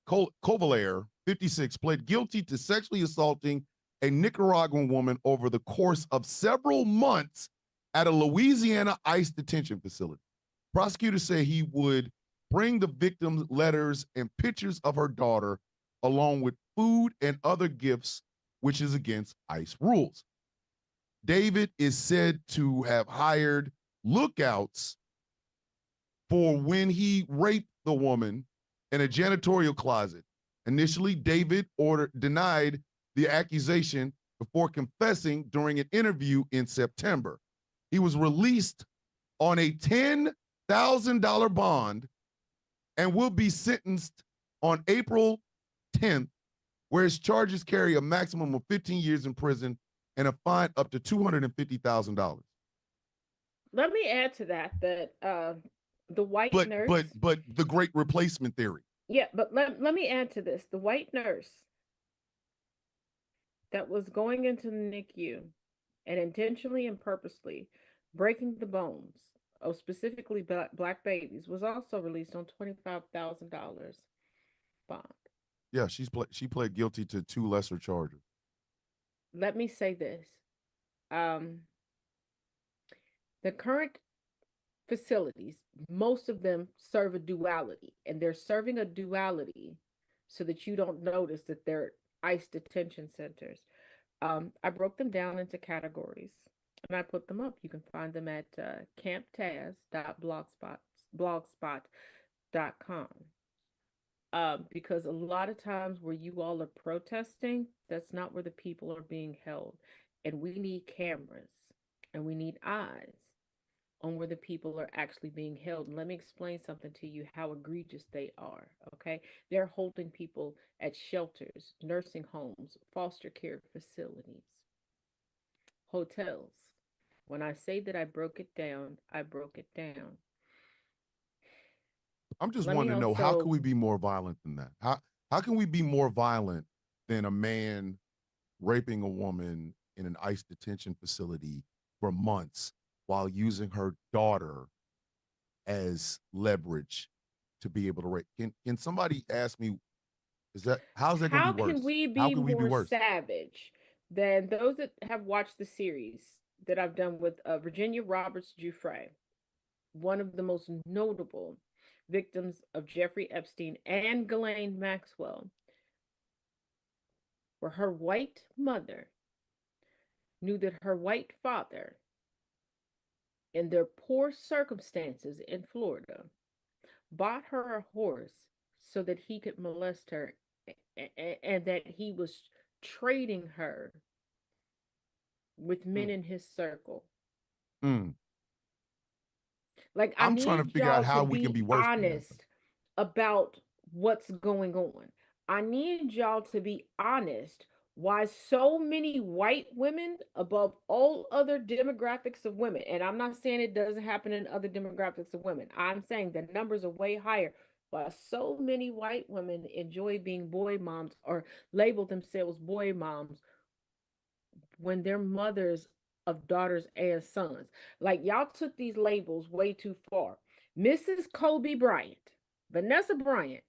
56, pled guilty to sexually assaulting a Nicaraguan woman over the course of several months at a Louisiana ICE detention facility. Prosecutors say he would bring the victim's letters and pictures of her daughter along with food and other gifts, which is against ICE rules. David is said to have hired lookouts for when he raped the woman in a janitorial closet. Initially, David denied the accusation before confessing during an interview in September. He was released on a $10,000 bond and will be sentenced on April 10th, where his charges carry a maximum of 15 years in prison and a fine up to $250,000.
Let me add to that the white nurse.
But the great replacement theory.
Yeah, but let me add to this. The white nurse that was going into the NICU and intentionally and purposely breaking the bones of specifically black babies was also released on $25,000 bond.
Yeah, she pled guilty to 2 lesser charges.
Let me say this. The current facilities, most of them serve a duality, and they're serving a duality so that you don't notice that they're ICE detention centers. I broke them down into categories and I put them up. You can find them at camptaz.blogspot.com. Because a lot of times where you all are protesting, that's not where the people are being held. And we need cameras and we need eyes on where the people are actually being held. And let me explain something to you, how egregious they are. Okay. They're holding people at shelters, nursing homes, foster care facilities. hotels. When I say that I broke it down, I broke it down.
I'm just
Let me
wanting to know, how
also
can we be more violent than that? How can we be more violent than a man raping a woman in an ICE detention facility for months while using her daughter as leverage to be able to rape? Can somebody ask me, how's that going to
how
be
can
worse?
we
How
be
can we be
more
worse?
savage than those that have watched the series that I've done with Virginia Roberts Giuffre, one of the most notable victims of Jeffrey Epstein and Ghislaine Maxwell, where her white mother knew that her white father, in their poor circumstances in Florida, bought her a horse so that he could molest her, and that he was trading her with men
Mm.
in his circle.
Mm.
Like, I
I'm trying to
need
figure out
y'all to
how we can
be
be worse than that.
honest about what's going on. I need y'all to be honest why so many white women, above all other demographics of women, and I'm not saying it doesn't happen in other demographics of women, I'm saying the numbers are way higher. Why so many white women enjoy being boy moms or label themselves boy moms when they're mothers of daughters and sons. Like, y'all took these labels way too far. Mrs. Kobe Bryant, Vanessa Bryant,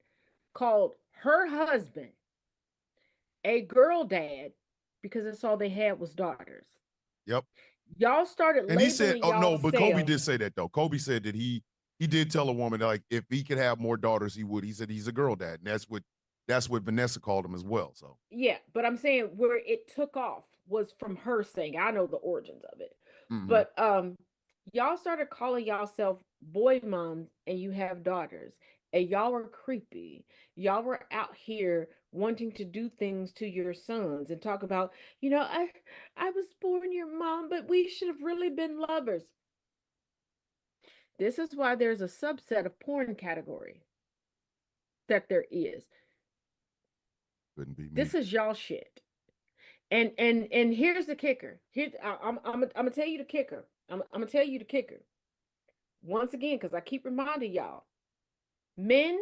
called her husband a girl dad because that's all they had was daughters.
Yep.
Y'all started
And he said,
labeling
oh no, but Kobe
yourselves.
did say that though. Kobe said that he did tell a woman that, like, if he could have more daughters, he would. He said he's a girl dad, and that's what Vanessa called him as well. So
Yeah, but I'm saying where it took off was from her saying, I know the origins of it.
mm-hmm.
But y'all started calling yourself boy moms and you have daughters. And y'all were creepy. Y'all were out here wanting to do things to your sons and talk about, I was born your mom, but we should have really been lovers. This is why there's a subset of porn category that there is.
Couldn't be me.
This is y'all shit. And here's the kicker. I'm gonna tell you the kicker. I'm gonna tell you the kicker. Once again, because I keep reminding y'all, men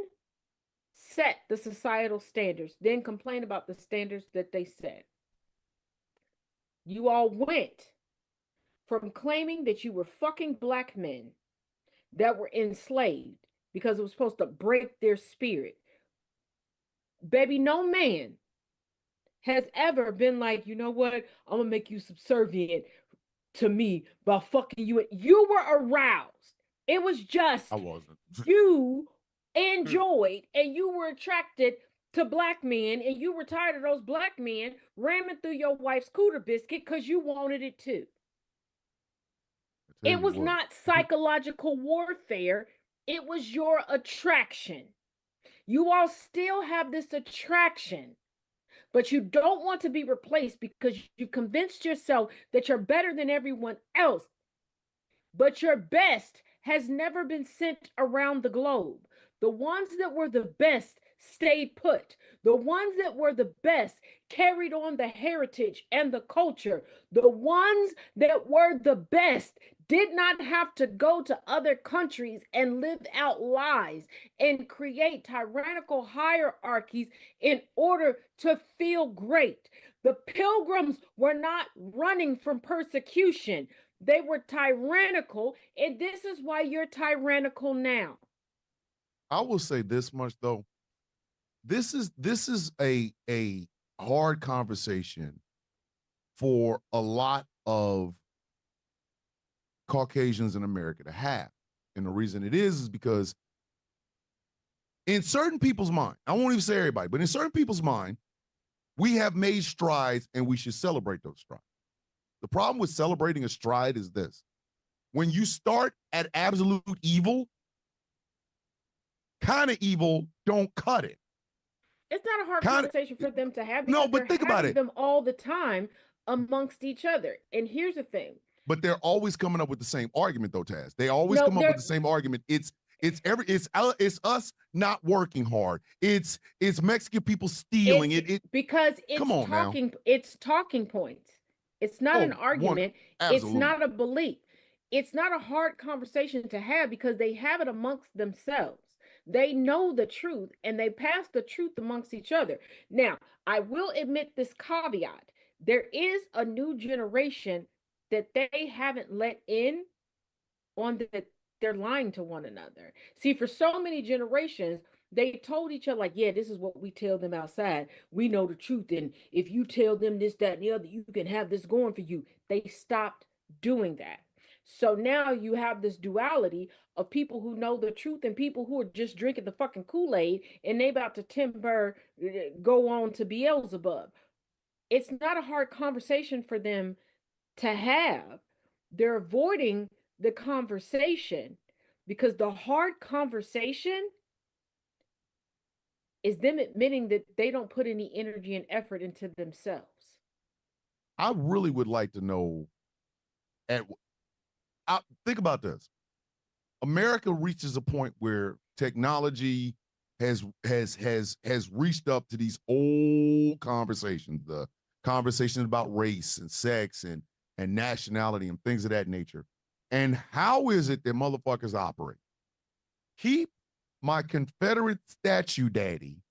set the societal standards, then complain about the standards that they set. You all went from claiming that you were fucking black men that were enslaved because it was supposed to break their spirit. Baby, no man has ever been like, you know what? I'm gonna make you subservient to me by fucking you. You were aroused. It was just
I wasn't.
you enjoyed and you were attracted to black men, and you were tired of those black men ramming through your wife's cooter biscuit because you wanted it too. It was not psychological warfare. It was your attraction. You all still have this attraction, but you don't want to be replaced because you convinced yourself that you're better than everyone else. But your best has never been sent around the globe. The ones that were the best stayed put. The ones that were the best carried on the heritage and the culture. The ones that were the best did not have to go to other countries and live out lies and create tyrannical hierarchies in order to feel great. The pilgrims were not running from persecution. They were tyrannical, and this is why you're tyrannical now.
I will say this much though. This is a hard conversation for a lot of Caucasians in America to have. And the reason it is because in certain people's mind, I won't even say everybody, but in certain people's mind, we have made strides and we should celebrate those strides. The problem with celebrating a stride is this. When you start at absolute evil, kind of evil don't cut it.
It's not a hard conversation for them to have because
but think
they're
about
having
it.
them all the time amongst each other. And here's the thing.
But they're always coming up with the same argument, though, Taz. They always come up with the same argument. It's us not working hard. It's Mexican people stealing it.
Because it's
come on
talking.
now.
It's talking points. It's not an
Oh,
argument. It's
absolutely.
not a belief. It's not a hard conversation to have because they have it amongst themselves. They know the truth and they pass the truth amongst each other. Now, I will admit this caveat. There is a new generation that they haven't let in on that they're lying to one another. See, for so many generations, they told each other, like, yeah, this is what we tell them outside. We know the truth. And if you tell them this, that, and the other, you can have this going for you. They stopped doing that. So now you have this duality of people who know the truth and people who are just drinking the fucking Kool-Aid and they about to timber go on to Beelzebub. It's not a hard conversation for them to have. They're avoiding the conversation because the hard conversation is them admitting that they don't put any energy and effort into themselves.
I really would like to know. Think about this. America reaches a point where technology has reached up to these old conversations, the conversations about race and sex and nationality and things of that nature. And how is it that motherfuckers operate? Keep my Confederate statue daddy,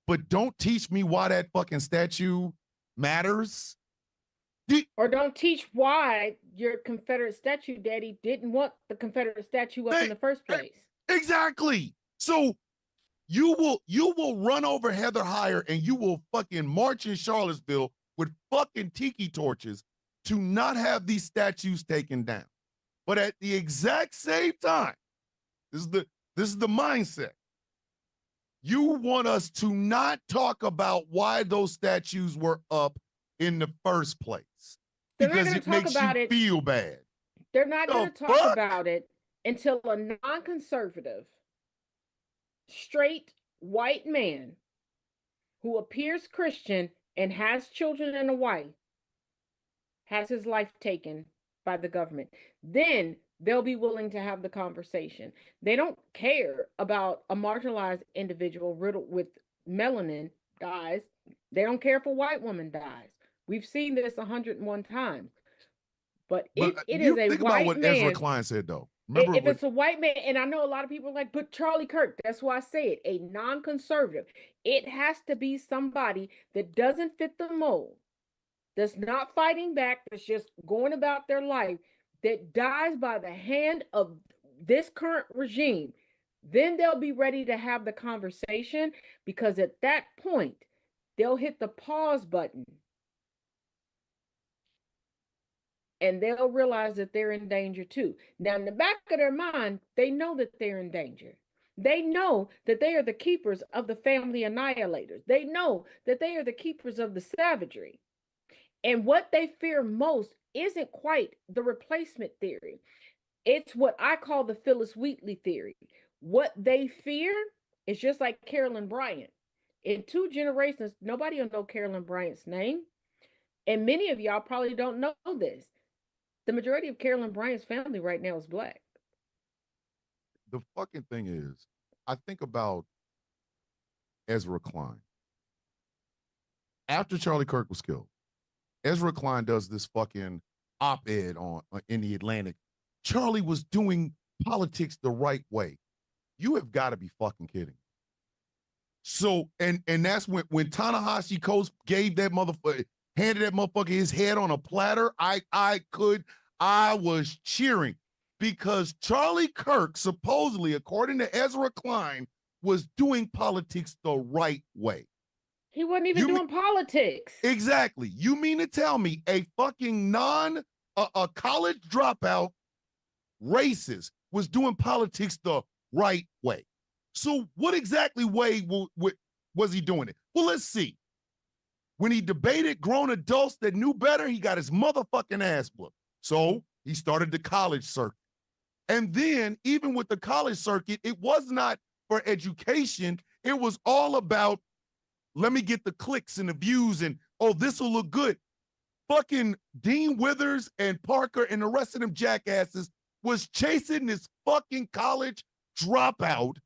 but don't teach me why that fucking statue matters.
Or don't teach why your Confederate statue daddy didn't want the Confederate statue up in the first place.
Exactly. So you will run over Heather Heyer and you will fucking march in Charlottesville with fucking tiki torches to not have these statues taken down. But at the exact same time, this is the mindset. You want us to not talk about why those statues were up in the first place because it makes you feel bad.
They're not going to talk about it until a non-conservative, straight white man who appears Christian and has children and a wife has his life taken by the government. Then they'll be willing to have the conversation. They don't care about a marginalized individual riddled with melanin dies. They don't care if a white woman dies. We've seen this 101 times. But if it is a white man, think about what
Ezra Klein said, though.
Remember if it's a white man, and I know a lot of people are like, but Charlie Kirk, that's why I say it, a non-conservative. It has to be somebody that doesn't fit the mold, that's not fighting back, that's just going about their life, that dies by the hand of this current regime. Then they'll be ready to have the conversation, because at that point, they'll hit the pause button. And they'll realize that they're in danger too. Now, in the back of their mind, they know that they're in danger. They know that they are the keepers of the family annihilators. They know that they are the keepers of the savagery. And what they fear most isn't quite the replacement theory. It's what I call the Phyllis Wheatley theory. What they fear is just like Carolyn Bryant. In 2 generations, nobody will know Carolyn Bryant's name. And many of y'all probably don't know this. The majority of Carolyn Bryant's family right now is Black.
The fucking thing is, I think about Ezra Klein. After Charlie Kirk was killed, Ezra Klein does this fucking op-ed in the Atlantic. Charlie was doing politics the right way. You have got to be fucking kidding. So, and that's when Ta-Nehisi Coates gave that motherfucker, handed that motherfucker his head on a platter, I was cheering, because Charlie Kirk, supposedly, according to Ezra Klein, was doing politics the right way.
He wasn't even doing politics.
Exactly. You mean to tell me a fucking a college dropout racist was doing politics the right way? So what exactly way was he doing it? Well, let's see. When he debated grown adults that knew better, he got his motherfucking ass whooped. So he started the college circuit. And then, even with the college circuit, it was not for education. It was all about, let me get the clicks and the views and, oh, this will look good. Fucking Dean Withers and Parker and the rest of them jackasses was chasing this fucking college dropout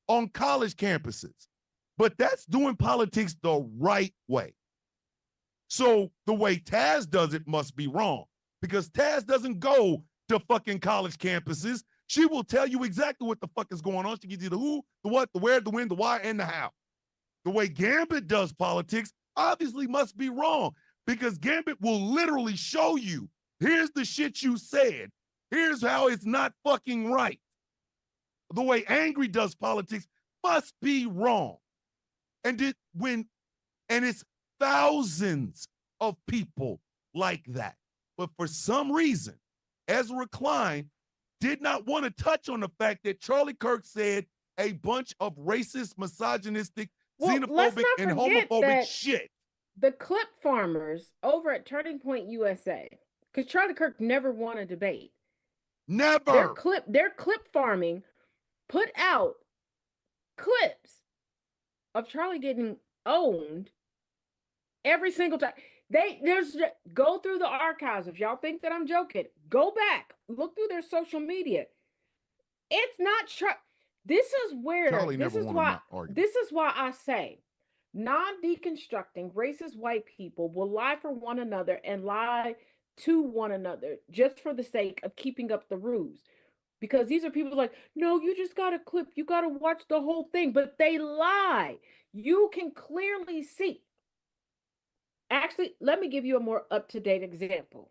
on college campuses. But that's doing politics the right way. So the way Taz does it must be wrong, because Taz doesn't go to fucking college campuses. She will tell you exactly what the fuck is going on. She gives you the who, the what, the where, the when, the why, and the how. The way Gambit does politics obviously must be wrong, because Gambit will literally show you, here's the shit you said. Here's how it's not fucking right. The way Angry does politics must be wrong. And it's thousands of people like that. But for some reason, Ezra Klein did not want to touch on the fact that Charlie Kirk said a bunch of racist, misogynistic, xenophobic, and homophobic shit.
The clip farmers over at Turning Point USA, because Charlie Kirk never won a debate.
Never.
Their clip farming put out clips of Charlie getting owned every single time. Go through the archives. If y'all think that I'm joking, go back, look through their social media. It's not this is where
Charlie
this is why I say non-deconstructing racist white people will lie for one another and lie to one another just for the sake of keeping up the ruse. Because these are people like, no, you just got to clip, you got to watch the whole thing, but they lie. You can clearly see. Actually, let me give you a more up-to-date example.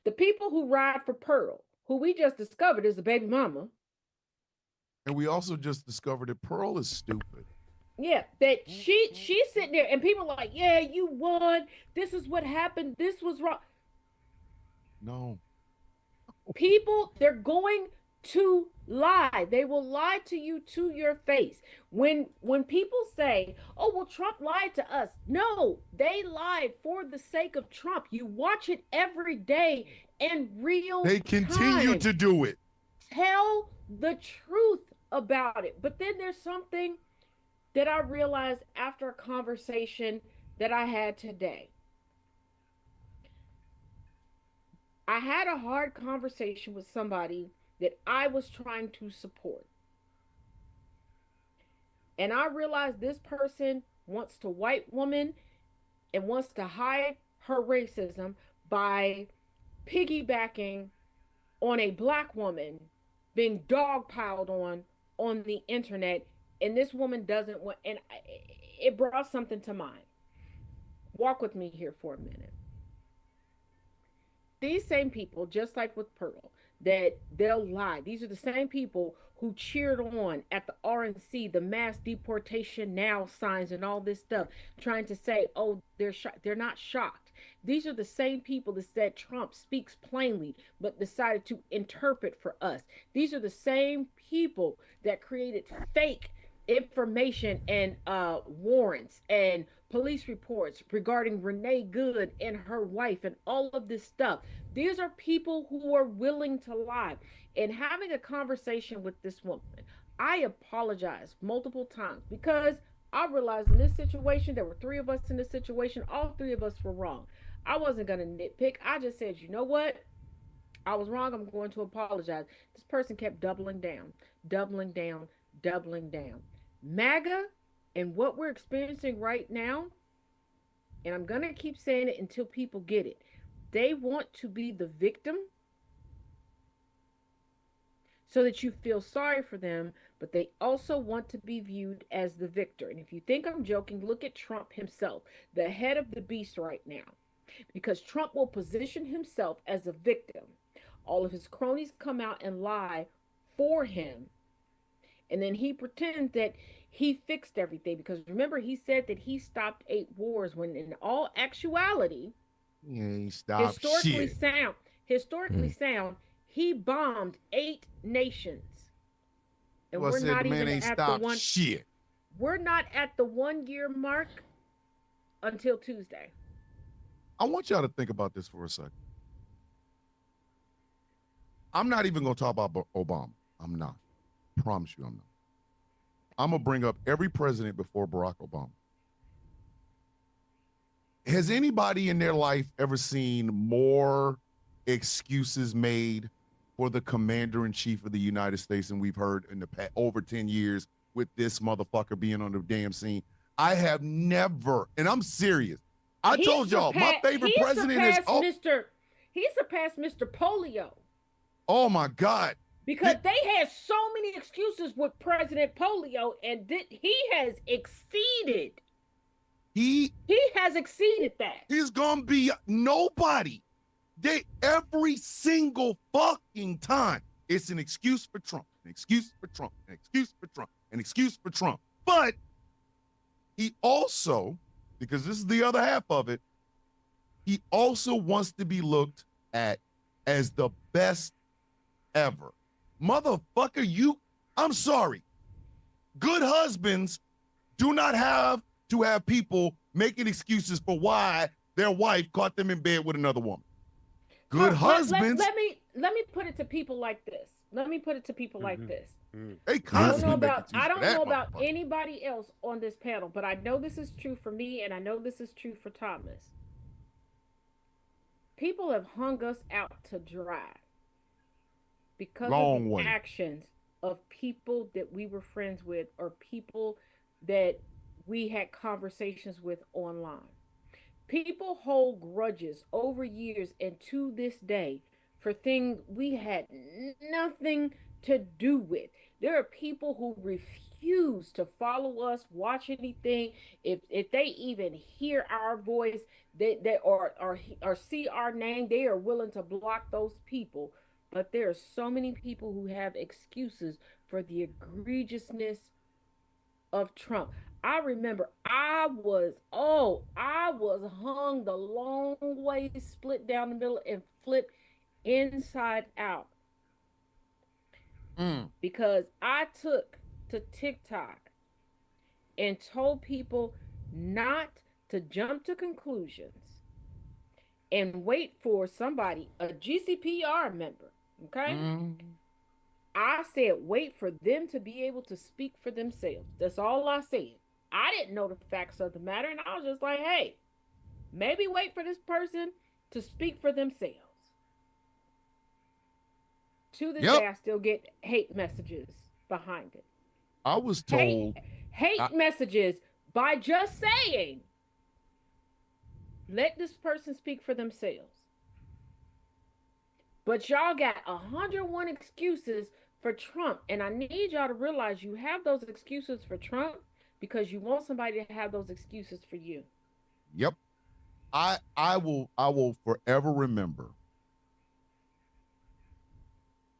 The people who ride for Pearl, who we just discovered is a baby mama.
And we also just discovered that Pearl is stupid.
Yeah, that she's sitting there and people are like, yeah, you won. This is what happened. This was wrong.
No.
People, they're going to lie. They will lie to you to your face. When people say, oh, well, Trump lied to us. No, they lied for the sake of Trump. You watch it every day in real
They continue to do it.
Tell the truth about it. But then there's something that I realized after a conversation that I had today. I had a hard conversation with somebody that I was trying to support. And I realized this person wants to white woman and wants to hide her racism by piggybacking on a black woman being dogpiled on the internet. And this woman doesn't want, and it brought something to mind. Walk with me here for a minute. These same people, just like with Pearl, that they'll lie. These are the same people who cheered on at the RNC, the mass deportation now signs and all this stuff, trying to say, oh, they're not shocked. These are the same people that said Trump speaks plainly, but decided to interpret for us. These are the same people that created fake information and warrants and police reports regarding Renee Good and her wife and all of this stuff. These are people who are willing to lie. And having a conversation with this woman, I apologized multiple times because I realized in this situation, there were 3 of us in this situation. All 3 of us were wrong. I wasn't going to nitpick. I just said, you know what? I was wrong. I'm going to apologize. This person kept doubling down, doubling down, doubling down. MAGA and what we're experiencing right now, and I'm going to keep saying it until people get it. They want to be the victim so that you feel sorry for them, but they also want to be viewed as the victor. And if you think I'm joking, look at Trump himself, the head of the beast right now, because Trump will position himself as a victim. All of his cronies come out and lie for him. And then he pretends that he fixed everything, because remember, he said that he stopped 8 wars when in all actuality,
he stopped
historically sound, he bombed 8 nations. And we're not even at the one
shit.
We're not at the 1-year mark until Tuesday.
I want y'all to think about this for a second. I'm not even going to talk about Obama. I'm not. I promise you I'm not. I'm going to bring up every president before Barack Obama. Has anybody in their life ever seen more excuses made for the commander-in-chief of the United States than we've heard in the past over 10 years with this motherfucker being on the damn scene? I have never, and I'm serious, I told y'all, my favorite president is.
He surpassed Mr. Polio.
Oh my God.
Because they had so many excuses with President Polio, and he has exceeded. He has exceeded that.
He's gonna be nobody. Every single fucking time, it's an excuse for Trump, an excuse for Trump, an excuse for Trump, an excuse for Trump. But he also, because this is the other half of it, he also wants to be looked at as the best ever. Motherfucker, I'm sorry. Good husbands do not have to have people making excuses for why their wife caught them in bed with another woman. Good husbands.
Let me put it to people like this.
They constantly
I don't know about anybody else on this panel, but I know this is true for me, and I know this is true for Thomas. People have hung us out to dry because of the actions of people that we were friends with or people that we had conversations with online. People hold grudges over years and to this day for things we had nothing to do with. There are people who refuse to follow us, watch anything. If they even hear our voice, or see our name, they are willing to block those people. But there are so many people who have excuses for the egregiousness of Trump. I remember I was hung the long way, split down the middle, and flipped inside out. Because I took to TikTok and told people not to jump to conclusions and wait for somebody, a GCPR member, okay? I said, wait for them to be able to speak for themselves. That's all I said. I didn't know the facts of the matter, and I was just like, hey, maybe wait for this person to speak for themselves. To this day, I still get hate messages behind it.
I was told
hate messages by just saying, let this person speak for themselves. But y'all got 101 excuses for Trump. And I need y'all to realize you have those excuses for Trump because you want somebody to have those excuses for you.
Yep. I will forever remember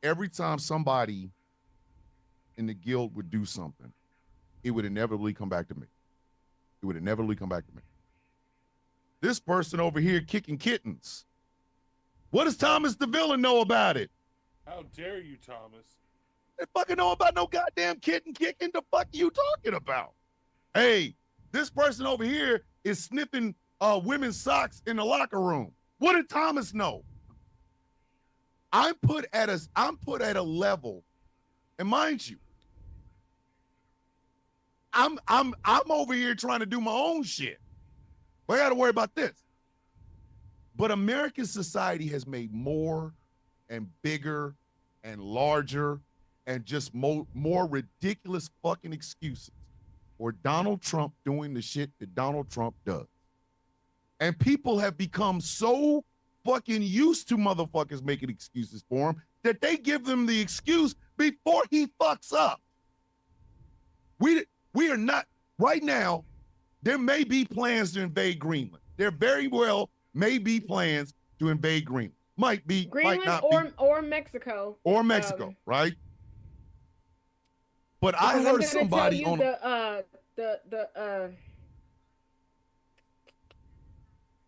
every time somebody in the guild would do something, it would inevitably come back to me. This person over here kicking kittens. What does Thomas the villain know about it?
How dare you, Thomas?
They fucking know about no goddamn kitten kicking. The fuck are you talking about? Hey, this person over here is sniffing women's socks in the locker room. What did Thomas know? I'm put at a level, and mind you, I'm over here trying to do my own shit. But I got to worry about this. But American society has made more and bigger and larger and just more ridiculous fucking excuses for Donald Trump doing the shit that Donald Trump does. And people have become so fucking used to motherfuckers making excuses for him that they give them the excuse before he fucks up. We are not, right now, there may be plans to invade Greenland. There very well may be plans to invade Greenland. Might be,
Greenland
might not
or Mexico.
Or Mexico, right? But I heard somebody on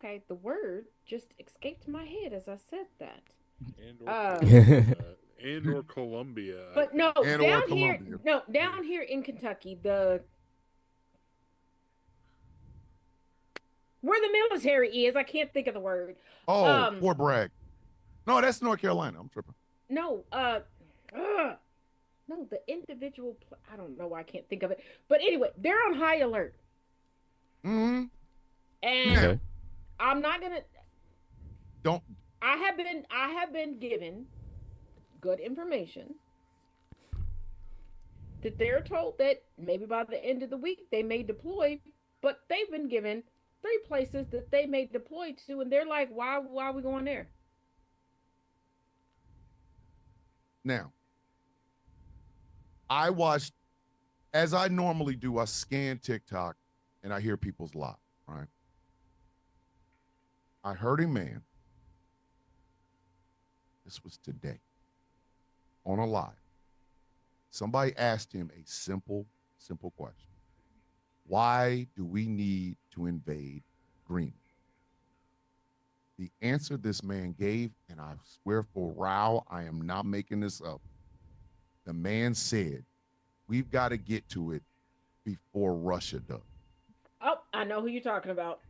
okay, the word just escaped my head as I said that.
And or Colombia.
But no, down here in Kentucky, where the military is, I can't think of the word.
Fort Bragg. No, that's North Carolina. I'm tripping.
No, no, the individual. I don't know why I can't think of it. But anyway, they're on high alert.
Mm-hmm.
And
Okay.
I'm not gonna.
Don't.
I have been given good information that they're told that maybe by the end of the week they may deploy, but they've been given three places that they may deploy to, and they're like, why are we going there?
Now, I watched, as I normally do, I scan TikTok and I hear people's lives, right? I heard a man, this was today, on a live. Somebody asked him a simple question. Why do we need to invade Greenland? The answer this man gave, and I swear for Rao, I am not making this up. The man said, we've got to get to it before Russia does.
Oh, I know who you're talking about.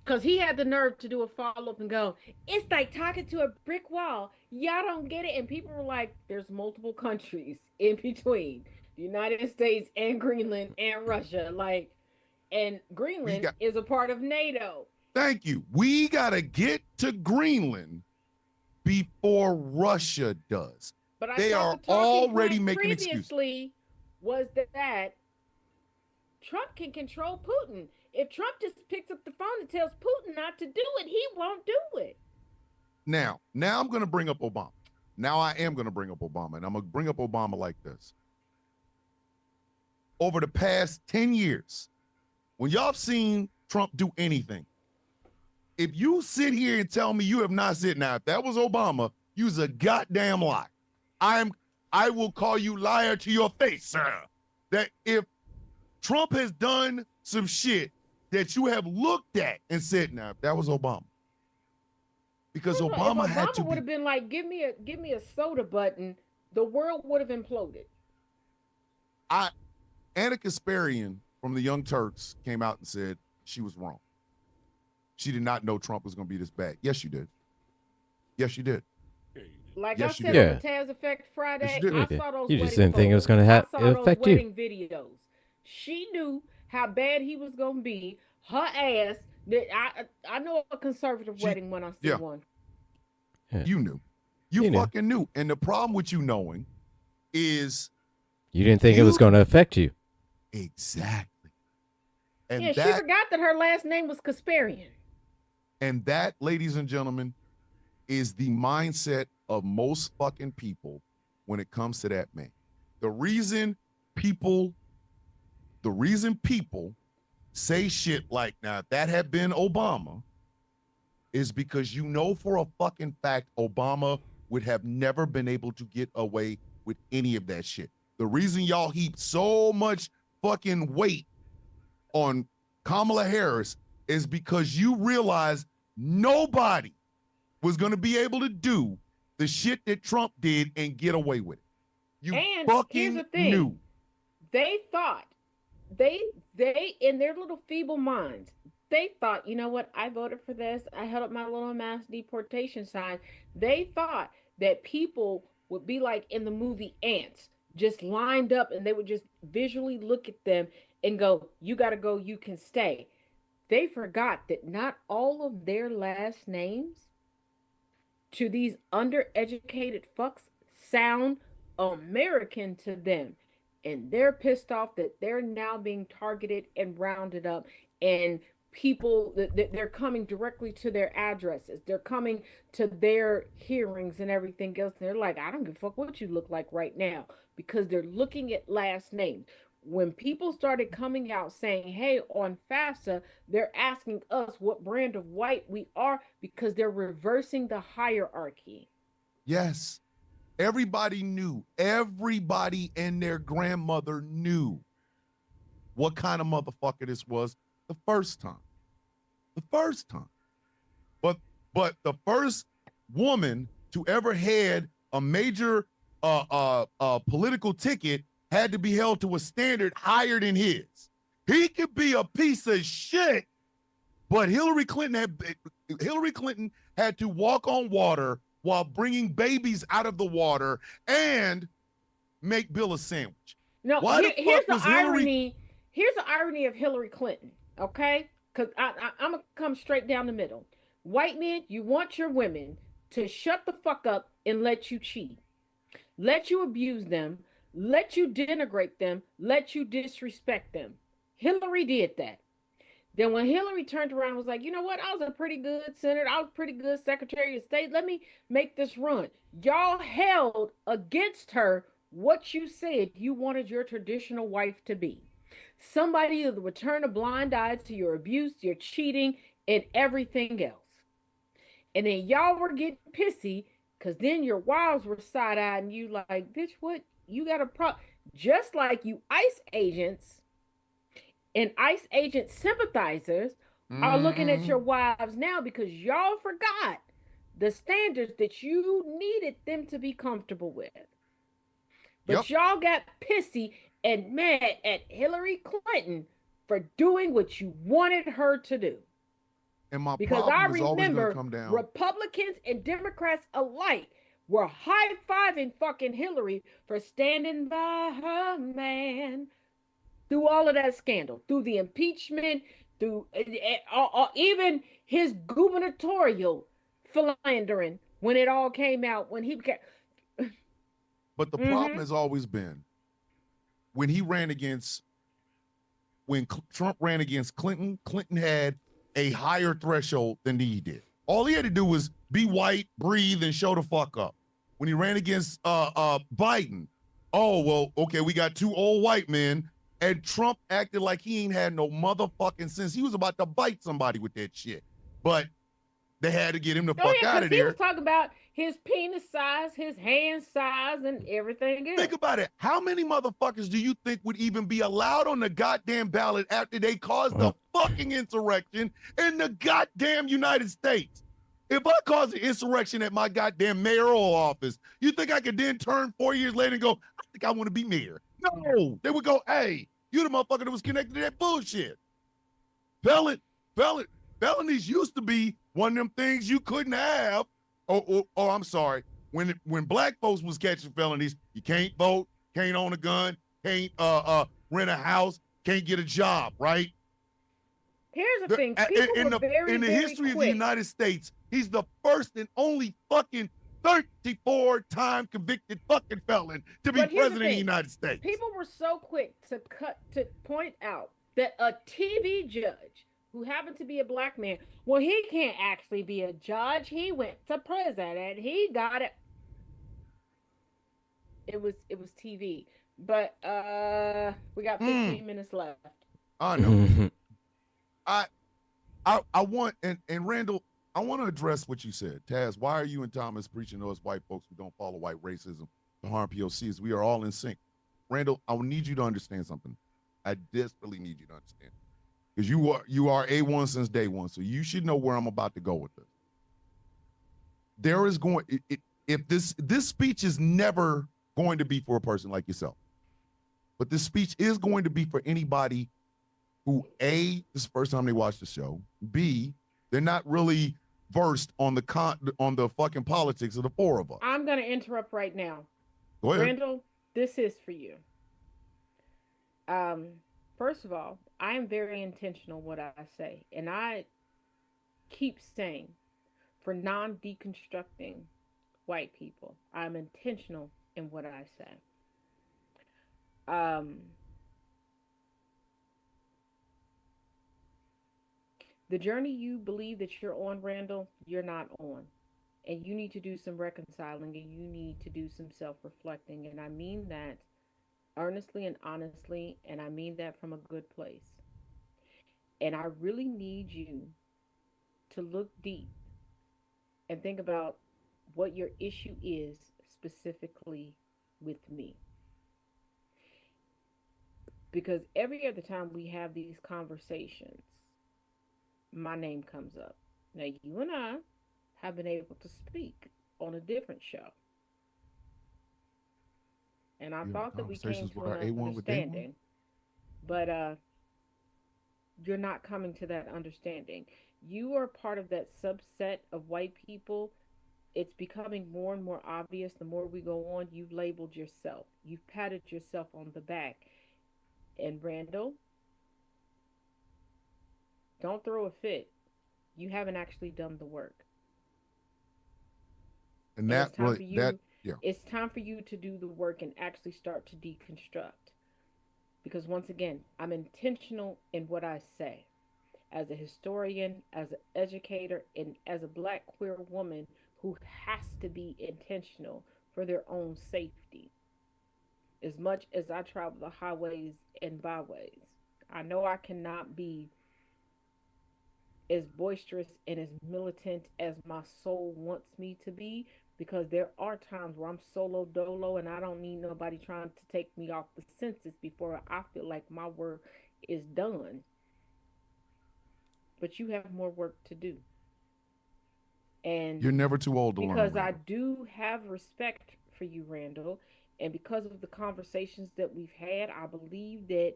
Because he had the nerve to do a follow-up and go, it's like talking to a brick wall. Y'all don't get it. And people were like, there's multiple countries in between the United States and Greenland and Russia. Like, and Greenland is a part of NATO.
Thank you. We got to get to Greenland before Russia does.
But
they are already making excuses.
Was that Trump can control Putin. If Trump just picks up the phone and tells Putin not to do it, he won't do it.
Now I'm going to bring up Obama. Now I am going to bring up Obama, and I'm going to bring up Obama like this. Over the past 10 years, when y'all have seen Trump do anything, if you sit here and tell me you have not seen, now if that was Obama, you's a goddamn lie. I will call you liar to your face, sir. That if Trump has done some shit that you have looked at and said, now that was Obama. Because Obama had to
would have been like, give me a soda button, the world would have imploded.
Anna Kasparian from the Young Turks came out and said she was wrong. She did not know Trump was going to be this bad. Yes, you did. Yes, you did.
Like
yes,
I said on the Taz Effect Friday,
yes,
I saw those
you just didn't think it was going to affect you.
Videos. She knew how bad he was going to be. Her ass. I know a conservative wedding when I see one.
Yeah. You knew. You fucking knew. And the problem with you knowing is
you didn't think it was going to affect you.
Exactly. And
she forgot that her last name was Kasparian.
And that, ladies and gentlemen, is the mindset of most fucking people when it comes to that man. The reason people say shit like, now, if that had been Obama, is because you know for a fucking fact Obama would have never been able to get away with any of that shit. The reason y'all heap so much fucking weight on Kamala Harris is because you realize nobody was going to be able to do the shit that Trump did and get away with it. You and fucking here's the thing. Knew.
They thought, they in their little feeble minds, they thought, you know what, I voted for this. I held up my little mass deportation sign. They thought that people would be like in the movie Ants, just lined up, and they would just visually look at them and go, you got to go, you can stay. They forgot that not all of their last names to these undereducated fucks sound American to them. And they're pissed off that they're now being targeted and rounded up, and people that they're coming directly to their addresses. They're coming to their hearings and everything else. And they're like, I don't give a fuck what you look like right now, because they're looking at last names. When people started coming out saying, hey, on FAFSA, they're asking us what brand of white we are, because they're reversing the hierarchy.
Yes. Everybody knew. Everybody and their grandmother knew what kind of motherfucker this was the first time. The first time. But the first woman to ever had a major political ticket had to be held to a standard higher than his. He could be a piece of shit, but Hillary Clinton had to walk on water while bringing babies out of the water and make Bill a sandwich.
No, here's the irony. Here's the irony of Hillary Clinton, okay? Because I'm going to come straight down the middle. White men, you want your women to shut the fuck up and let you cheat, let you abuse them, let you denigrate them, let you disrespect them. Hillary did that. Then when Hillary turned around and was like, you know what? I was a pretty good senator. I was a pretty good Secretary of State. Let me make this run. Y'all held against her what you said you wanted your traditional wife to be. Somebody that would turn a blind eye to your abuse, your cheating, and everything else. And then y'all were getting pissy because then your wives were side-eyed and you like, bitch, what? You got a problem. Just like you ICE agents and ICE agent sympathizers are looking at your wives now because y'all forgot the standards that you needed them to be comfortable with. But y'all got pissy and mad at Hillary Clinton for doing what you wanted her to do.
And my
because I
problem is always going to
remember
come down.
Republicans and Democrats alike were high-fiving fucking Hillary for standing by her man through all of that scandal, through the impeachment, through even his gubernatorial philandering when it all came out, when he became.
But the problem has always been when he ran against, when Trump ran against Clinton, Clinton had a higher threshold than he did. All he had to do was be white, breathe, and show the fuck up. When he ran against Biden, oh, well, okay, we got two old white men, and Trump acted like he ain't had no motherfucking sense. He was about to bite somebody with that shit. But they had to get him the fuck out of there.
He was talking about his penis size, his hand size, and everything else.
Think about it. How many motherfuckers do you think would even be allowed on the goddamn ballot after they caused the fucking insurrection in the goddamn United States? If I cause an insurrection at my goddamn mayoral office, you think I could then turn 4 years later and go, I think I want to be mayor? No. They would go, hey, you the motherfucker that was connected to that bullshit. Felonies used to be one of them things you couldn't have. Oh, I'm sorry. When black folks was catching felonies, you can't vote, can't own a gun, can't rent a house, can't get a job, right?
Here's the thing. People
in the history of the United States, he's the first and only fucking 34-time convicted fucking felon to be president of the United States.
People were so quick to point out that a TV judge who happened to be a black man, well, he can't actually be a judge. He went to prison and he got it. It was TV. But we got 15 minutes left.
I know. I want, and Randall, I want to address what you said. Taz, why are you and Thomas preaching to us white folks who don't follow white racism to harm POCs? We are all in sync. Randall, I will need you to understand something. I desperately need you to understand. Because you are A1 since day one, so you should know where I'm about to go with this. There is going, if this speech is never going to be for a person like yourself, but this speech is going to be for anybody who, A, this is the first time they watch the show, B, they're not really versed on the fucking politics of the four of us.
I'm going to interrupt right now.
Go ahead.
Randall, this is for you. First of all, I am very intentional what I say, and I keep saying for non-deconstructing white people, I'm intentional in what I say. The journey you believe that you're on, Randall, you're not on. And you need to do some reconciling and you need to do some self-reflecting. And I mean that earnestly and honestly, and I mean that from a good place. And I really need you to look deep and think about what your issue is specifically with me. Because every other time we have these conversations, my name comes up. Now, you and I have been able to speak on a different show. And I thought that we came to an understanding. But you're not coming to that understanding. You are part of that subset of white people. It's becoming more and more obvious the more we go on. You've labeled yourself. You've patted yourself on the back. And Randall, don't throw a fit. You haven't actually done the work.
And
it's time for you to do the work and actually start to deconstruct. Because once again, I'm intentional in what I say. As a historian, as an educator, and as a black queer woman who has to be intentional for their own safety. As much as I travel the highways and byways, I know I cannot be as boisterous and as militant as my soul wants me to be, because there are times where I'm solo dolo and I don't need nobody trying to take me off the census before I feel like my work is done. But you have more work to do. And
You're never too old to learn,
because I
Randall.
do have respect for you, Randall, and because of the conversations that we've had, I believe that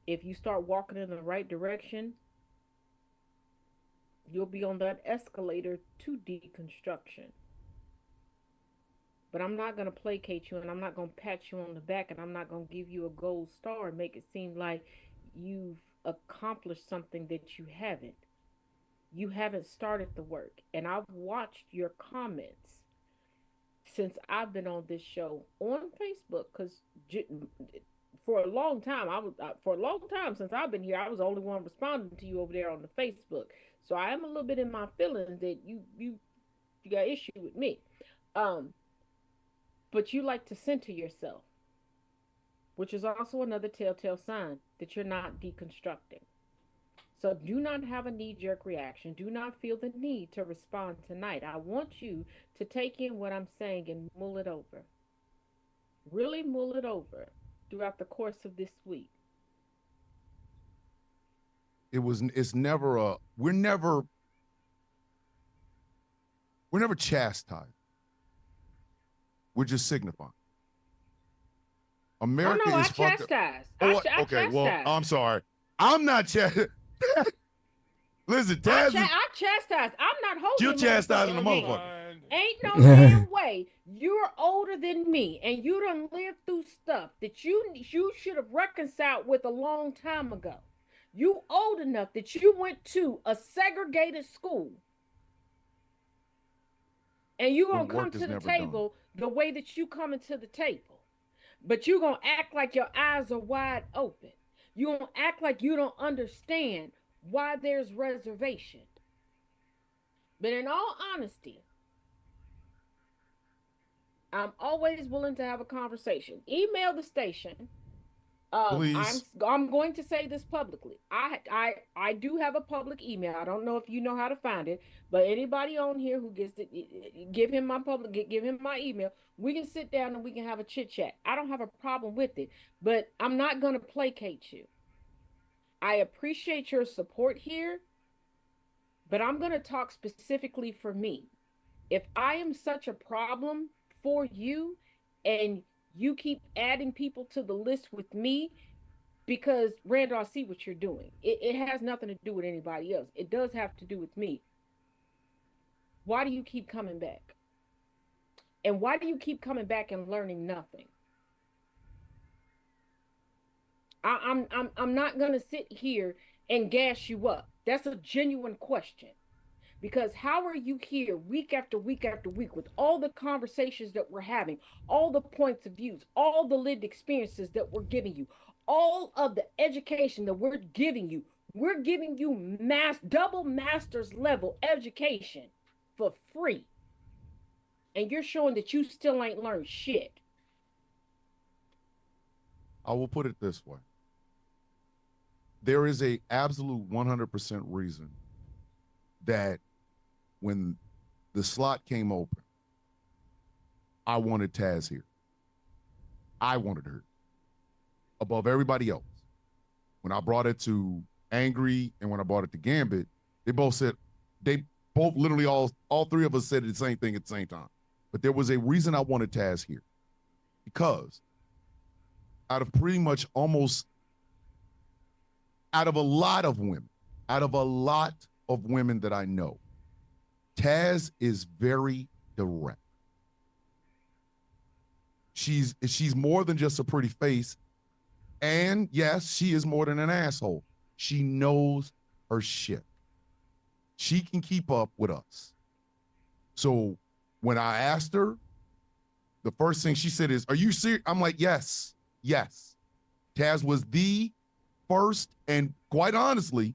if you start walking in the right direction, you'll be on that escalator to deconstruction. But I'm not going to placate you, and I'm not going to pat you on the back, and I'm not going to give you a gold star and make it seem like you've accomplished something that you haven't. You haven't started the work. And I've watched your comments since I've been on this show on Facebook, because for a long time, for a long time since I've been here, I was the only one responding to you over there on the Facebook. So I am a little bit in my feelings that you got issue with me. Um, but you like to center yourself, which is also another telltale sign that you're not deconstructing. So do not have a knee jerk reaction. Do not feel the need to respond tonight. I want you to take in what I'm saying and mull it over. Really mull it over throughout the course of this week.
It's never we're never chastised. We're just signifying.
Oh
America
no, I
is fucked up.
chastise.
Oh,
I
okay. Well,
chastise.
I'm sorry. I'm not chastised. Listen, Taz,
I chastise. I'm not holding
you're chastising the
motherfucking
motherfucker.
hand. Ain't no damn way. You're older than me, and you done lived through stuff that you should have reconciled with a long time ago. You old enough that you went to a segregated school, and you gonna
When
come
work is
to the
never
table the way that you coming to the table. But you gonna act like your eyes are wide open. You gonna act like you don't understand why there's reservation. But in all honesty, I'm always willing to have a conversation. Email the station. I'm
Please.
I'm going to say this publicly. I do have a public email. I don't know if you know how to find it, but anybody on here who gets it, give him my give him my email. We can sit down and we can have a chit chat. I don't have a problem with it, but I'm not going to placate you. I appreciate your support here, but I'm going to talk specifically for me. If I am such a problem for you and you keep adding people to the list with me, because Randall, I see what you're doing. It has nothing to do with anybody else. It does have to do with me. Why do you keep coming back? And why do you keep coming back and learning nothing? I'm not gonna sit here and gas you up. That's a genuine question. Because how are you here week after week after week with all the conversations that we're having, all the points of views, all the lived experiences that we're giving you, all of the education that we're giving you? We're giving you double master's level education for free. And you're showing that you still ain't learned shit.
I will put it this way. There is a absolute 100% reason that when the slot came open, I wanted Taz here. I wanted her above everybody else. When I brought it to Angry and when I brought it to Gambit, they both literally all three of us said the same thing at the same time. But there was a reason I wanted Taz here. Because out of pretty much almost out of a lot of women that I know, Taz is very direct. She's more than just a pretty face. And yes, she is more than an asshole. She knows her shit. She can keep up with us. So when I asked her, the first thing she said is, "Are you serious?" I'm like, yes. Taz was the first and quite honestly,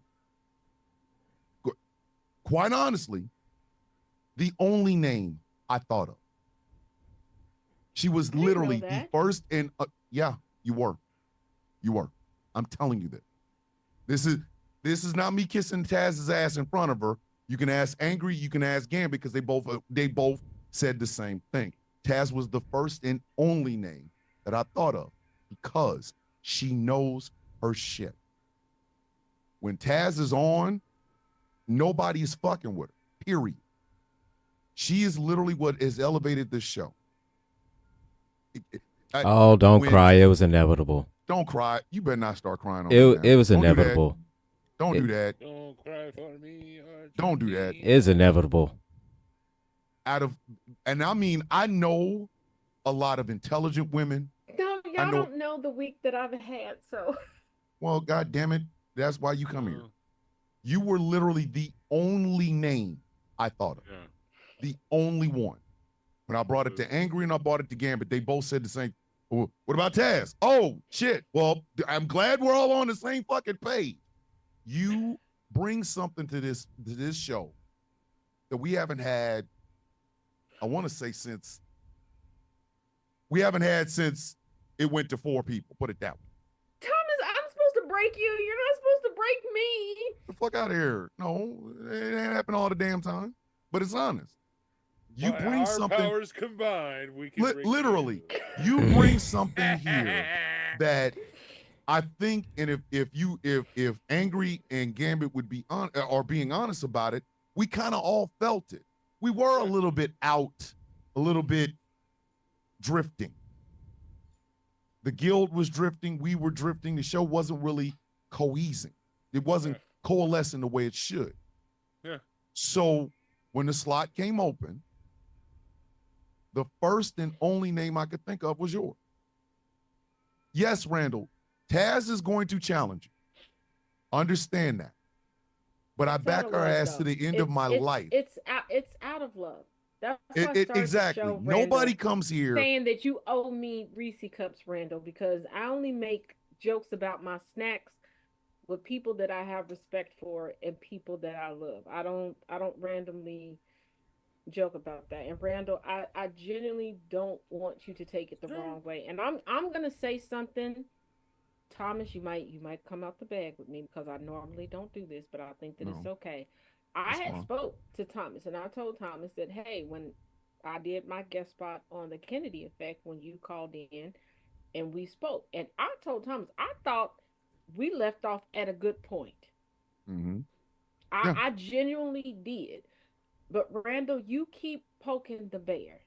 the only name I thought of. She was literally the first and yeah, you were. I'm telling you that. This is not me kissing Taz's ass in front of her. You can ask Angry, you can ask Gambit, because they both said the same thing. Taz was the first and only name that I thought of because she knows her shit. When Taz is on, nobody is fucking with her, period. She is literally what has elevated this show.
Don't cry. It was inevitable.
Don't cry. You better not start crying on
it was inevitable.
Don't do that.
Don't cry for me.
Don't do that.
It's inevitable.
And I mean, I know a lot of intelligent women.
No, y'all don't know the week that I've had, so.
Well, God damn it. That's why you come here. You were literally the only name I thought of. Yeah. The only one. When I brought it to Angry and I brought it to Gambit, they both said the same. Well, what about Taz? Oh, shit. Well, I'm glad we're all on the same fucking page. You bring something to this show that we haven't had, I want to say since it went to 4 people. Put it that way.
Thomas, I'm supposed to break you. You're not supposed to break me.
The fuck out of here. No, it ain't happened all the damn time. But it's honest. You bring
our
something.
Powers combined, we can
literally. You bring something here that I think, and if Angry and Gambit would be being honest about it, we kind of all felt it. We were a little bit out, a little bit drifting. The guild was drifting. We were drifting. The show wasn't really cohesing. It wasn't coalescing the way it should.
Yeah.
So when the slot came open, the first and only name I could think of was yours. Yes, Randall, Taz is going to challenge you. Understand that. But I back her ass to the end of my life.
It's out of love. That's why
exactly.
The show,
nobody comes here
saying that you owe me Reese cups, Randall, because I only make jokes about my snacks with people that I have respect for and people that I love. I don't randomly joke about that. And Randall, I genuinely don't want you to take it the wrong way. And I'm gonna say something. Thomas, you might come out the bag with me because I normally don't do this, but I think that it's okay. I had spoke to Thomas and I told Thomas that, hey, when I did my guest spot on the Kennedy Effect, when you called in and we spoke, and I told Thomas, I thought we left off at a good point.
Mm-hmm.
I genuinely did. But Randall, you keep poking the bear.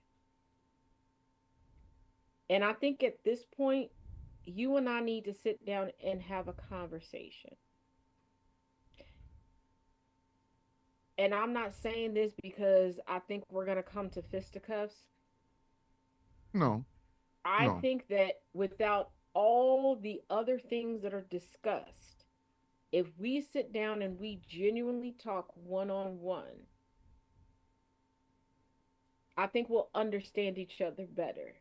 And I think at this point, you and I need to sit down and have a conversation. And I'm not saying this because I think we're going to come to fisticuffs.
No.
I think that without all the other things that are discussed, if we sit down and we genuinely talk one-on-one, I think we'll understand each other better.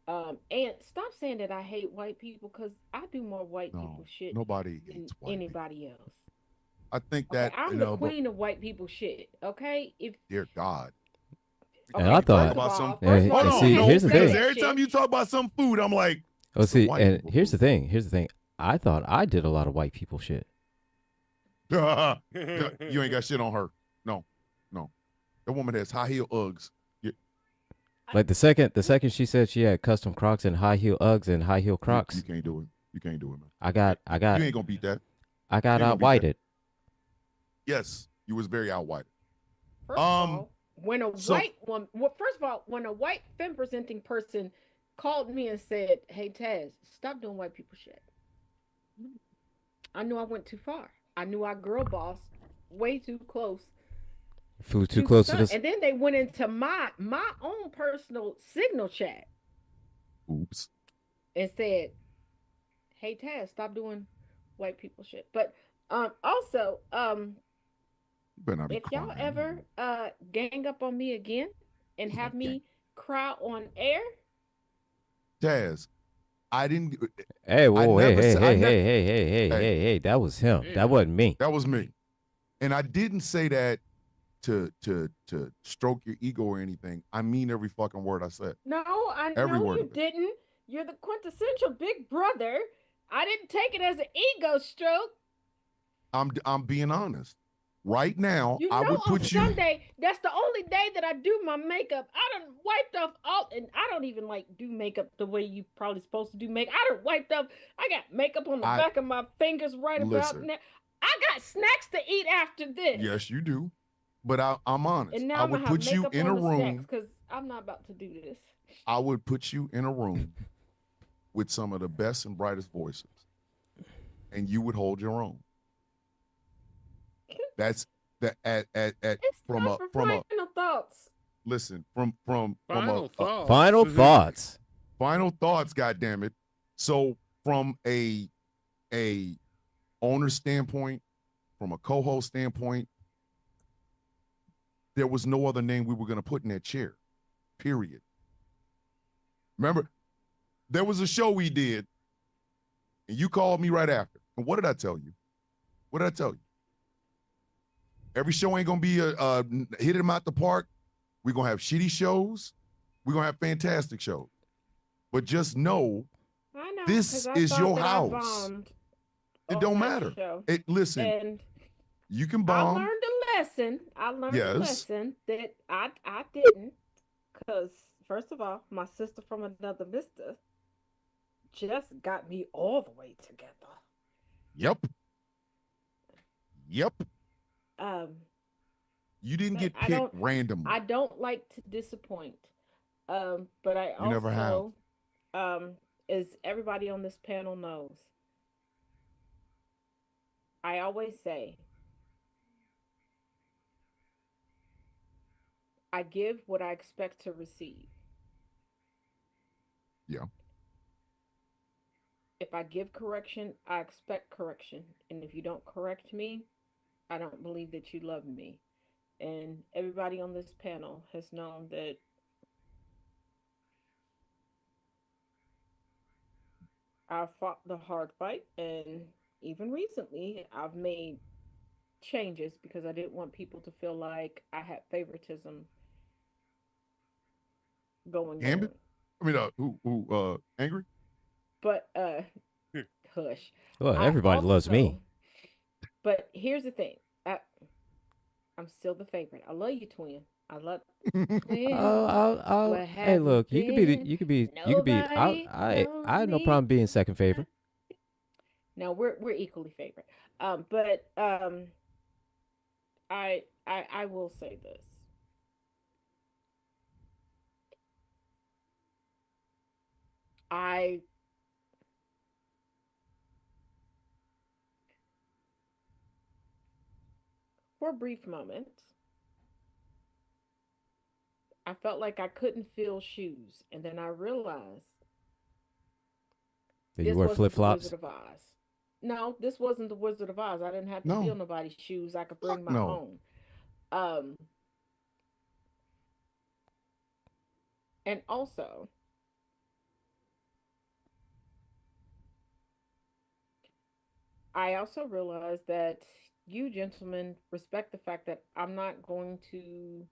And stop saying that I hate white people, because I do more white people shit
nobody
than
hates
anybody else.
I think that
I'm the queen of white people shit. Okay,
dear God.
Okay, and I thought
about some.
Here's the thing.
Every time you talk about some food, I'm like,
oh, see, and here's the thing. I thought I did a lot of white people shit.
You ain't got shit on her. No. That woman has high heel Uggs.
Like the second she said she had custom Crocs and high heel Uggs and high heel Crocs.
You can't do it. You can't do it, man.
I got.
You ain't gonna beat that.
I got out-whited.
Yes, you was very out-whited.
First of all, when a white femme presenting person called me and said, "Hey Taz, stop doing white people shit," I knew I went too far. I knew I girl bossed way too close.
Flew too close to this.
And then they went into my own personal signal chat.
Oops.
And said, "Hey Taz, stop doing white people shit." But also, if y'all ever gang up on me again and have me cry on air,
Taz, I didn't.
Hey, whoa, hey,
never
hey,
said- I
hey,
never-
hey, hey, hey, hey,
Hey.
hey, hey, that was him.
Hey,
That
man.
wasn't me.
That was me, and I didn't say that to stroke your ego or anything. I mean every fucking word I said.
No, I
Every
know
word
you
of it.
didn't. You're the quintessential big brother. I didn't take it as an ego stroke.
I'm being honest. Right now,
You
I
know,
would
on
put you.
Sunday, that's the only day that I do my makeup. I done wiped off all, and I don't even like do makeup the way you probably supposed to do makeup. I done wiped off. I got makeup on the
I-
back of my fingers right about
Listen.
now. I got snacks to eat after this.
Yes, you do. But I'm honest.
And now
I
I'm
would
gonna have
put you
makeup
in
on
a
the snacks
room.
because I'm not about to do this.
I would put you in a room with some of the best and brightest voices, and you would hold your own. That's that
It's
from
time
a
for
from a
final thoughts.
listen from
Final
a
thoughts.
Final thoughts.
final thoughts. God damn it! So from a owner standpoint, from a co-host standpoint, there was no other name we were going to put in that chair. Period. Remember, there was a show we did, and you called me right after. And what did I tell you? What did I tell you? Every show ain't gonna be a hit him out the park. We're gonna have shitty shows. We're gonna have fantastic shows. But just know,
I know.
This
'Cause I
is
thought
your
that I
house.
bombed
it
on
don't
that
matter.
show.
Listen,
And
you can
I
bomb.
learned a lesson. I learned a
Yes.
lesson that I didn't. Because, first of all, my sister from another mister just got me all the way together.
Yep. Yep.
Um,
You didn't
but
get
I
picked
don't
randomly.
I don't like to disappoint. But I
You never have.
also, as everybody on this panel knows, I always say I give what I expect to receive.
Yeah.
If I give correction, I expect correction. And if you don't correct me, I don't believe that you love me. And everybody on this panel has known that I've fought the hard fight. And even recently, I've made changes because I didn't want people to feel like I had favoritism going
Gambit?
on.
I mean, who angry?
But hush.
Well,
I
everybody loves me.
also- But here's the thing. I'm still the favorite. I love you, twin. I love twin. Where
Hey,
have you
look, you could be,
been?
you could be, you could be.
Nobody
I had no
knows
problem
me.
being second favorite.
No, we're equally favorite. But I will say this. I For a brief moment, I felt like I couldn't feel shoes, and then I realized
Did
this
you wear
wasn't
flip
the
flops?
Wizard of Oz. No, this wasn't the Wizard of Oz. I didn't have to
No.
steal nobody's shoes. I could bring
Fuck
my
no.
own. And also, I also realized that you gentlemen respect the fact that I'm not going to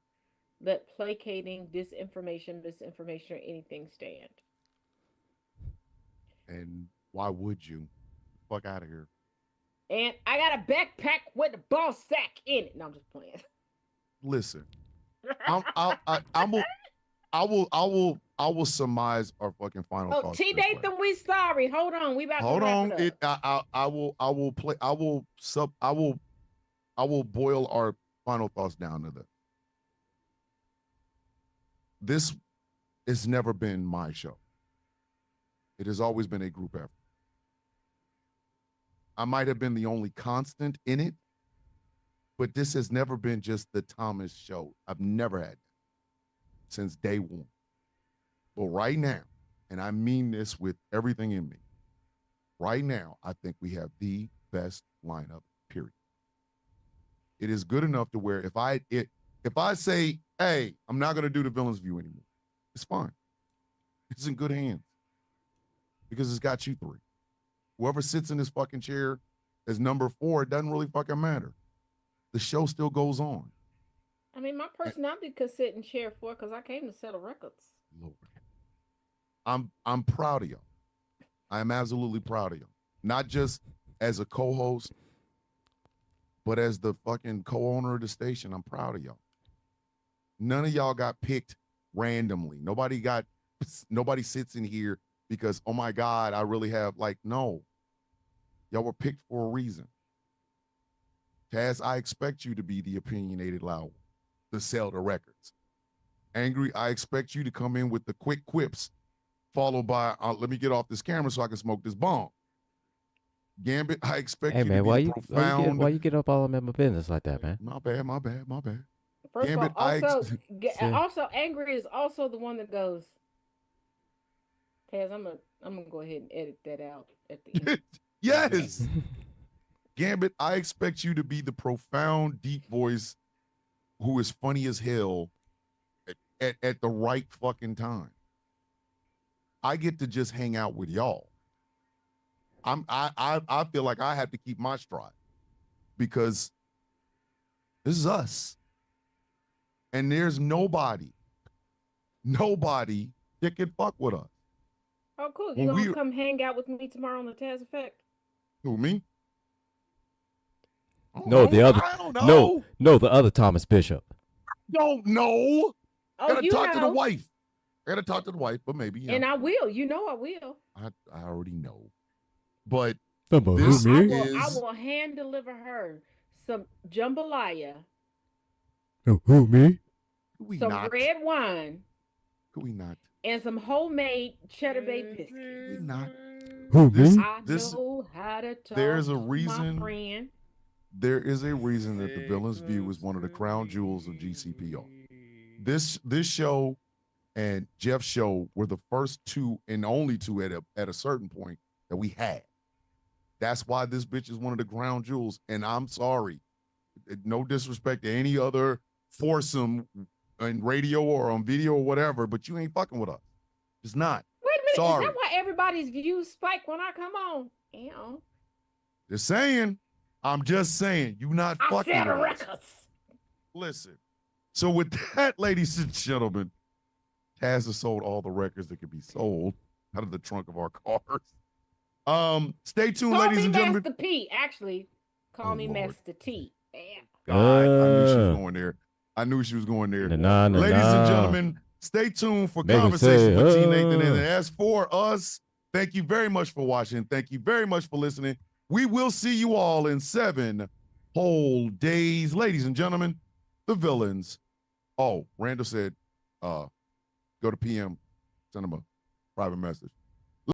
let placating disinformation, misinformation, or anything stand.
And why would you? Fuck out of here.
And I got a backpack with a ball sack in it. No, I'm just playing.
Listen, I will surmise our fucking final
Oh,
thoughts.
T.
this way.
Nathan, we sorry. Hold on, we about
Hold
to wrap
on.
it up.
I will play. I will boil our final thoughts down to this. This has never been my show. It has always been a group effort. I might have been the only constant in it, but this has never been just the Thomas show. I've never had that since day one. But right now, and I mean this with everything in me, right now, I think we have the best lineup, period. It is good enough to where if I say, hey, I'm not going to do the Villain's View anymore, it's fine. It's in good hands. because it's got you three. Whoever sits in this fucking chair as number 4, it doesn't really fucking matter. The show still goes on.
I mean, my personality could sit in chair 4 because I came to settle records.
Lord. I'm proud of y'all. I am absolutely proud of y'all. Not just as a co-host, but as the fucking co-owner of the station. I'm proud of y'all. None of y'all got picked randomly. Nobody sits in here because, oh my God, I really have, like, no. Y'all were picked for a reason. Taz, I expect you to be the opinionated loud, to sell the records. Angry, I expect you to come in with the quick quips, followed by, let me get off this camera so I can smoke this bomb. Gambit, I expect you to be profound.
Why you get up all in my business like that, man?
My bad.
First
Gambit,
of all, also Angry is also the one that goes, Taz, I'm gonna go ahead and edit that out at the end.
Yes. Gambit, I expect you to be the deep voice who is funny as hell at the right fucking time. I get to just hang out with y'all. I feel like I have to keep my stride because this is us. And there's nobody that can fuck with us.
Oh, cool. You gonna come hang out with me tomorrow on the Taz Effect?
Who, me?
No, the other.
I don't know.
No, the other Thomas Bishop.
Don't know.
Oh,
Gotta talk to the wife. I gotta talk to the wife, but maybe.
And I will. You know I will.
I already know. But
I will hand deliver her some jambalaya.
Who, me?
Some red wine.
Could we not?
And some homemade cheddar bay biscuits.
Could we not?
Who, me?
I know how to talk.
There's a reason.
My friend.
There is a reason that The Villain's View is one of the crown jewels of GCPR. This show and Jeff's show were the first two and only two at a certain point that we had. That's why this bitch is one of the crown jewels. And I'm sorry, no disrespect to any other foursome in radio or on video or whatever, but you ain't fucking with us. It's not.
Wait a minute.
Sorry.
Is that why everybody's views spike when I come on?
Just saying. I'm just saying. You not fucking with us.
Records.
Listen. So with that, ladies and gentlemen, Taz has sold all the records that could be sold out of the trunk of our cars. Stay tuned, ladies and gentlemen.
Master P, actually. Call me
Lord.
Master T. Damn.
God, I knew she was going there. Ladies and gentlemen, stay tuned for Conversations with T. Nathan. And as for us, thank you very much for watching. Thank you very much for listening. We will see you all in 7 whole days. Ladies and gentlemen, the villains. Oh, Randall said, go to PM, send him a private message.